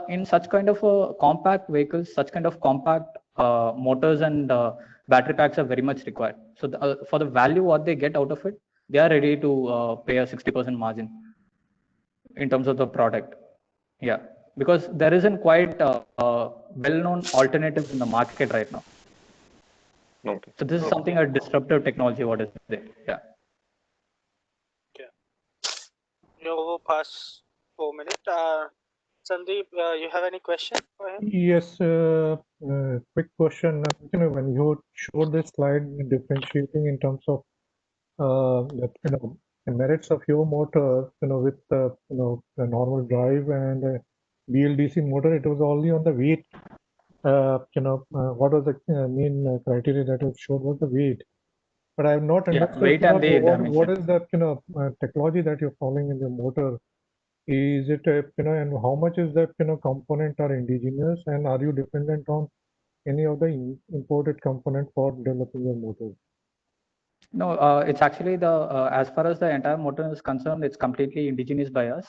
in such kind of compact vehicles, such kind of compact motors and battery packs are very much required. So for the value what they get out of it, they are ready to pay a 60% margin in terms of the product. Yeah, because there isn't quite well-known alternatives in the market right now. Okay. So this is something a disruptive technology. What is there? Yeah. You over past 4 minutes. Sandeep, you have any question for him? Yes, quick question. When you showed this slide differentiating in terms of the merits of your motor, with the normal drive and BLDC motor, it was only on the weight. What was the main criteria that was showed was the weight. But I have not understood weight and the what is the technology that you're following in the motor. Is it and how much is that component are indigenous, and are you dependent on any of the imported component for developing your motor? No, it's actually the as far as the entire motor is concerned, it's completely indigenous by us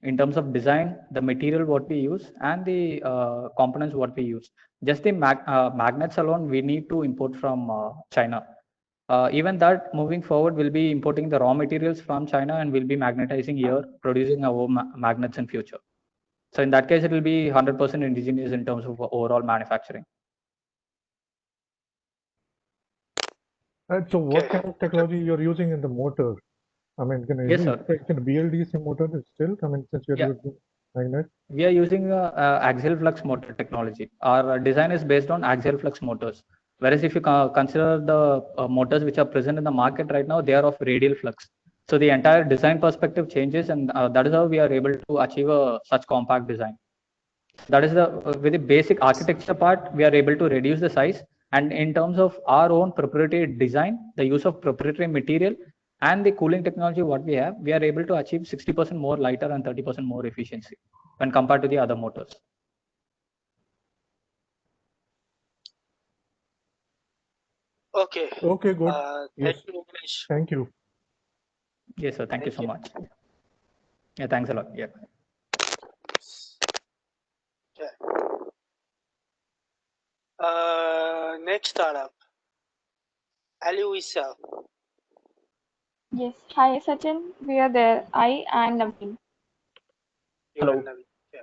in terms of design, the material what we use, and the components what we use. Just the magnets alone, we need to import from China. Even that, moving forward, we'll be importing the raw materials from China and we'll be magnetizing here, producing our magnets in future. So in that case, it will be 100% indigenous in terms of overall manufacturing. So what kind of technology you're using in the motor? I mean, Yes, sir. BLDC motor is still, since you're using magnet? We are using axial flux motor technology. Our design is based on axial flux motors. Whereas if you consider the motors which are present in the market right now, they are of radial flux. So the entire design perspective changes, and that is how we are able to achieve such compact design. That is with the basic architecture part, we are able to reduce the size. And in terms of our own proprietary design, the use of proprietary material and the cooling technology what we have, we are able to achieve 60% more lighter and 30% more efficiency when compared to the other motors. Okay. Okay, good. Yes. Thank you, English. Thank you. Yes, sir. Thank you so much. Yeah, thanks a lot. Yeah. Next startup, Aluisa. Yes. Hi, Sachin. We are there. I and Naveen. Hello. Yeah.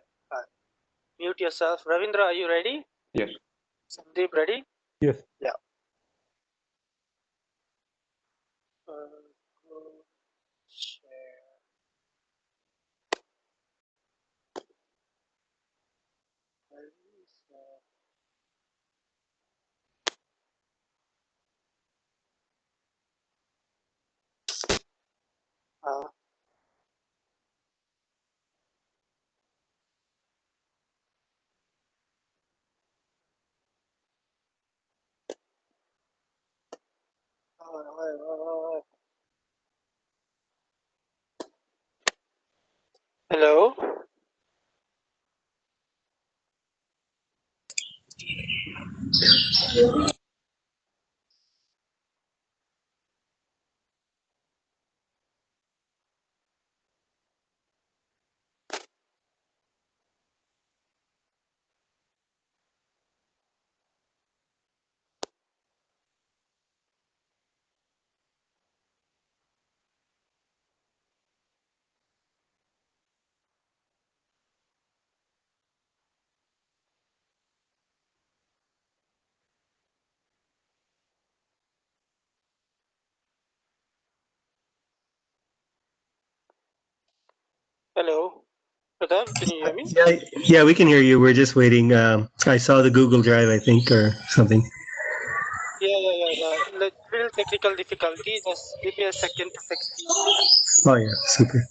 Mute yourself. Ravindra, are you ready? Yes. Sandeep, ready? Yes. Yeah. Share. Hello. Hello. Pradhan, can you hear me? Yeah, we can hear you. We're just waiting. I saw the Google Drive, I think, or something. Yeah. Little technical difficulty. Just give me a second to fix the issue. Oh yeah, super.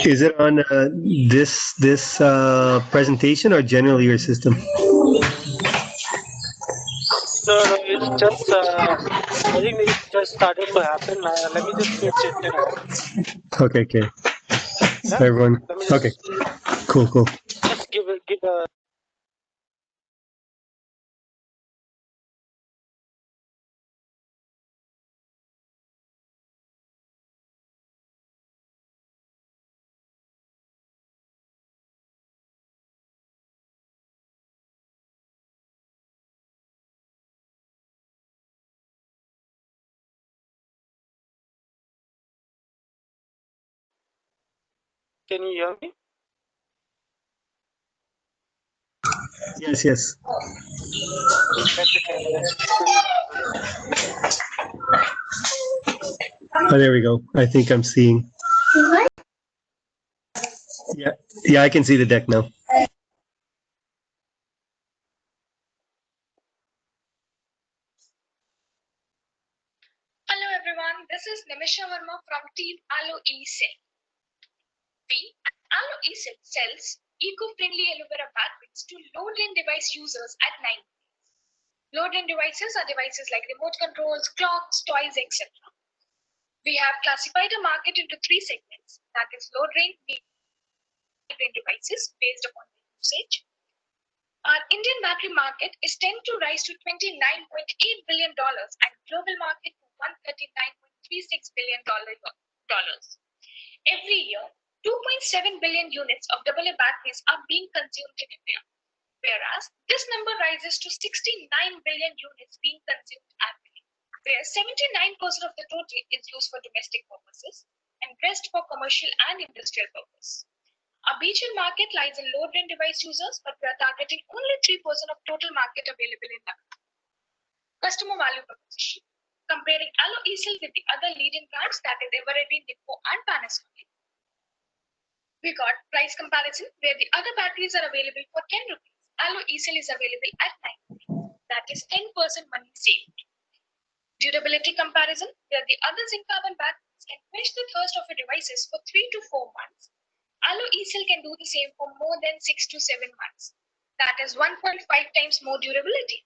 Is it on this presentation or generally your system? No, it's just. I think it just started to happen. Let me just switch it. Okay. Yeah. Everyone. Let me Okay. just Cool. just give a. Can you hear me? Yes. That's okay. Oh, there we go. I think I'm seeing. Yeah, I can see the deck now. Hello everyone, this is Nimisha Verma from Team Aloe eCell. We at Aloe eCell sells eco-friendly aloe vera batteries to low-end device users at 9. Low-end devices are devices like remote controls, clocks, toys, etc. We have classified the market into 3 segments, that is low-range, mid-range devices based upon the usage. Our Indian battery market is tend to rise to $29.8 billion and global market to $139.36 billion. Every year, 2.7 billion units of AA batteries are being consumed in India, whereas this number rises to 69 billion units being consumed annually, where 79% of the total is used for domestic purposes and rest for commercial and industrial purpose. Our BHL market lies in low-end device users, but we are targeting only 3% of total market available in that. Customer value proposition. Comparing Aloe eCell with the other leading brands, that is Eveready, Nippo, and Panasonic, we got price comparison where the other batteries are available for 10 rupees. Aloe eCell is available at 9 rupees. That is 10% money saved. Durability comparison where the other zinc carbon batteries can quench the thirst of your devices for 3 to 4 months. Aloe eCell can do the same for more than 6 to 7 months. That is 1.5 times more durability.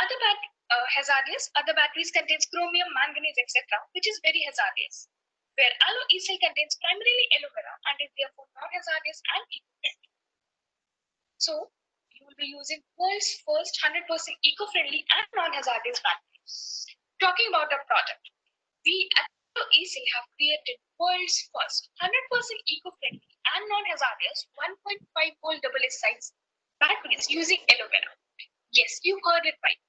Other batteries contains chromium, manganese, etc., which is very hazardous. Where Aloe eCell contains primarily aloe vera and is therefore non-hazardous and eco-friendly. So you will be using world's first 100% eco-friendly and non-hazardous batteries. Talking about our product, we at Aloe eCell have created world's first 100% eco-friendly and non-hazardous 1.5 volt AA size batteries using aloe vera. Yes, you heard it right.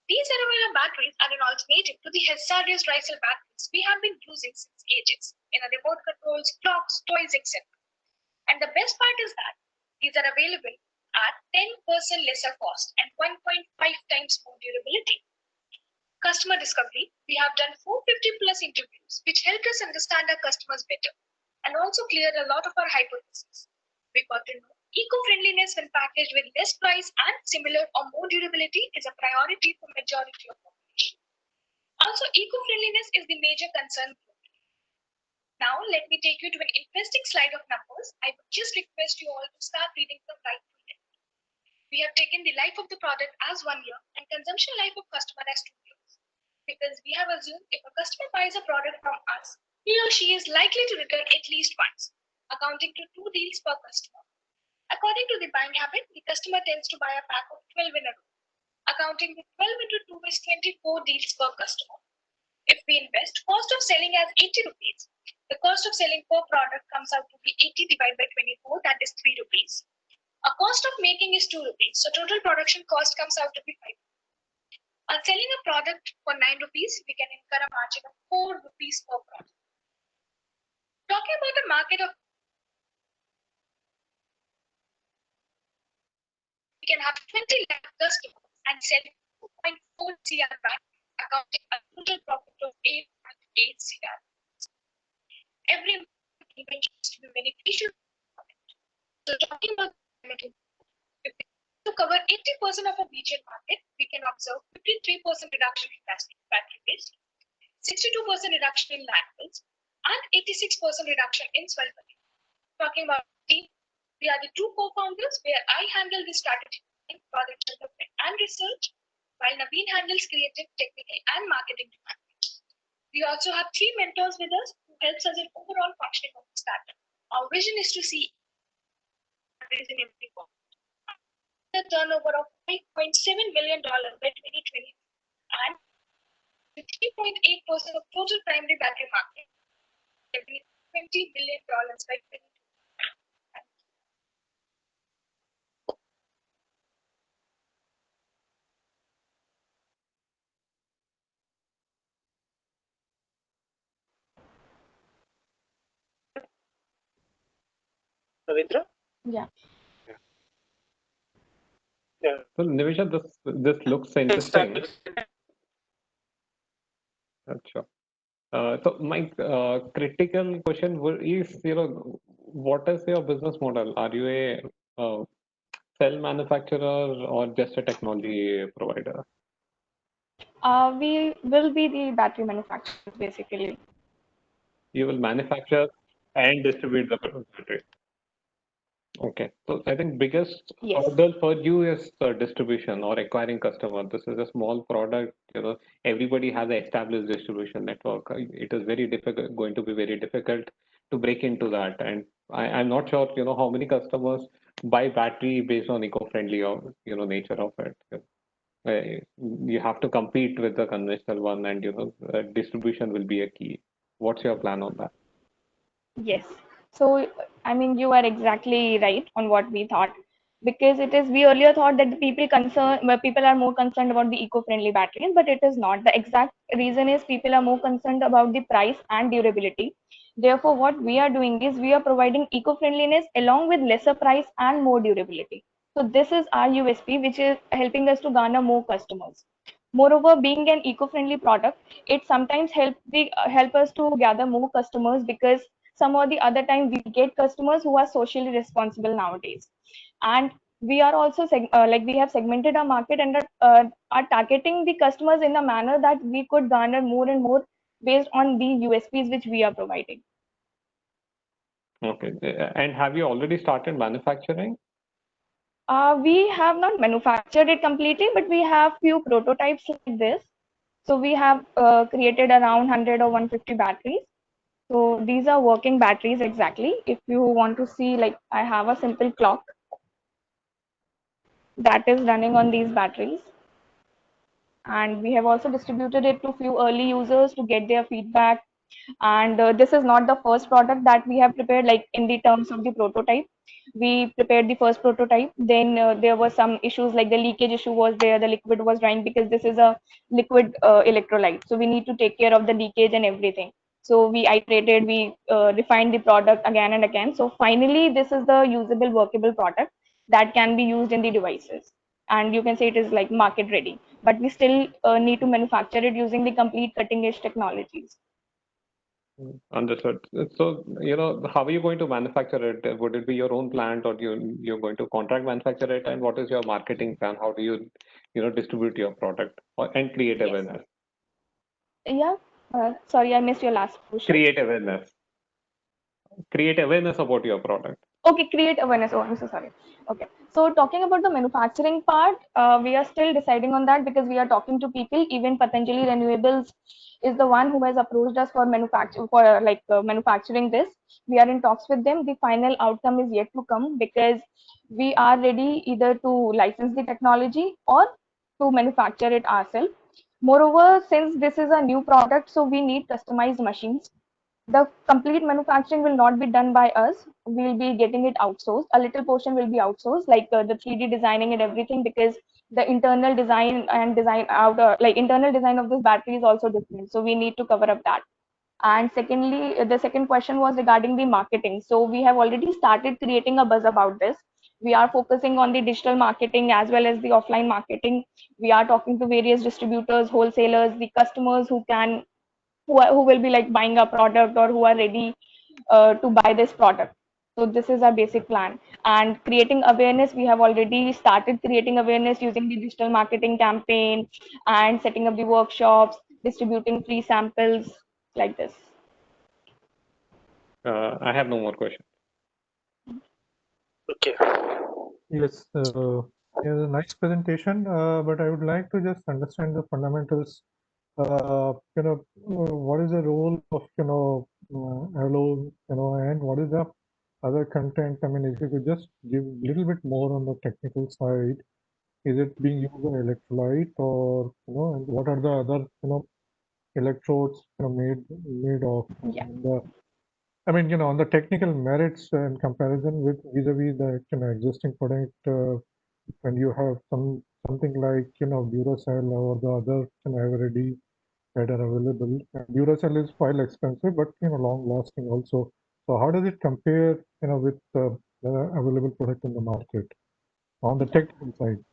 These cellular batteries are an alternative to the hazardous dry cell batteries we have been using since ages in our remote controls, clocks, toys, etc. And the best part is that these are available at 10% lesser cost and 1.5 times more durability. Customer discovery, we have done 450 plus interviews, which helped us understand our customers better and also cleared a lot of our hypotheses. We got to know eco-friendliness when packaged with less price and similar or more durability is a priority for majority of population. Also, eco-friendliness is the major concern. Now, let me take you to an interesting slide of numbers. I would just request you all to start reading from right to left. We have taken the life of the product as 1 year and consumption life of customer as 2 years. Because we have assumed if a customer buys a product from us, he or she is likely to return at least once, accounting to 2 deals per customer. According to the buying habit, the customer tends to buy a pack of 12 in a row. Accounting to 12 into 2 is 24 deals per customer. If we invest cost of selling as 80 rupees, the cost of selling per product comes out to be 80 divided by 24, that is 3 rupees. A cost of making is 2 rupees, so total production cost comes out to be 5. On selling a product for 9 rupees, we can incur a margin of 4 rupees per product. Talking about the market of, we can have 20 lakh customers and sell 2.4 CR back, accounting a total profit of 8.8 CR. Every event needs to be beneficial. So talking about if we to cover 80% of a BGN market, we can observe 53% reduction in battery waste, 62% reduction in landfills, and 86% reduction in soil pollution. Talking about team, we are the 2 co-founders where I handle the strategy, product development and research, while Naveen handles creative, technical, and marketing department. We also have 3 mentors with us who helps us in overall functioning of the startup. Our vision is to see in every form. A turnover of $5.7 million by 2020 and 3.8% of total primary battery market, $20 billion by 2020. Ravindra? Yeah. Yeah. So Nivisha, this looks interesting. Sure. So my critical question is, what is your business model? Are you a cell manufacturer or just a technology provider? We will be the battery manufacturers basically. You will manufacture and distribute the battery. Okay, so I think biggest Yes. hurdle for you is distribution or acquiring customer. This is a small product, everybody has an established distribution network. It is very difficult, going to be very difficult to break into that. And I'm not sure, how many customers buy battery based on eco-friendly or, nature of it. You have to compete with the conventional one, and, distribution will be a key. What's your plan on that? Yes. So, I mean, you are exactly right on what we thought, because we earlier thought that the people are more concerned about the eco-friendly batteries, but it is not. The exact reason is people are more concerned about the price and durability. Therefore, what we are doing is we are providing eco-friendliness along with lesser price and more durability. So this is our USP, which is helping us to garner more customers. Moreover, being an eco-friendly product, it sometimes help us to gather more customers, because some or the other time we get customers who are socially responsible nowadays. And we are also we have segmented our market and are targeting the customers in a manner that we could garner more and more based on the USPs which we are providing. Okay, and have you already started manufacturing? We have not manufactured it completely, but we have few prototypes like this. So we have created around 100 or 150 batteries. So these are working batteries exactly. If you want to see, like, I have a simple clock that is running on these batteries. And we have also distributed it to few early users to get their feedback And this is not the first product that we have prepared, like in the terms of the prototype. We prepared the first prototype, then there were some issues like the leakage issue was there, the liquid was drying, because this is a liquid electrolyte, so we need to take care of the leakage and everything. So we iterated, we refined the product again and again. So finally this is the usable, workable product that can be used in the devices, and you can say it is like market ready, but we still need to manufacture it using the complete cutting edge technologies. Understood. So, how are you going to manufacture it? Would it be your own plant, or you're going to contract manufacture it? And what is your marketing plan? How do you, distribute your product and create Yes. awareness? Yeah. Sorry, I missed your last question. Create awareness. Create awareness about your product. Okay, create awareness. Oh, I'm so sorry. Okay, so talking about the manufacturing part, we are still deciding on that because we are talking to people. Even Patanjali Renewables is the one who has approached us for manufacturing this. We are in talks with them. The final outcome is yet to come because we are ready either to license the technology or to manufacture it ourselves. Moreover, since this is a new product, so we need customized machines. The complete manufacturing will not be done by us. We'll be getting it outsourced. A little portion will be outsourced, like the 3D designing and everything, because the internal design and design out, internal design of this battery is also different. So we need to cover up that. And secondly, the second question was regarding the marketing. So we have already started creating a buzz about this. We are focusing on the digital marketing as well as the offline marketing. We are talking to various distributors, wholesalers, the customers who will be like buying a product or who are ready to buy this product. So this is our basic plan. And creating awareness, we have already started creating awareness using the digital marketing campaign and setting up the workshops, distributing free samples like this. I have no more questions. Okay. Yes, yeah, a nice presentation, but I would like to just understand the fundamentals. What is the role of, allo, and what is the other content? I mean, if you could just give a little bit more on the technical side. Is it being used on electrolyte, or, and what are the other, electrodes, made of? Yeah. And, I mean, on the technical merits and comparison with vis-a-vis the, existing product, when you have something like, Duracell or the other, already that are available. And Duracell is quite expensive, but, long lasting also. So how does it compare, with the available product in the market on the technical side?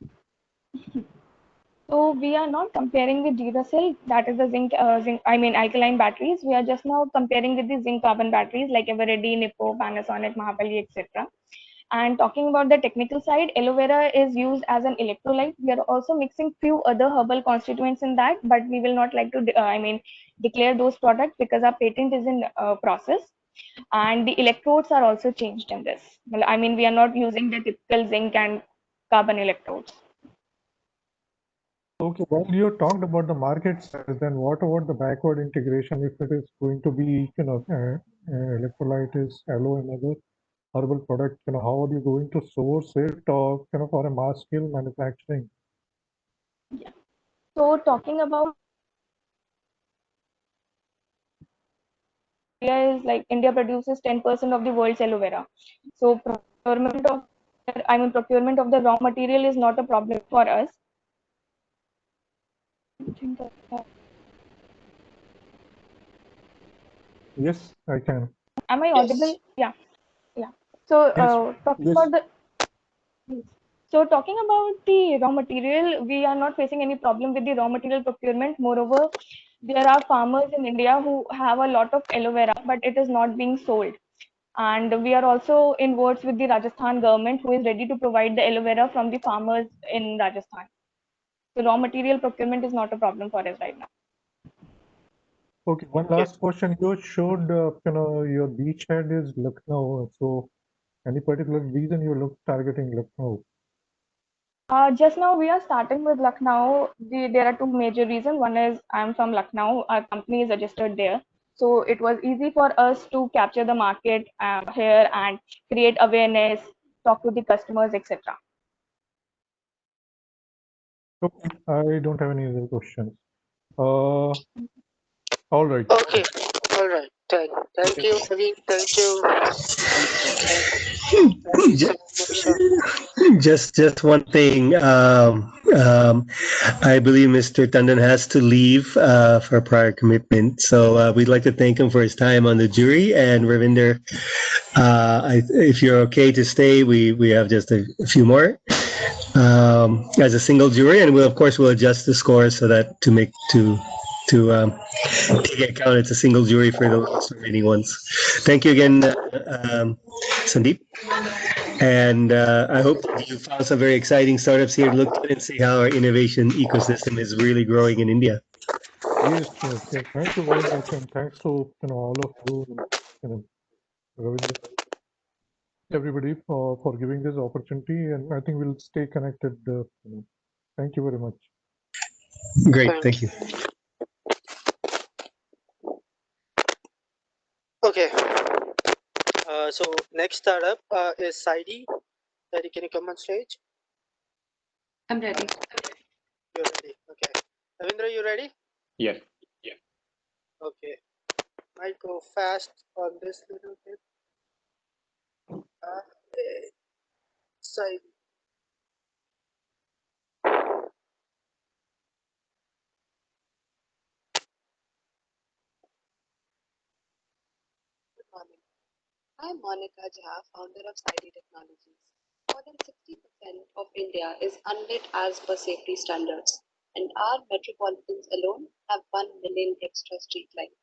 So we are not comparing with Duracell, that is the alkaline batteries. We are just now comparing with the zinc carbon batteries like Eveready, Nippo, Panasonic, Mahabali, etc. And talking about the technical side, aloe vera is used as an electrolyte. We are also mixing few other herbal constituents in that, but we will not like to, declare those products because our patent is in process. And the electrodes are also changed in this. Well, I mean, we are not using the typical zinc and carbon electrodes. Okay, well, you talked about the market size, then what about the backward integration if it is going to be, electrolyte is aloe and other herbal product, how are you going to source it or, for a mass scale manufacturing? Yeah. So talking about India is like India produces 10% of the world's aloe vera. So procurement of the raw material is not a problem for us. Yes, I can. Am I audible? Yeah. Yeah. So talking Yes. about the raw material, we are not facing any problem with the raw material procurement. Moreover, there are farmers in India who have a lot of aloe vera, but it is not being sold. And we are also in works with the Rajasthan government, who is ready to provide the aloe vera from the farmers in Rajasthan. So raw material procurement is not a problem for us right now. Okay, one last question. You showed, your beachhead is Lucknow. So any particular reason you look targeting Lucknow? Just now we are starting with Lucknow. There are two major reasons. One is I'm from Lucknow. Our company is registered there. So it was easy for us to capture the market here and create awareness, talk to the customers, etc. Okay, I don't have any other questions. All right. Okay. All right. Thank you, Naveen. Thank you. Thank you so much. Just one thing. I believe Mr. Tandon has to leave for a prior commitment. So we'd like to thank him for his time on the jury. And Ravinder, if you're okay to stay, we have just a few more as a single jury, and of course we'll adjust the scores so that to take account it's a single jury for those remaining ones. Thank you again, Sandeep. And I hope you found some very exciting startups here to look at and see how our innovation ecosystem is really growing in India. Yes, yes, yes. Thank you very much, and thanks to all of you, and, Ravinder, everybody for giving this opportunity. And I think we'll stay connected. Thank you very much. Great, thank you. Okay. So next startup is Saidi. Saidi, can you come on stage? I'm ready. You're ready. Okay. Ravindra, you ready? Yes. Okay. Might go fast on this little bit. Saidi. Good morning. I'm Monica Jha, founder of Saidi Technologies. More than 60% of India is unlit as per safety standards, and our metropolitans alone have 1 million extra street lights.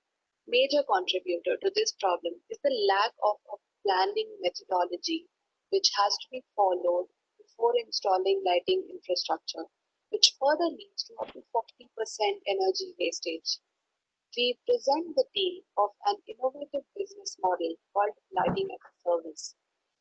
Major contributor to this problem is the lack of a planning methodology which has to be followed before installing lighting infrastructure, which further leads to up to 40% energy wastage. We present the deal of an innovative business model called Lighting as a Service.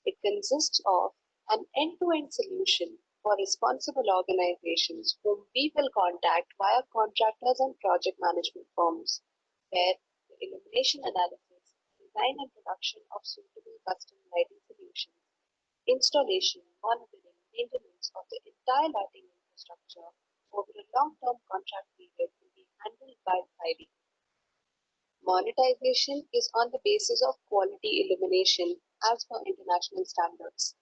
It consists of an end-to-end solution for responsible organizations whom we will contact via contractors and project management firms, where the illumination analysis, design and production of suitable custom lighting solutions, installation, monitoring, maintenance of the entire lighting infrastructure over a long-term contract period will be handled by SID. Monetization is on the basis of quality illumination as per international standards.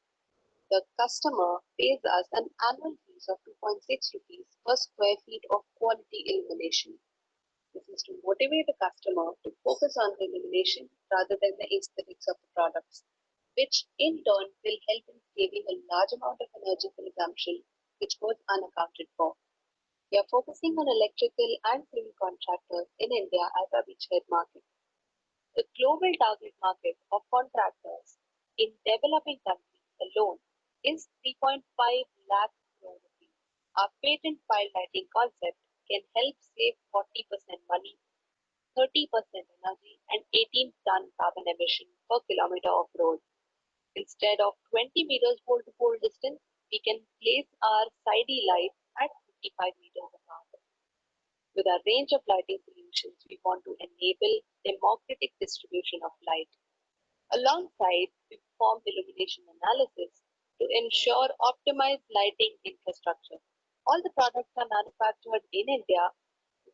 The customer pays us an annual fees of 2.6 rupees per square feet of quality illumination. This is to motivate the customer to focus on the illumination rather than the aesthetics of the products, which in turn will help in saving a large amount of energy consumption which goes unaccounted for. We are focusing on electrical and civil contractors in India as our beachhead market. The global target market of contractors in developing countries alone is 3.5 lakh crore rupees. Our patent file lighting concept can help save 40% money, 30% energy, and 18-ton carbon emission per kilometer of road. Instead of 20 meters pole-to-pole distance, we can place our side lights at 55 meters apart. With our range of lighting solutions, we want to enable democratic distribution of light. Alongside, we perform illumination analysis to ensure optimized lighting infrastructure. All the products are manufactured in India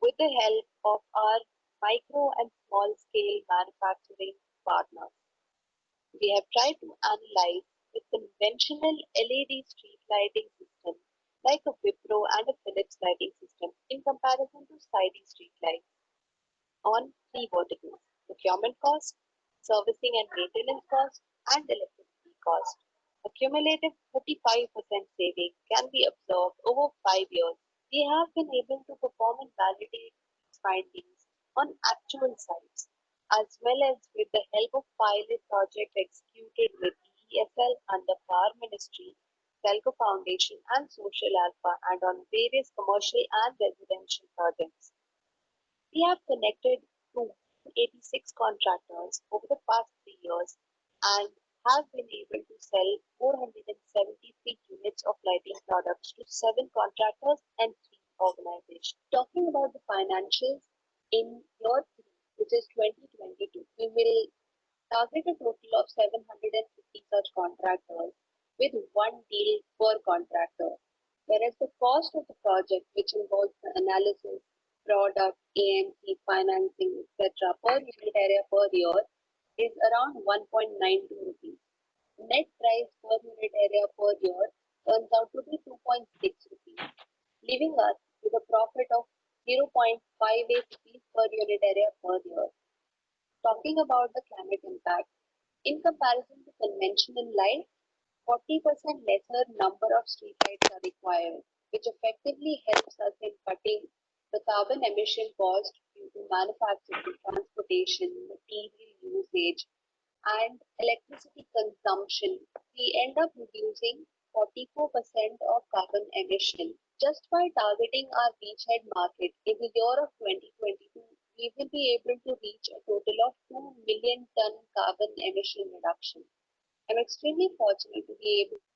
with the help of our micro and small scale manufacturing partners. We have tried to analyze the conventional LED street lighting system like a Wipro and a Philips lighting system in comparison to SID street lights on 3 verticals: procurement cost, servicing and maintenance cost, and electricity cost. A cumulative 35% saving can be observed over 5 years. We have been able to perform and validate these findings on actual sites, as well as with the help of pilot project executed with ESL under Power Ministry, Telco Foundation, and Social Alpha, and on various commercial and residential projects. We have connected to 86 contractors over the past 3 years and have been able to sell 473 units of lighting products to 7 contractors and 3 organizations. Talking about the financials, in year 3, which is 2022, we will target a total of 750 such contractors with 1 deal per contractor, whereas the cost of the project, which involves the analysis, product, AMC, financing, etc. per unit area per year is around 1.92 rupees. Net price per unit area per year turns out to be 2.6 rupees, leaving us with a profit of 0.58 rupees per unit area per year. Talking about the climate impact, in comparison to conventional light, 40% lesser number of streetlights are required, which effectively helps us in cutting the carbon emission caused due to manufacturing, transportation, material usage, and electricity consumption. We end up reducing 44% of carbon emission. Just by targeting our beachhead market in the year of 2022, we will be able to reach a total of 2 million ton carbon emission reduction. I'm extremely fortunate to be able to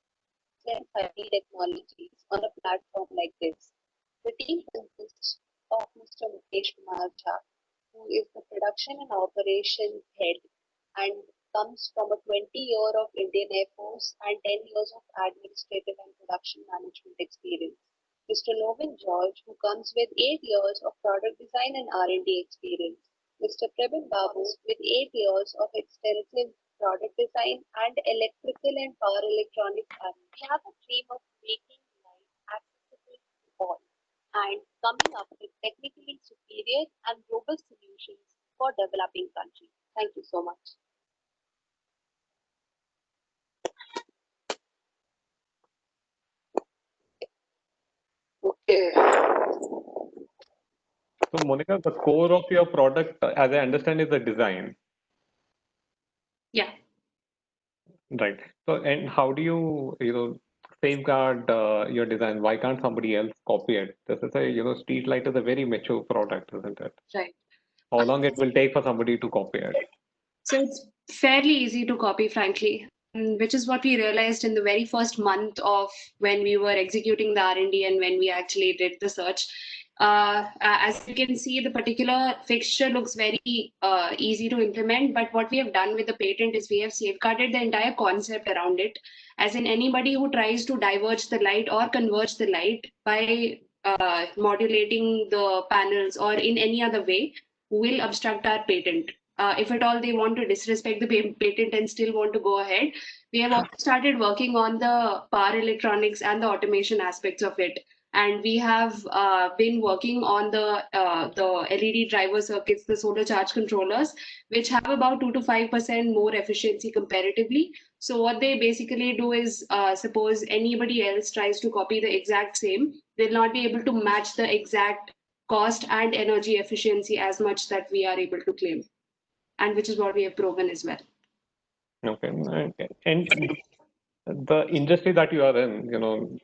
present 30 technologies on a platform like this. The team consists of Mr. Mukesh Kumar Jha, who is the production and operations head and comes from a 20-year of Indian Air Force and 10 years of administrative and production management experience. Mr. Novin George, who comes with 8 years of product design and R&D experience. Mr. Prabin Babu, with 8 years of extensive product design and electrical and power electronics R&D. We have a dream of making life accessible to all and coming up with technically superior and robust solutions for developing countries. Thank you so much. Okay. So, Monica, the core of your product, as I understand, is the design. Yeah. Right. So, and how do you safeguard your design? Why can't somebody else copy it? This is a, street light is a very mature product, isn't it? Right. How long it will take for somebody to copy it? So it's fairly easy to copy, frankly, which is what we realized in the very first month of when we were executing the R&D and when we actually did the search. As you can see, the particular fixture looks very easy to implement, but what we have done with the patent is we have safeguarded the entire concept around it, as in anybody who tries to diverge the light or converge the light by modulating the panels or in any other way will obstruct our patent. If at all they want to disrespect the patent and still want to go ahead, we have also started working on the power electronics and the automation aspects of it. And we have been working on the LED driver circuits, the solar charge controllers, which have about 2 to 5% more efficiency comparatively. So what they basically do is, suppose anybody else tries to copy the exact same, they'll not be able to match the exact cost and energy efficiency as much that we are able to claim, and which is what we have proven as well. Okay. And the industry that you are in,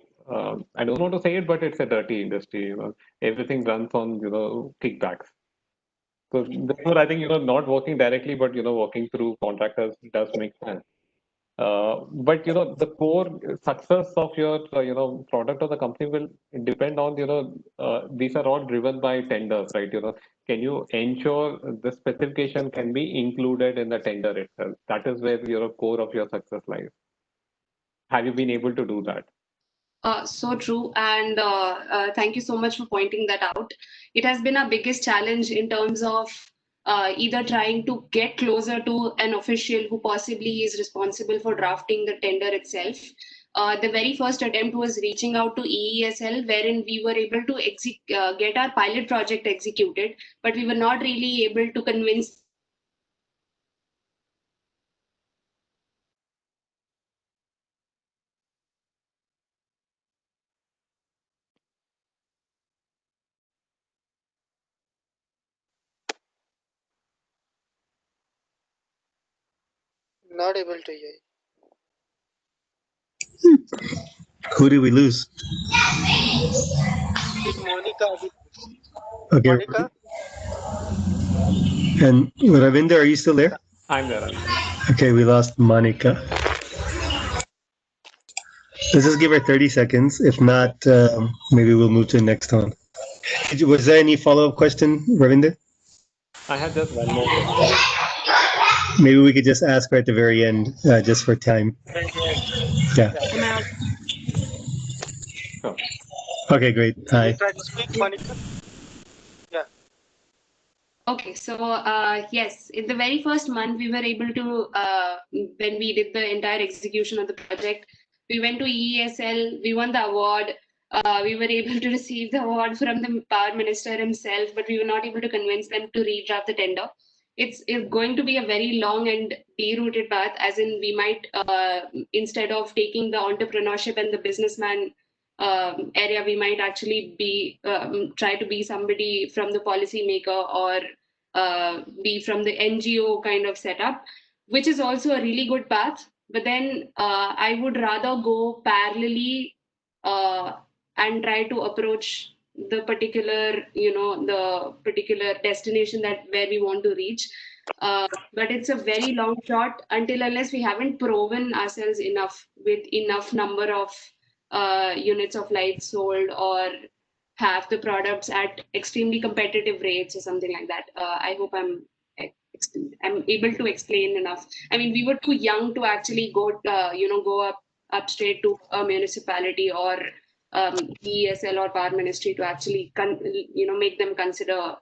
I don't want to say it, but it's a dirty industry. Everything runs on, kickbacks. So therefore, I think, not working directly, but, working through contractors does make sense. But, the core success of your, product or the company will depend on, these are all driven by tenders, right? Can you ensure the specification can be included in the tender itself? That is where your core of your success lies. Have you been able to do that? So true, and thank you so much for pointing that out. It has been our biggest challenge in terms of either trying to get closer to an official who possibly is responsible for drafting the tender itself. The very first attempt was reaching out to EESL, wherein we were able to get our pilot project executed, but we were not really able to convince Not able to hear. Who did we lose? Monica. Okay. Monica? And Ravinder, are you still there? I'm there. Okay, we lost Monica. Let's just give her 30 seconds. If not, maybe we'll move to the next one. Was there any follow-up question, Ravinder? I have just one more question. Maybe we could just ask her at the very end, just for time. Yeah. Sure. Okay, great. Hi. You try to speak, Monica? Yeah. Okay, so yes, in the very first month, we were able to, when we did the entire execution of the project, we went to EESL, we won the award. We were able to receive the award from the power minister himself, but we were not able to convince them to redraft the tender. It's going to be a very long and derouted path, as in we might, instead of taking the entrepreneurship and the businessman area, we might actually be try to be somebody from the policymaker or be from the NGO kind of setup, which is also a really good path. But then I would rather go parallelly and try to approach the particular, the particular destination that where we want to reach. But it's a very long shot until unless we haven't proven ourselves enough with enough number of units of light sold or have the products at extremely competitive rates or something like that. I hope I'm able to explain enough. I mean, we were too young to actually go up straight to a municipality or ESL or power ministry to actually make them consider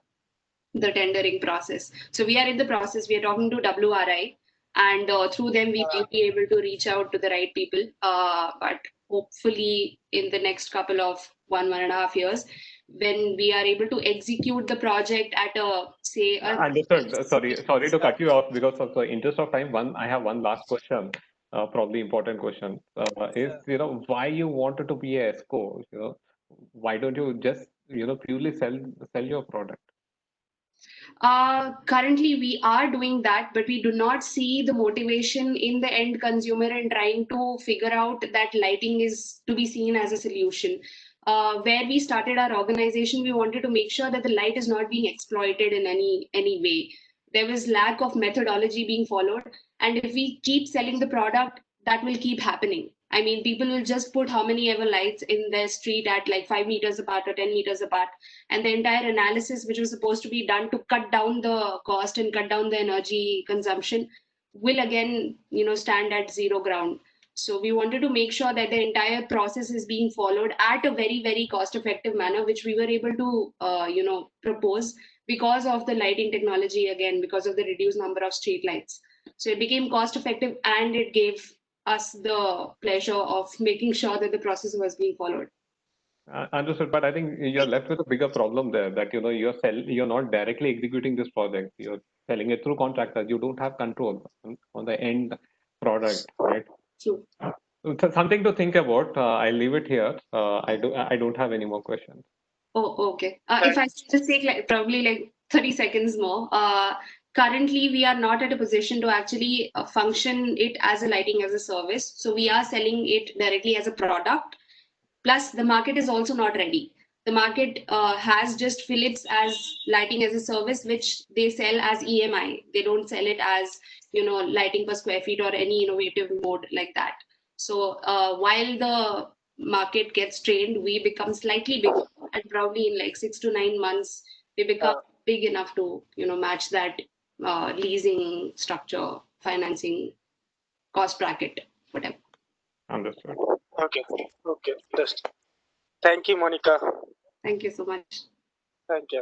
the tendering process. So we are in the process. We are talking to WRI, and through them we may be able to reach out to the right people. But hopefully, in the next couple of 1.5 years, when we are able to execute the project at a say. Understood. Sorry to cut you off because of the interest of time. I have one last question. Probably important question is why you wanted to be a ESCO? Why don't you just purely sell your product? Currently, we are doing that, but we do not see the motivation in the end consumer in trying to figure out that lighting is to be seen as a solution. Where we started our organization, we wanted to make sure that the light is not being exploited in any way. There was lack of methodology being followed, and if we keep selling the product, that will keep happening. I mean, people will just put how many ever lights in their street at like 5 meters apart or 10 meters apart, and the entire analysis which was supposed to be done to cut down the cost and cut down the energy consumption will again stand at zero ground. So we wanted to make sure that the entire process is being followed at a very, very cost effective manner, which we were able to propose because of the lighting technology, again because of the reduced number of street lights. So it became cost effective and it gave us the pleasure of making sure that the process was being followed. Understood, but I think you're left with a bigger problem there that you're not directly executing this project. You're selling it through contractors. You don't have control on the end product, right? True. So something to think about. I'll leave it here. I don't have any more questions. Oh, okay. If I just take probably like 30 seconds more. Currently, we are not at a position to actually function it as a lighting as a service. So we are selling it directly as a product. Plus, the market is also not ready. The market has just Philips as lighting as a service, which they sell as EMI. They don't sell it as lighting per square feet or any innovative mode like that. So while the market gets trained, we become slightly bigger, and probably in like 6 to 9 months, we become big enough to match that leasing structure, financing, cost bracket, whatever. Understood. Okay. Just thank you, Monica. Thank you so much. Thank you.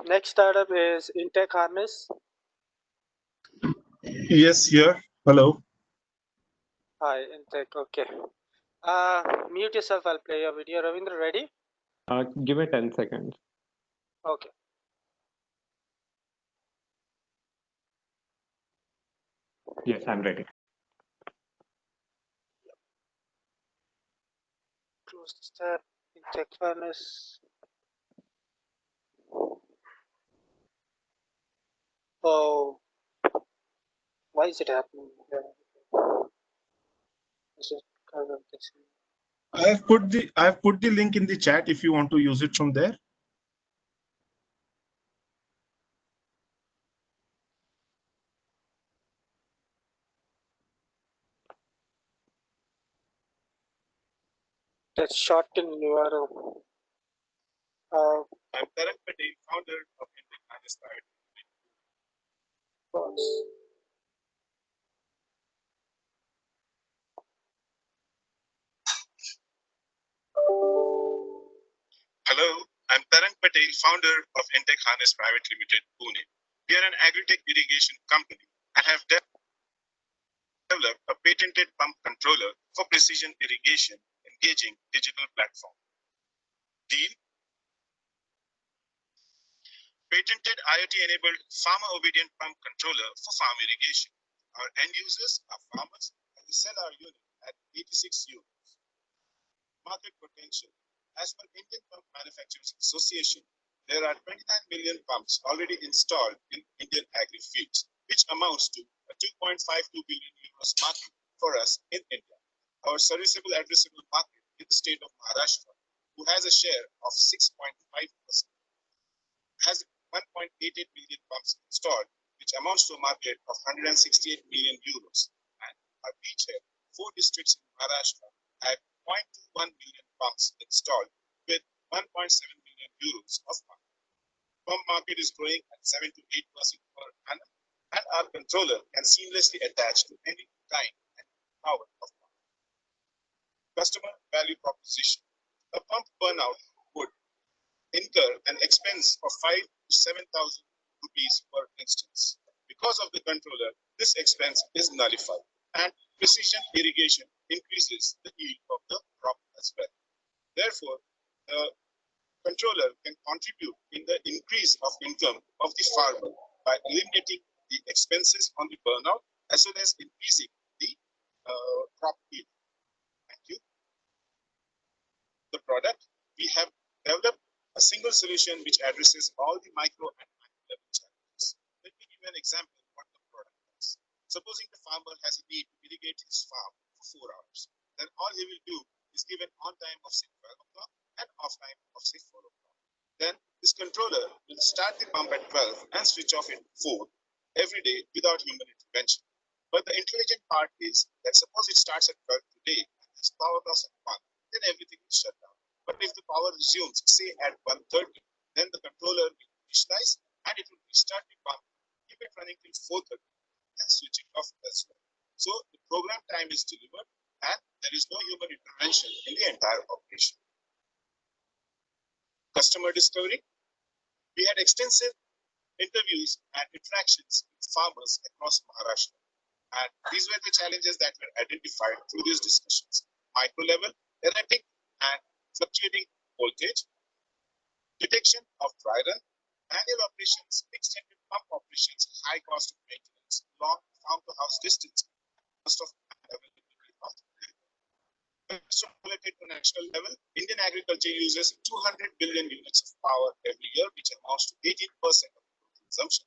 Next startup is Intech Harness. Yes, here. Hello. Hi, Intech. Okay. Mute yourself. I'll play your video. Ravindra, ready? Give me 10 seconds. Okay. Yes, I'm ready. Close this tab. Intech Harness. Oh, why is it happening? Is it kind of this? I've put the link in the chat if you want to use it from there. Let's shorten URL. I'm Tarak Patel, founder of Intech Harness. Hello. I'm Tarang Patel, founder of Intech Harness Private Limited, Pune. We are an agri-tech irrigation company and have developed a patented pump controller for precision irrigation engaging digital platform. Deal. Patented IoT-enabled farmer-obedient pump controller for farm irrigation. Our end users are farmers, and we sell our unit at 86 euros. Market potential. As per Indian Pump Manufacturers Association, there are 29 million pumps already installed in Indian agri fields, which amounts to a 2.52 billion euros market for us in India. Our serviceable addressable market in the state of Maharashtra, who has a share of 6.5%, has 1.88 million pumps installed, which amounts to a market of 168 million euros. And our beachhead, 4 districts in Maharashtra, have 0.21 million pumps installed with 1.7 million euros of market. Pump market is growing at 7 to 8% per annum, and our controller can seamlessly attach to any kind and power of pump. Customer value proposition. A pump burnout would incur an expense of 5,000 to 7,000 rupees per instance. Because of the controller, this expense is nullified, and precision irrigation increases the yield of the crop as well. Therefore, the controller can contribute in the increase of income of the farmer by eliminating the expenses on the burnout as well as increasing the crop yield. Thank you. The product, we have developed a single solution which addresses all the micro and macro level challenges. Let me give you an example of what the product does. Supposing the farmer has a need to irrigate his farm for 4 hours, then all he will do is give an on time of say 12 o'clock and off time of say 4 o'clock. Then this controller will start the pump at 12 and switch off at 4 every day without human intervention. But the intelligent part is that suppose it starts at 12 today and there's power loss at 1, then everything will shut down. But if the power resumes, say at 1:30, then the controller will initialize and it will restart the pump, keep it running till 4:30, and switch it off as well. So the program time is delivered and there is no human intervention in the entire operation. Customer discovery. We had extensive interviews and interactions with farmers across Maharashtra. And these were the challenges that were identified through these discussions. Micro level, erratic and fluctuating voltage, detection of dry run, manual operations, extended pump operations, high cost of maintenance, long farm to house distance, cost of availability of related to national level. Indian agriculture uses 200 billion units of power every year, which amounts to 18% of the consumption,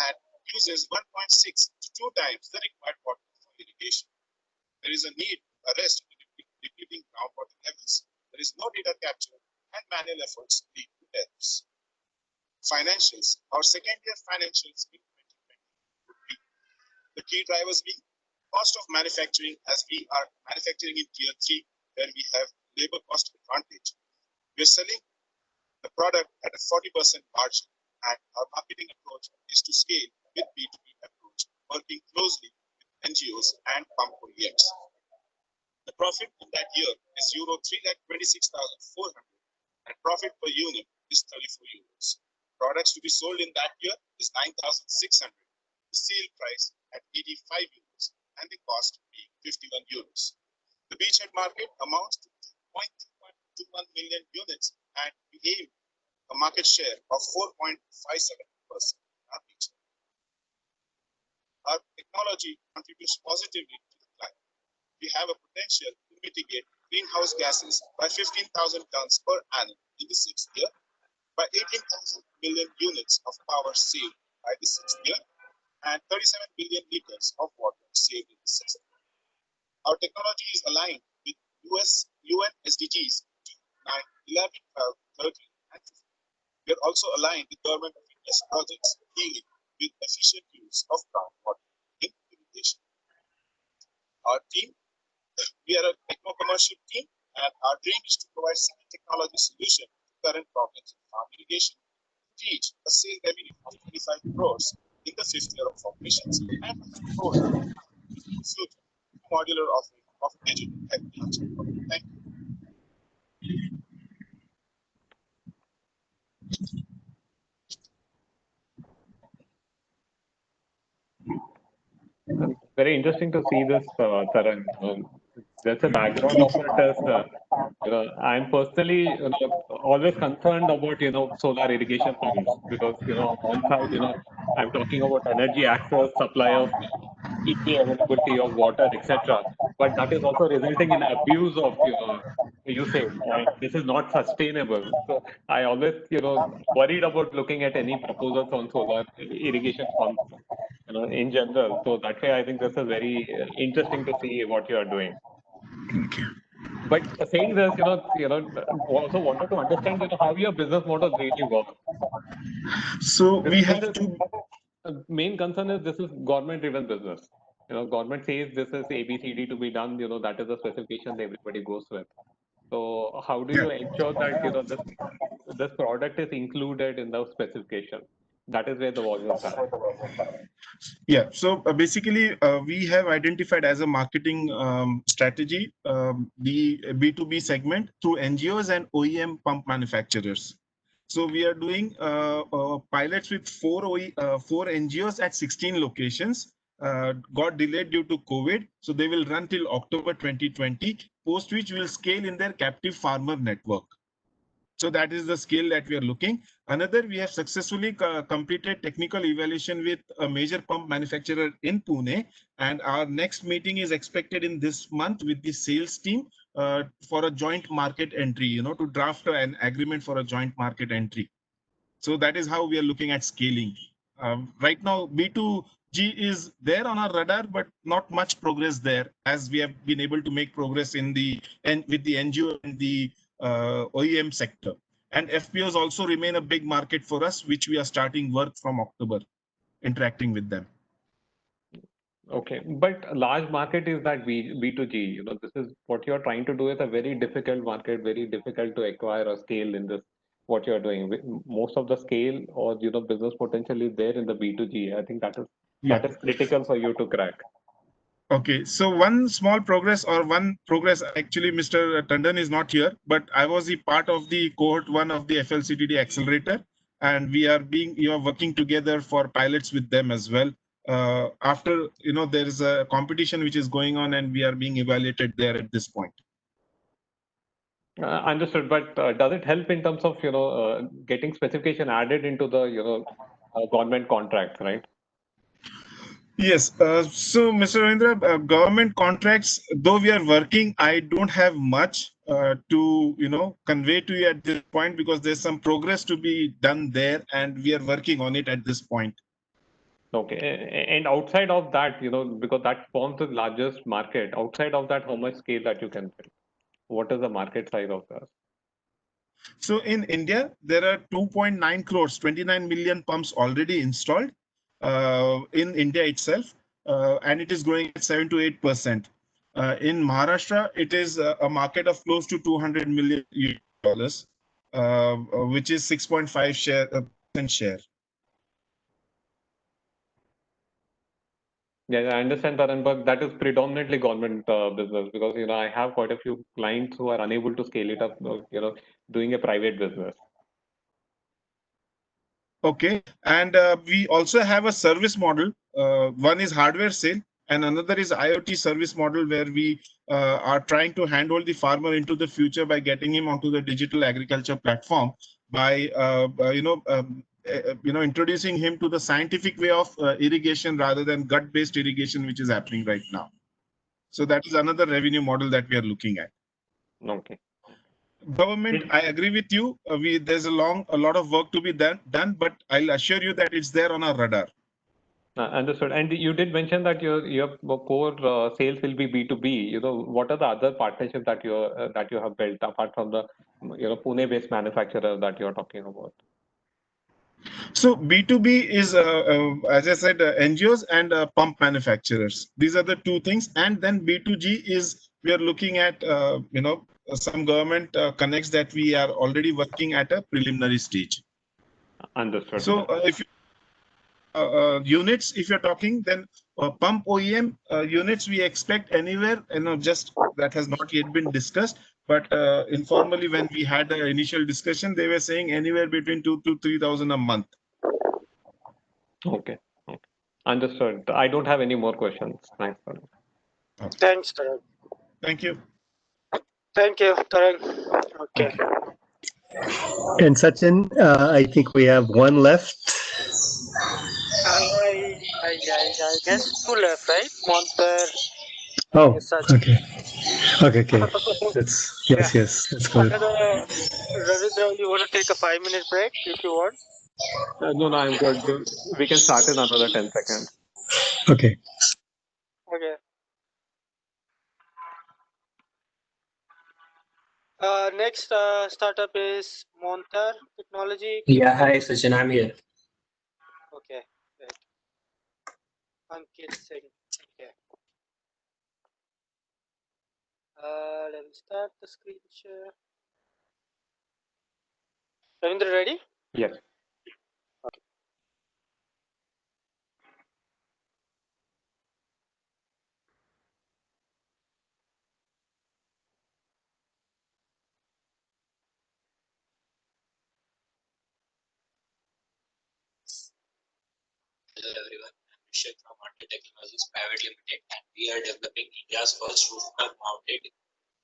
and uses 1.6 to 2 times the required water for irrigation. There is a need to arrest depleting groundwater levels. There is no data capture, and manual efforts lead to errors. Financials. Our second year financials in 2020 would be the key drivers being cost of manufacturing, as we are manufacturing in tier 3, where we have labor cost advantage. We are selling the product at a 40% margin, and our marketing approach is to scale with B2B approach, working closely with NGOs and pump OEMs. The profit in that year is euro 3,26,400, and profit per unit is 34 euros. Products to be sold in that year is 9,600. The sale price at 85 euros, and the cost being 51 euros. The beachhead market amounts to 2.21 million units, and we aim a market share of 4.57%. Our technology contributes positively to the climate. We have a potential to mitigate greenhouse gases by 15,000 tons per annum in the 6th year, by 18,000 million units of power saved by the 6th year, and 37 billion liters of water saved in the 6th year. Our technology is aligned with UN SDGs 2, 9, 11, 12, 13, and 15. We are also aligned with Government of India's projects dealing with efficient use of groundwater in irrigation. Our team, we are a techno-commercial team, and our dream is to provide single technology solution to current problems in farm irrigation, to reach a sale revenue of 25 crores in the 5th year of operations, and future modular offering of digital agriculture. Thank you. Very interesting to see this, Taran. That's a background of it as, I'm personally, always concerned about, solar irrigation pumps because, one side, I'm talking about energy access, supply of easy availability of water, etc. But that is also resulting in abuse of, usage, and this is not sustainable. So I always, worried about looking at any proposals on solar irrigation pumps, in general. So that way, I think this is very interesting to see what you are doing. But saying this, also wanted to understand, how your business model really works. So we have to. Main concern is this is government-driven business. Government says this is ABCD to be done. That is the specification that everybody goes with. So how do you ensure that this product is included in the specification? That is where the volumes are. Yeah, so basically, we have identified as a marketing strategy the B2B segment through NGOs and OEM pump manufacturers. So we are doing pilots with four NGOs at 16 locations. Got delayed due to COVID, so they will run till October 2020, post which will scale in their captive farmer network. So that is the scale that we are looking. Another, we have successfully completed technical evaluation with a major pump manufacturer in Pune, and our next meeting is expected in this month with the sales team for a joint market entry, to draft an agreement for a joint market entry. So that is how we are looking at scaling. Right now, B2G is there on our radar, but not much progress there, as we have been able to make progress with the NGO and the OEM sector. And FPOs also remain a big market for us, which we are starting work from October, interacting with them. Okay, but large market is that B2G. This is what you're trying to do is a very difficult market, very difficult to acquire or scale in this. What you're doing, most of the scale or business potential is there in the B2G. I think that is critical for you to crack. Okay, so one progress, actually, Mr. Tandon is not here, but I was the part of the cohort 1 of the FLCTD accelerator, and we are working together for pilots with them as well. After, there is a competition which is going on, and we are being evaluated there at this point. Understood, but does it help in terms of getting specification added into the government contracts, right? Yes. So, Mr. Ravindra, government contracts, though we are working, I don't have much to convey to you at this point, because there's some progress to be done there, and we are working on it at this point. Okay, and outside of that, because that forms the largest market. Outside of that, how much scale that you can build? What is the market size of that? So in India, there are 2.9 crores, 29 million pumps already installed in India itself, and it is growing at 7 to 8%. In Maharashtra, it is a market of close to $200 million, which is 6.5% share. Yeah, I understand that, but that is predominantly government business, because I have quite a few clients who are unable to scale it up, doing a private business. Okay, and we also have a service model. One is hardware sale, and another is IoT service model, where we are trying to handhold the farmer into the future by getting him onto the digital agriculture platform, by introducing him to the scientific way of irrigation rather than gut-based irrigation, which is happening right now. So that is another revenue model that we are looking at. Okay. Government, I agree with you. There's a lot of work to be done, but I'll assure you that it's there on our radar. Understood. And you did mention that your core sales will be B2B. What are the other partnerships that you have built apart from the Pune-based manufacturer that you're talking about? So B2B is, as I said, NGOs and pump manufacturers. These are the two things. And then B2G is, we are looking at some government connects that we are already working at a preliminary stage. Understood. So units, if you're talking, then pump OEM units, we expect anywhere, just that has not yet been discussed, but informally when we had the initial discussion, they were saying anywhere between 2,000 to 3,000 a month. Okay. Understood. I don't have any more questions. Thanks. Thanks, Tarang. Thank you. Thank you, Tarang. Okay. And Sachin, I think we have one left. I guess two left, right? Monter. Oh, Sachin. okay. Okay. That's Yeah. yes. That's good. Ravindra, you want to take a 5-minute break if you want? No, I'm good. We can start in another 10 seconds. Okay. Okay. Next startup is Monter Technology. Yeah, hi Sachin, I'm here. Okay. Right. Ankit Singh. Okay. Let me start the screen share. Ravindra, ready? Yes. Okay. Hello everyone, I'm Rishabh from Monte Technologies Private Limited, and we are developing India's first rooftop-mounted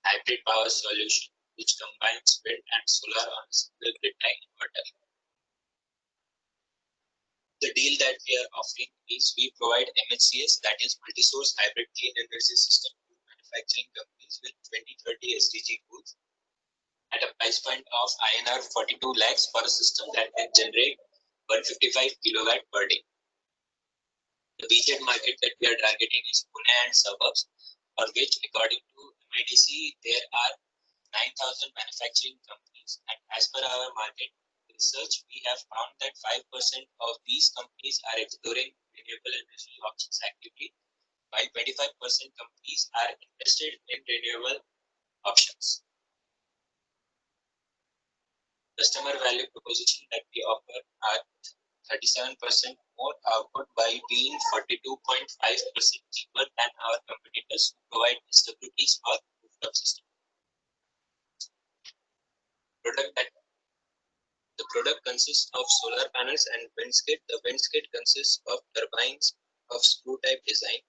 hybrid power solution which combines wind and solar on a single grid-tie inverter. The deal that we are offering is we provide MHCS, that is multi-source hybrid clean energy system, to manufacturing companies with 2030 SDG goals at a price point of INR 42 lakhs for a system that can generate 155 kilowatt per day. The beachhead market that we are targeting is Pune and suburbs, for which, according to MIDC, there are 9,000 manufacturing companies, and as per our market research, we have found that 5% of these companies are exploring renewable energy options actively, while 25% companies are interested in renewable options. Customer value proposition that we offer are 37% more output while being 42.5% cheaper than our competitors who provide SWPs or rooftop systems. The product consists of solar panels and windscreen. The windscreen consists of turbines of screw-type design,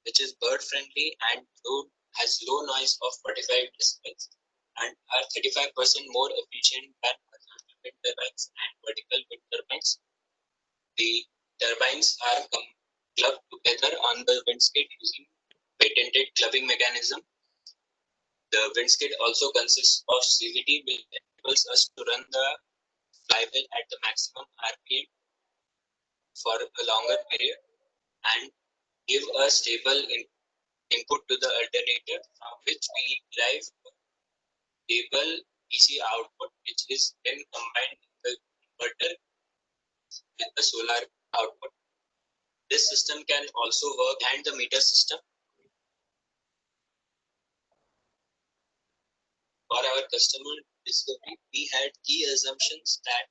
which is bird-friendly and has low noise of 45 decibels and are 35% more efficient than horizontal wind turbines and vertical wind turbines. The turbines are clubbed together on the windscreen using patented clubbing mechanism. The windscreen also consists of CVT, which enables us to run the flywheel at the maximum RPM for a longer period and give a stable input to the alternator, from which we derive stable DC output, which is then combined with the inverter with the solar output. This system can also work behind the meter system. For our customer discovery, we had key assumptions that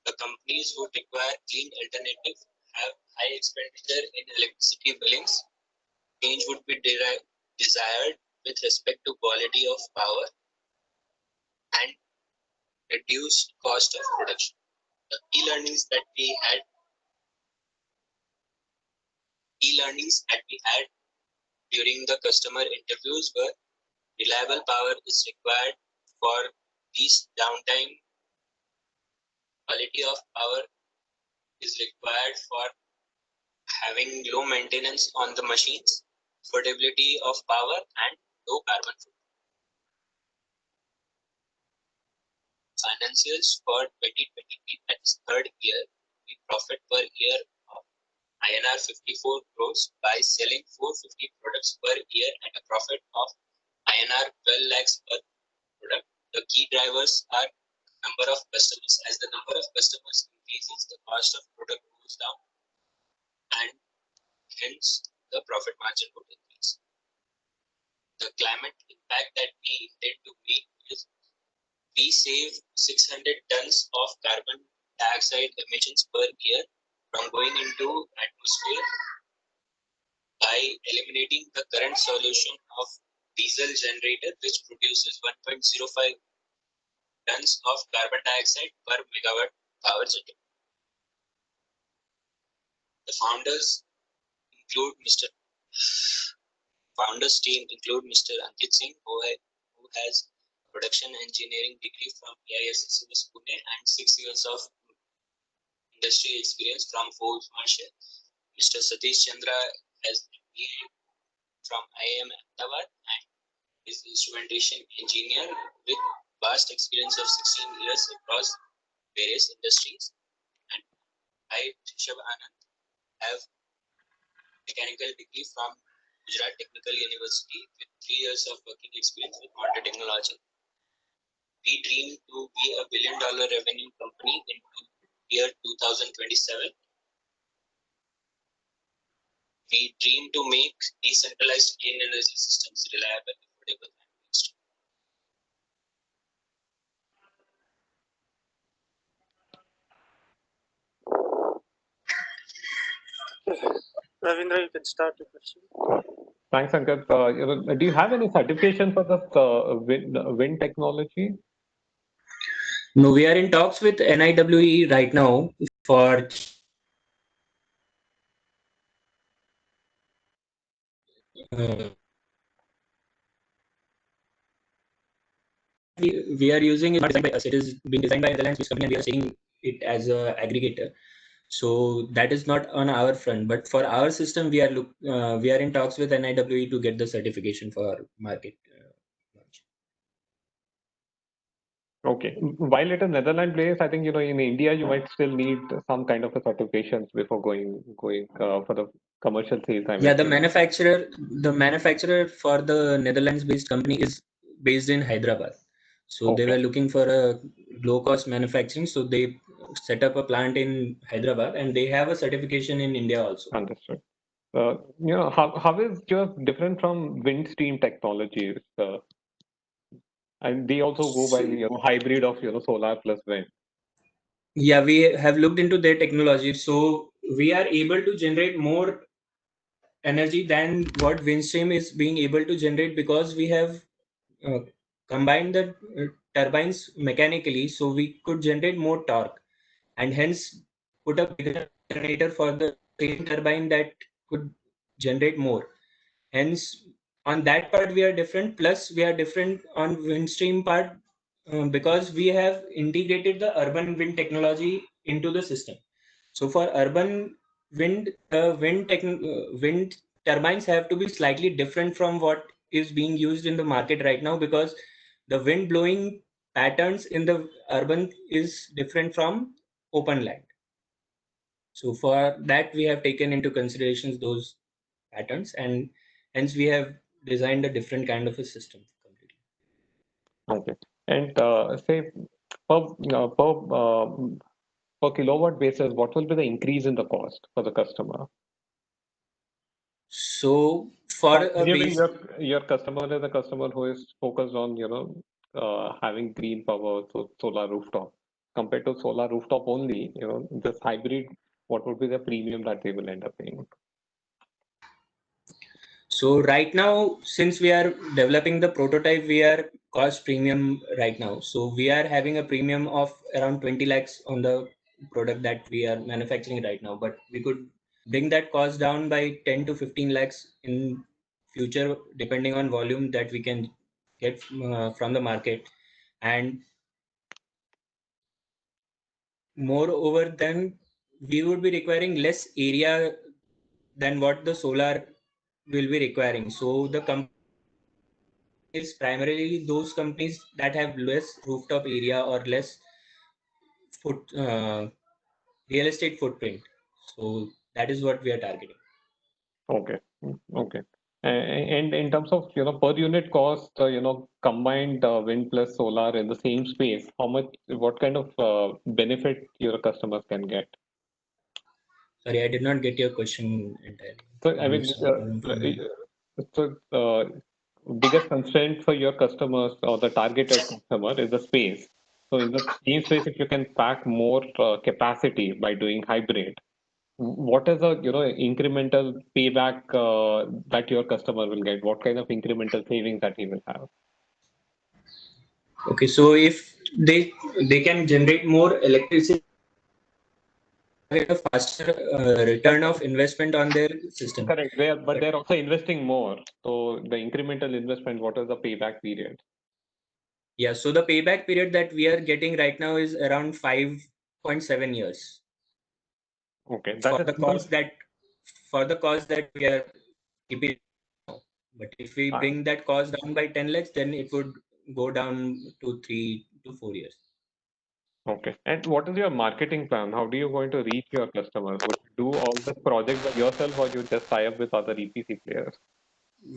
the companies would require clean alternative, have high expenditure in electricity billings, change would be desired with respect to quality of power, and reduced cost of production. The key learnings that we had during the customer interviews were reliable power is required for these downtime, quality of power is required for having low maintenance on the machines, affordability of power, and low carbon footprint. Financials for 2023, that is third year, we profit per year of INR 54 crores by selling 450 products per year at a profit of INR 12 lakhs per product. The key drivers are number of customers. As the number of customers increases, the cost of product goes down, and hence the profit margin would increase. The climate impact that we intend to make is we save 600 tons of carbon dioxide emissions per year from going into atmosphere by eliminating the current solution of diesel generator, which produces 1.05 tons of carbon dioxide per megawatt power generated. The founders team include Mr. Ankit Singh, who has production engineering degree from AISSMS Pune and 6 years of industry experience from Ford Marshall. Mr. Satish Chandra has MBA from IIM Ahmedabad and is instrumentation engineer with vast experience of 16 years across various industries. And I, Rishabh Anand, have mechanical degree from Gujarat Technical University with 3 years of working experience with motor technology. We dream to be a $1 billion revenue company in year 2027. We dream to make decentralized clean energy systems reliable, affordable, and mainstream. Ravindra, you can start your question. Thanks, Ankit. Do you have any certification for this wind technology? No, we are in talks with NIWE right now for we are using it not designed by us. It is being designed by Netherlands company, and we are seeing it as a aggregator. So that is not on our front, but for our system, we are in talks with NIWE to get the certification for market launch. Okay. While it is Netherlands based, I think in India you might still need some kind of a certifications before going for the commercial sales. Yeah, the manufacturer for the Netherlands based company is based in Hyderabad. So they Okay. were looking for a low cost manufacturing. So they set up a plant in Hyderabad and they have a certification in India also. Understood. How is yours different from wind steam technologies? And they also go by hybrid of solar plus wind. Yeah, we have looked into their technology. So we are able to generate more energy than what Windstream is being able to generate because we have combined the turbines mechanically, so we could generate more torque and hence put a bigger generator for the same turbine that could generate more. Hence, on that part we are different. Plus, we are different on Windstream part because we have integrated the urban wind technology into the system. So for urban wind, wind turbines have to be slightly different from what is being used in the market right now because the wind blowing patterns in the urban is different from open land. So for that, we have taken into considerations those patterns and hence we have designed a different kind of a system. Okay. And say per kilowatt basis, what will be the increase in the cost for the customer? So for Assuming your customer is a customer who is focused on having green power, so solar rooftop, compared to solar rooftop only, this hybrid, what would be the premium that they will end up paying? So right now, since we are developing the prototype, we are cost premium right now. So we are having a premium of around 20 lakhs on the product that we are manufacturing right now. But we could bring that cost down by 10 to 15 lakhs in future, depending on volume that we can get from the market. And moreover, then we would be requiring less area than what the solar will be requiring. So the company is primarily those companies that have less rooftop area or less real estate footprint. So that is what we are targeting. Okay. Okay. And in terms of per unit cost, combined wind plus solar in the same space, what kind of benefit your customers can get? Sorry, I did not get your question entirely. So I mean, biggest constraint for your customers or the targeted customer is the space. So in the same space, if you can pack more capacity by doing hybrid, what is the incremental payback that your customer will get? What kind of incremental savings that he will have? Okay, so if they can generate more electricity, a faster return of investment on their system. Correct. But they're also investing more. So the incremental investment, what is the payback period? Yeah, so the payback period that we are getting right now is around 5.7 years. Okay, for the cost that we are keeping. But if we bring that cost down by 10 lakhs, then it would go down to 3 to 4 years. Okay. And what is your marketing plan? How do you going to reach your customers? Would you do all the projects by yourself, or you just tie up with other EPC players?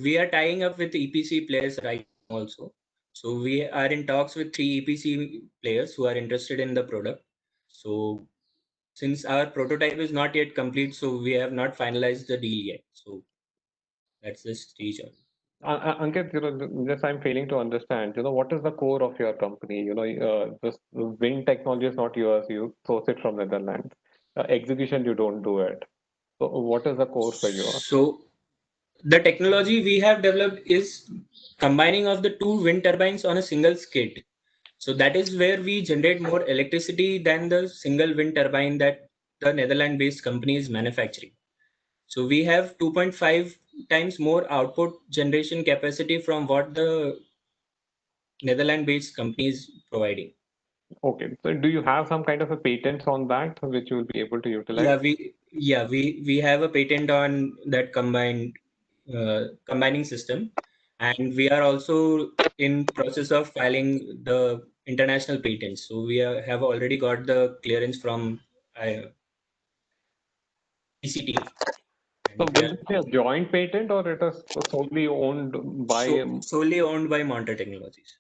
We are tying up with EPC players right now also. So we are in talks with 3 EPC players who are interested in the product. So since our prototype is not yet complete, so we have not finalized the deal yet. So that's the stage. Ankit, just I'm failing to understand. What is the core of your company? This wind technology is not yours. You source it from Netherlands. Execution, you don't do it. So what is the core for you? So the technology we have developed is combining of the 2 wind turbines on a single skid. So that is where we generate more electricity than the single wind turbine that the Netherlands-based company is manufacturing. So we have 2.5 times more output generation capacity from what the Netherlands-based company is providing. Okay. So do you have some kind of a patent on that which you will be able to utilize? We have a patent on that combining system, and we are also in process of filing the international patents. So we have already got the clearance from PCT. So will it be a joint patent, or it is solely owned by? Solely owned by Monter Technologies.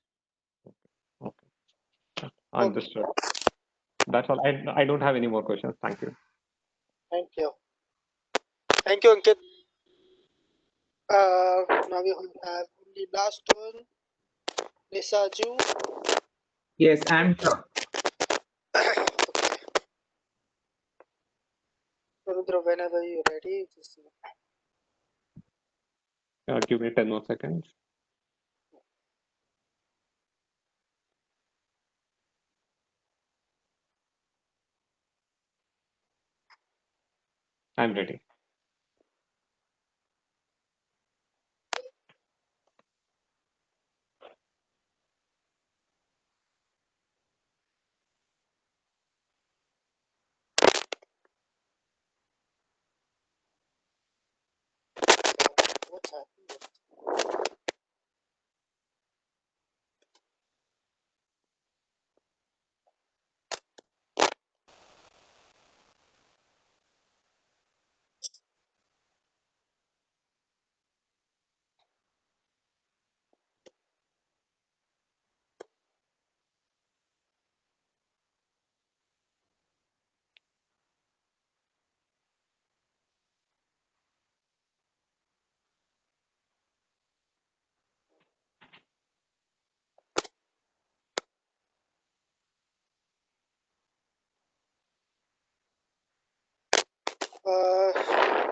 Okay. Understood. That's all. I don't have any more questions. Thank you. Thank you. Thank you, Ankit. Now we will have the last one, Nisaju. Yes, I'm sure. Ravindra, whenever you're ready, just Give me 10 more seconds. I'm ready. what's happening?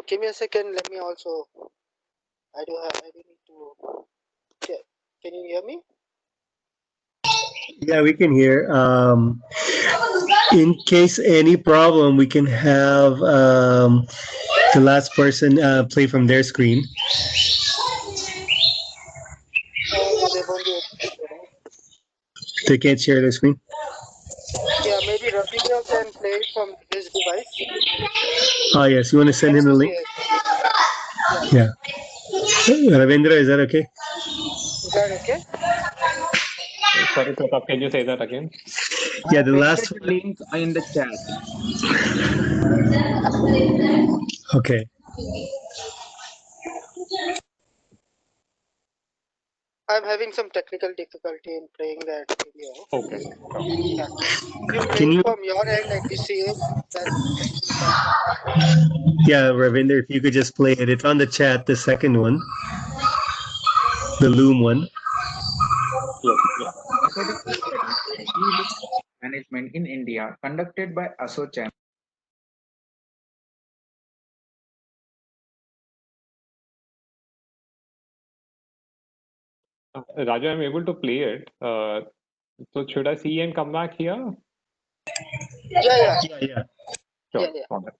Give me a second. Let me also. I do need to. Can you hear me? Yeah, we can hear. In case any problem, we can have the last person play from their screen. Yeah, they won't be able to do that. They can't share their screen. Yeah, maybe Ravindra can play it from his device. Oh yes, you want to send him the link? Yeah. Ravindra, is that okay? Is that okay? Sorry, Pratap, can you say that again? Yeah, the last The link in the chat. Okay. I'm having some technical difficulty in playing that video. Okay. Yeah. If you play Can it you? from your end, I can see it. That's absolutely fine. Yeah, Ravinder, if you could just play it. It's on the chat, the second one, the Loom one. Yes. According to study, e-waste management in India conducted by ASSOCHAM Raju, I'm able to play it. So should I see and come back here? Yeah. Yeah. Sure. Yeah. Got it.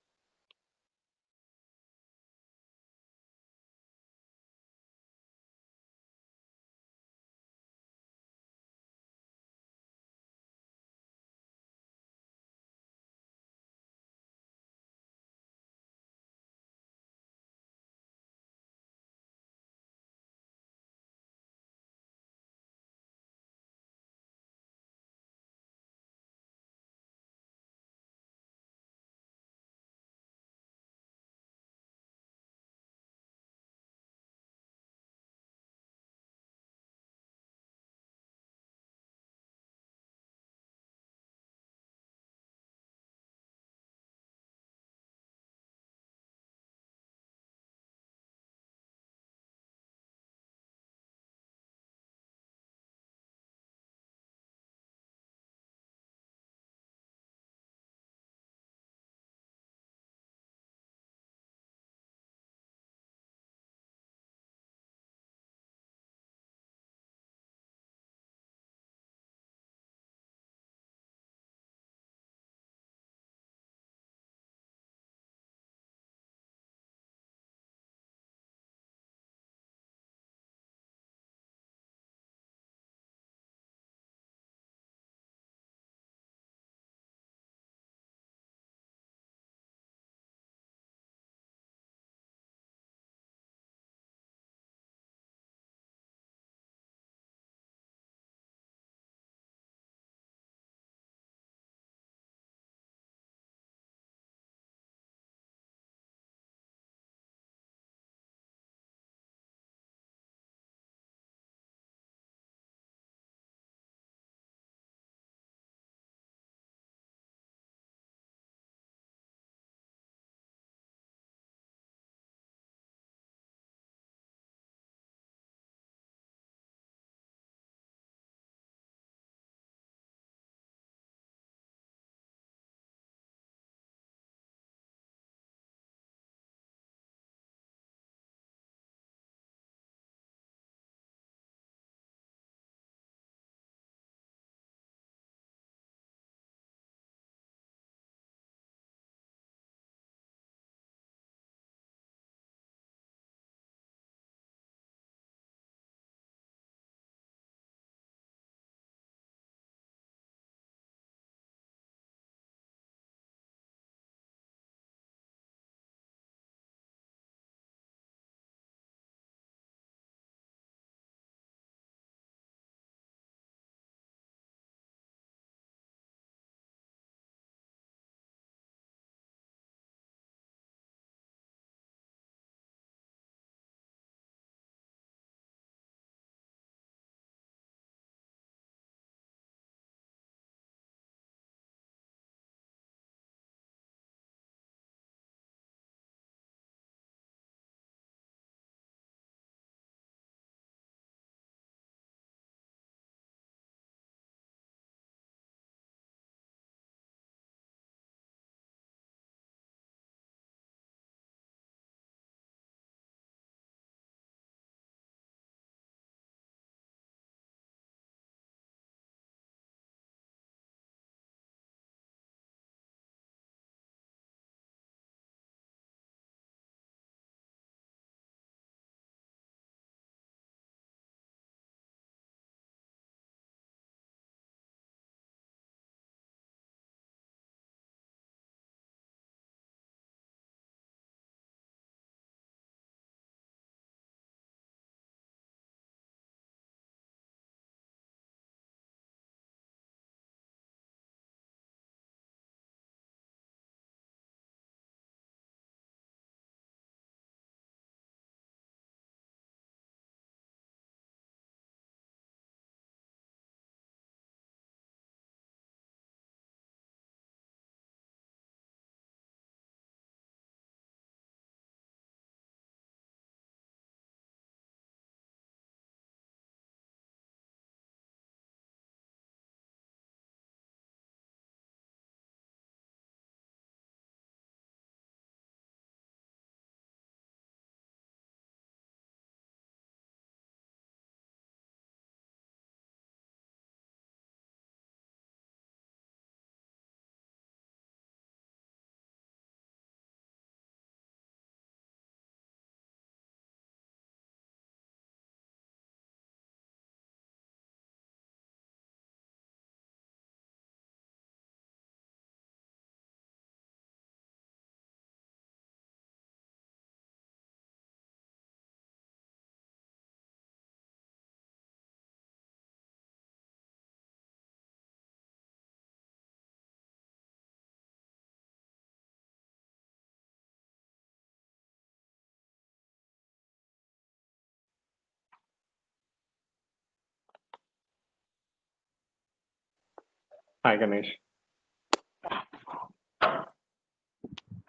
Hi, Ganesh.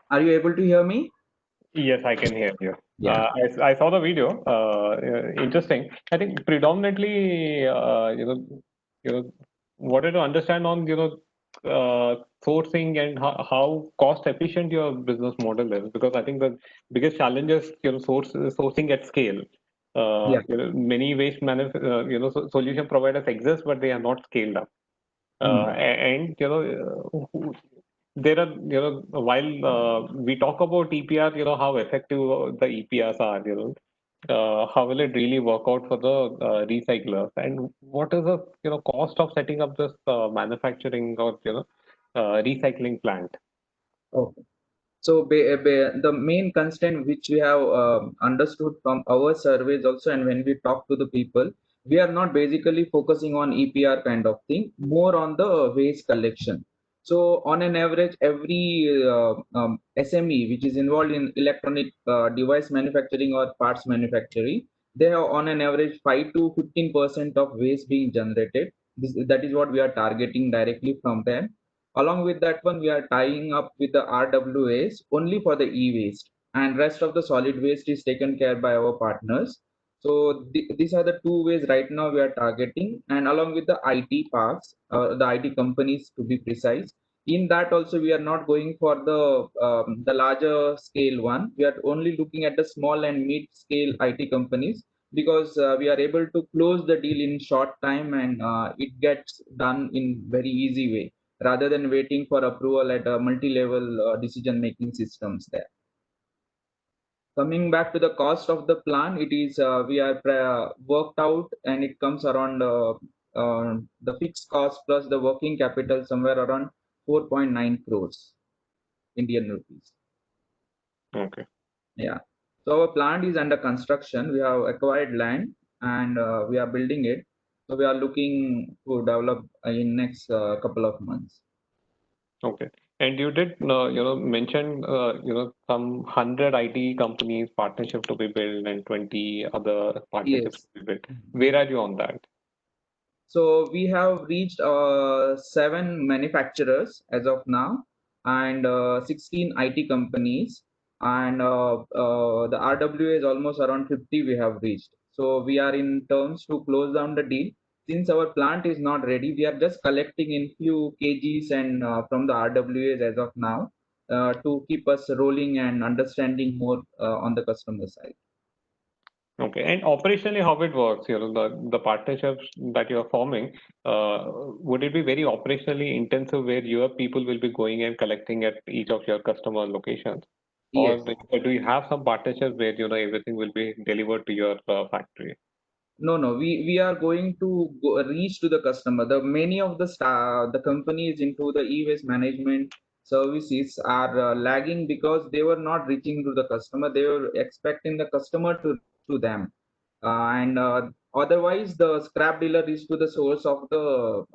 Are you able to hear me? Yes, I can hear you. Yeah. I saw the video. Interesting. I think predominantly, wanted to understand on, sourcing and how cost efficient your business model is, because I think the biggest challenge is, sourcing at scale. Yeah. Many waste solution providers exist, but they are not scaled up. And there are, while we talk about EPR, how effective the EPRs are, how will it really work out for the recyclers, and what is the cost of setting up this manufacturing or recycling plant? Okay. So the main constraint which we have understood from our surveys also, and when we talk to the people, we are not basically focusing on EPR kind of thing, more on the waste collection. So on an average, every SME which is involved in electronic device manufacturing or parts manufacturing, they have on an average 5 to 15% of waste being generated. That is what we are targeting directly from them. Along with that one, we are tying up with the RWAs only for the e-waste, and rest of the solid waste is taken care by our partners. So these are the two ways right now we are targeting, and along with the IT parks, the IT companies to be precise. In that also, we are not going for the larger scale one. We are only looking at the small and mid scale IT companies, because we are able to close the deal in short time, and it gets done in very easy way, rather than waiting for approval at a multi-level decision-making systems there. Coming back to the cost of the plan, it is we are worked out, and it comes around the fixed cost plus the working capital somewhere around 4.9 crores Indian rupees. Okay. Yeah. So our plant is under construction. We have acquired land, and we are building it. So we are looking to develop in next couple of months. Okay. And you did, mention, some 100 IT companies partnership to be built and 20 other partnerships Yes. to be built. Where are you on that? So we have reached 7 manufacturers as of now, and 16 IT companies, and the RWA is almost around 50 we have reached. So we are in terms to close down the deal. Since our plant is not ready, we are just collecting in few kgs and from the RWAs as of now, to keep us rolling and understanding more on the customer side. Okay. And operationally, how it works, the partnerships that you're forming, would it be very operationally intensive where your people will be going and collecting at each of your customer locations? Or Yes. do you have some partnerships where, everything will be delivered to your factory? No. We are going to reach to the customer. The many of the companies into the e-waste management services are lagging because they were not reaching to the customer. They were expecting the customer to reach to them, and otherwise the scrap dealer is to the source of the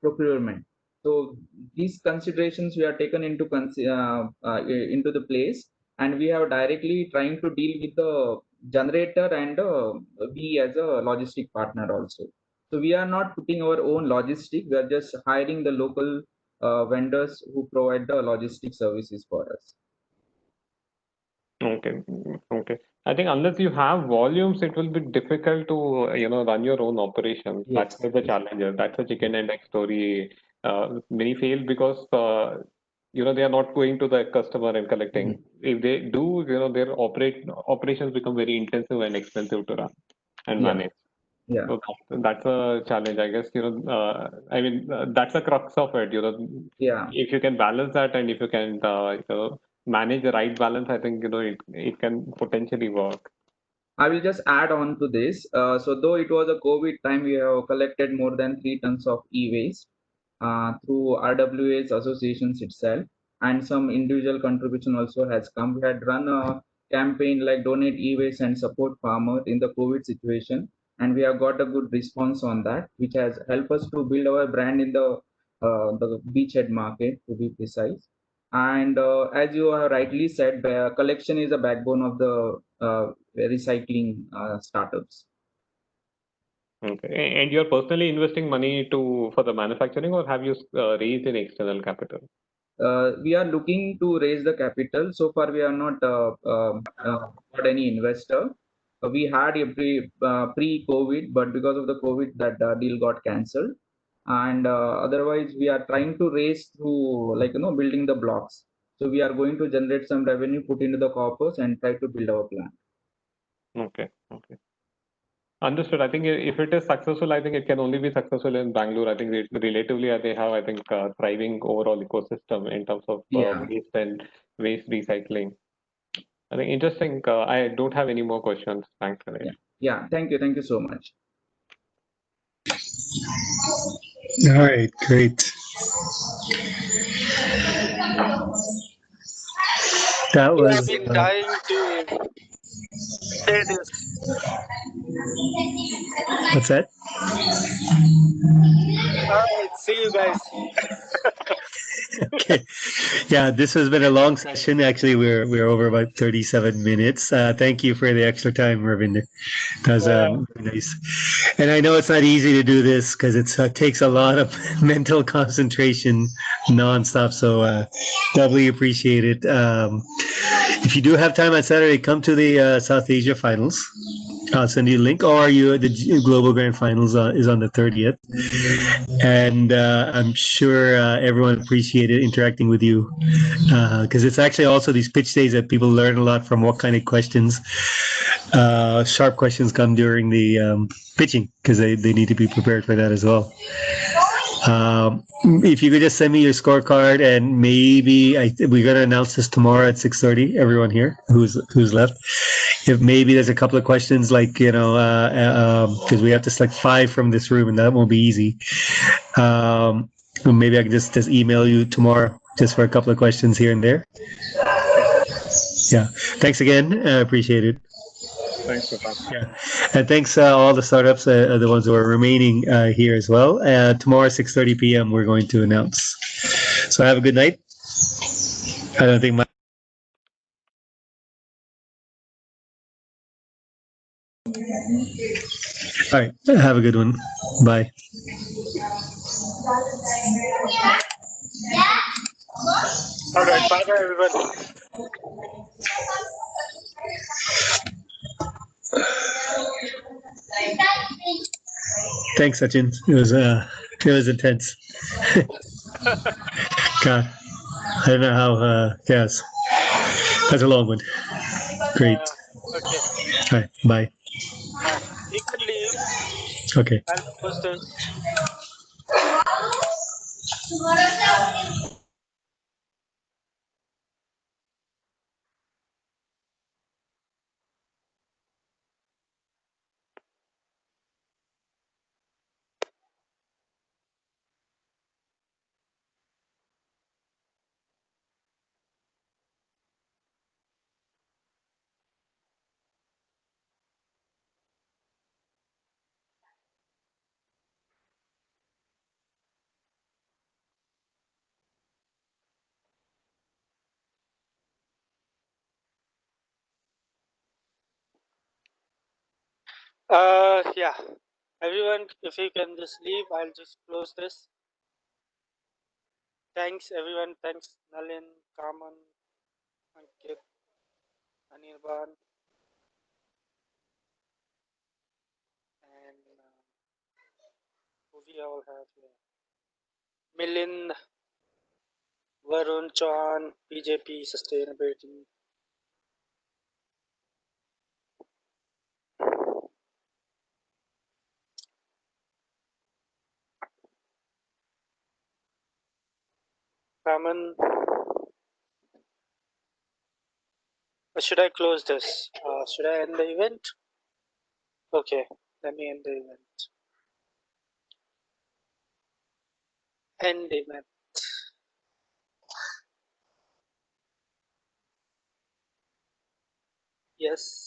procurement. So these considerations we are taken into the place, and we have directly trying to deal with the generator and we as a logistic partner also. So we are not putting our own logistic. We are just hiring the local vendors who provide the logistic services for us. Okay. Okay. I think unless you have volumes, it will be difficult to, run your own operations. Yes. That's where the challenge is. That's a chicken and egg story. Many fail because, they are not going to the customer and collecting. If they do, their operations become very intensive and expensive to run and Yeah. manage. Yeah. So that's a challenge, I guess. That's a crux of it. Yeah. If you can balance that, and if you can, manage the right balance, I think it can potentially work. I will just add on to this. So though it was a COVID time, we have collected more than 3 tons of e-waste through RWA's associations itself, and some individual contribution also has come. We had run a campaign like donate e-waste and support farmers in the COVID situation, and we have got a good response on that, which has helped us to build our brand in the beachhead market, to be precise. And as you have rightly said, collection is a backbone of the recycling startups. Okay. And you're personally investing money for the manufacturing, or have you raised any external capital? We are looking to raise the capital. So far, we are not got any investor. We had a pre-COVID, but because of the COVID, that deal got cancelled. And otherwise, we are trying to raise through building the blocks. So we are going to generate some revenue, put into the corpus, and try to build our plant. Okay. Okay. Understood. I think if it is successful, I think it can only be successful in Bangalore. I think relatively they have, I think, thriving overall ecosystem in terms of waste and waste recycling. I think interesting. I don't have any more questions. Thanks, Ganesh. Yeah. Thank you. Thank you so much. All right, great. That We have was. been dying to say this. What's that? All right, see you guys. Okay. Yeah, this has been a long session. Actually, we're over about 37 minutes. Thank you for the extra time, Ravinder. That was very nice. And I know it's not easy to do this because it takes a lot of mental concentration nonstop. So doubly appreciate it. If you do have time on Saturday, come to the South Asia Finals. I'll send you a link, or the Global Grand Finals is on the 30th. And I'm sure everyone appreciated interacting with you because it's actually also these pitch days that people learn a lot from. What kind of questions, sharp questions come during the pitching, because they need to be prepared for that as well. If you could just send me your scorecard, and maybe we're going to announce this tomorrow at 6:30. Everyone here who's left. If maybe there's a couple of questions, like, because we have to select 5 from this room, and that won't be easy. Maybe I can just email you tomorrow just for a couple of questions here and there. Yeah. Thanks again. I appreciate it. Thanks, Pratap. Yeah. And thanks all the startups, the ones who are remaining here as well. Tomorrow, 6:30 p.m., we're going to announce. So have a good night. I don't think All right. Have a good one. Bye. All right, bye bye, everyone. Thanks, Sachin. It was intense. God, I don't know how. Yes, that's a long one. Great. Okay. All right. Bye. Bye. You can leave. Okay. I'll post this. Yeah. Everyone, if you can just leave, I'll just close this. Thanks, everyone. Thanks, Nalin, Kaman, Ankit, Anirban, and who we all have here. Milind, Varun, Chauhan, BJP, Sustainability. Kaman. Should I close this? Should I end the event? Okay, let me end the event. End event. Yes.